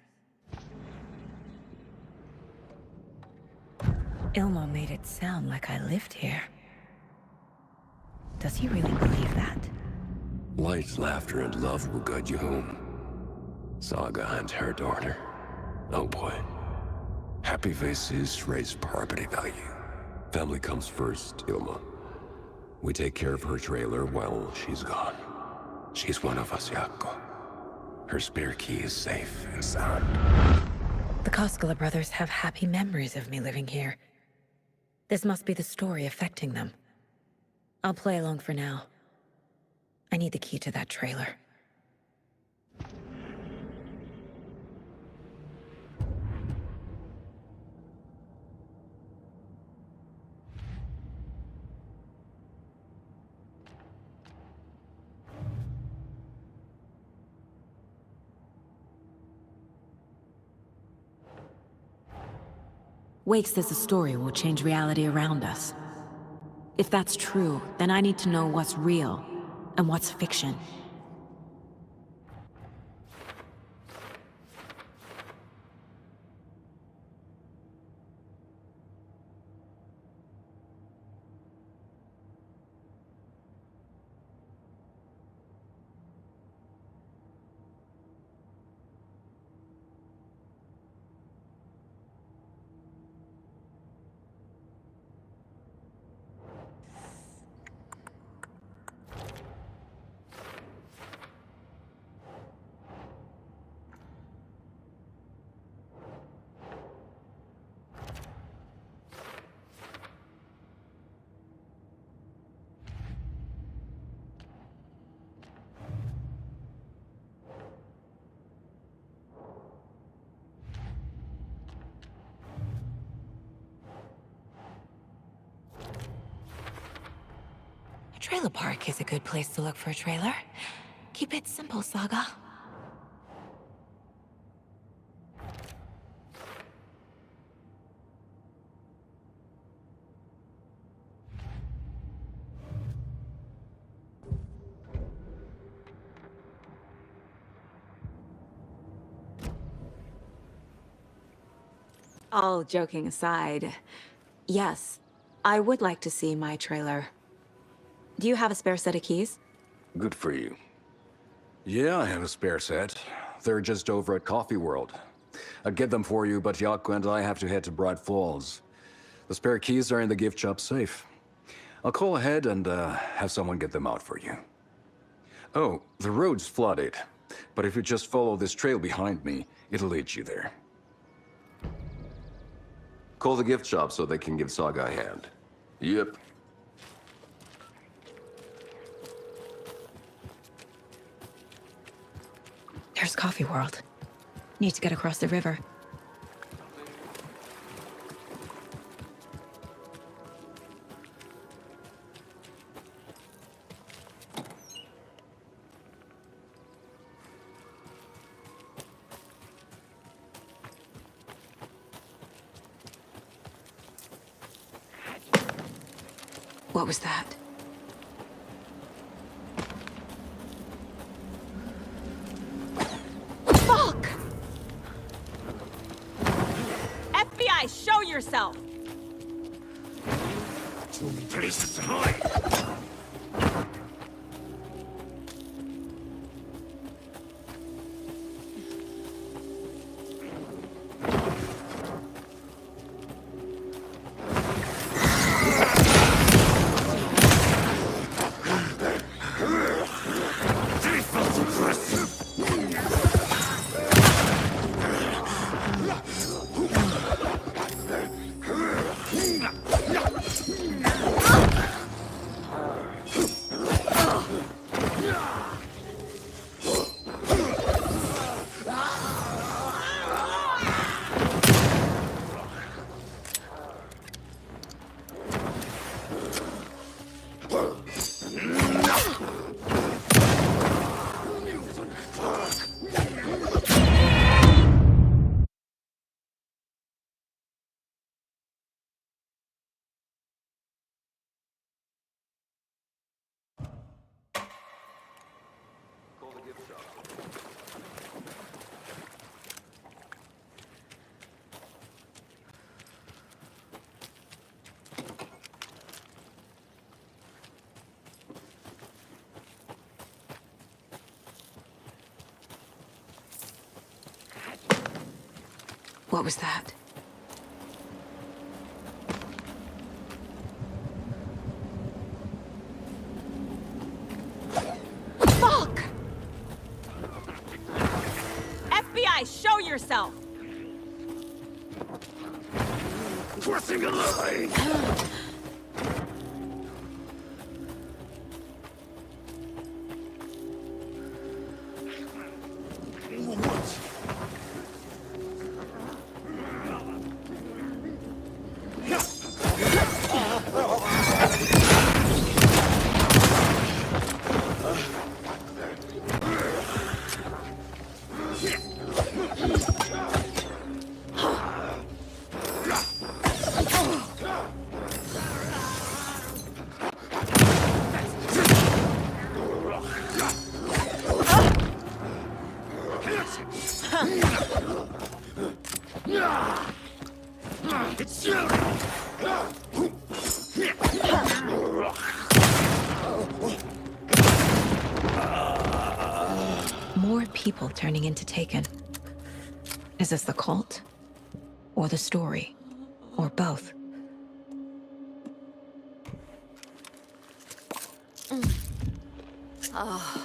Ilmo made it sound like I lived here. Does he really believe that? Light, laughter, and love will guide you home. Saga and her daughter. Oh boy. Happy faces raise property value. Family comes first, Ilma. We take care of her trailer while she's gone. She's one of us, Yako. Her spare key is safe and sound. The Koskela brothers have happy memories of me living here. This must be the story affecting them. I'll play along for now. I need the key to that trailer. Wake says the story will change reality around us. If that's true, then I need to know what's real and what's fiction. A trailer park is a good place to look for a trailer. Keep it simple, Saga. All joking aside, yes, I would like to see my trailer. Do you have a spare set of keys? Good for you. Yeah, I have a spare set. They're just over at Coffee World. I'd get them for you, but Yako and I have to head to Bright Falls. The spare keys are in the gift shop safe. I'll call ahead and have someone get them out for you. Oh, the road's flooded, but if you just follow this trail behind me, it'll lead you there. Call the gift shop so they can give Saga a hand. Yep. There's Coffee World. Need to get across the river. What was that? Fuck! FBI, show yourself! Too many places to hide. What was that? Fuck! FBI, show yourself! Crossing a line! It's you! More people turning into Taken. Is this the cult? Or the story? Or both? Oh.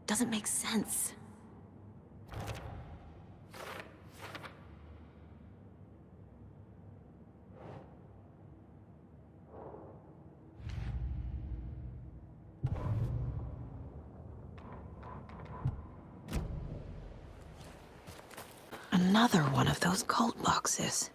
Doesn't make sense. Another one of those cult boxes.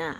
Nah.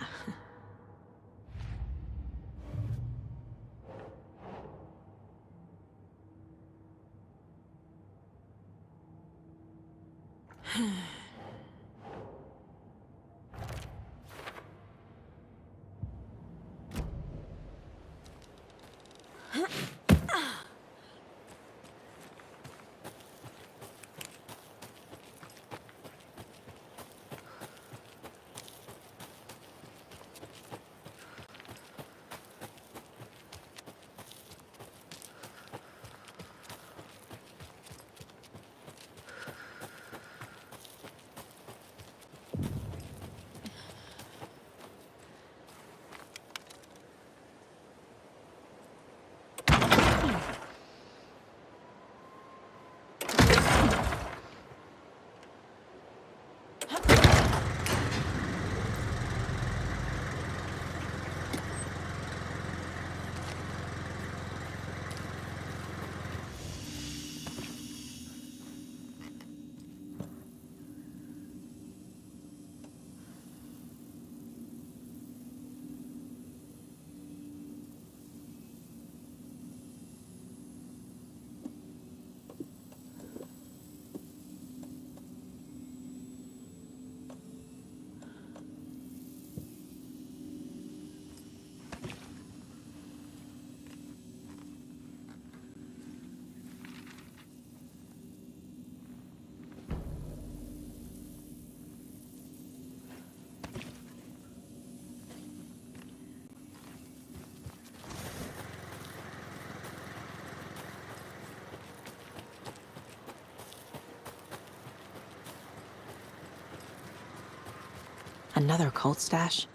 Another cult stash?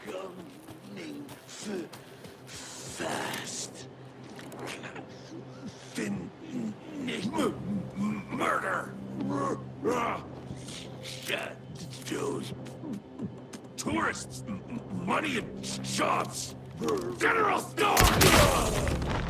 coming fast. Finish murder. Shadows. Tourists. Money and jobs. General Store!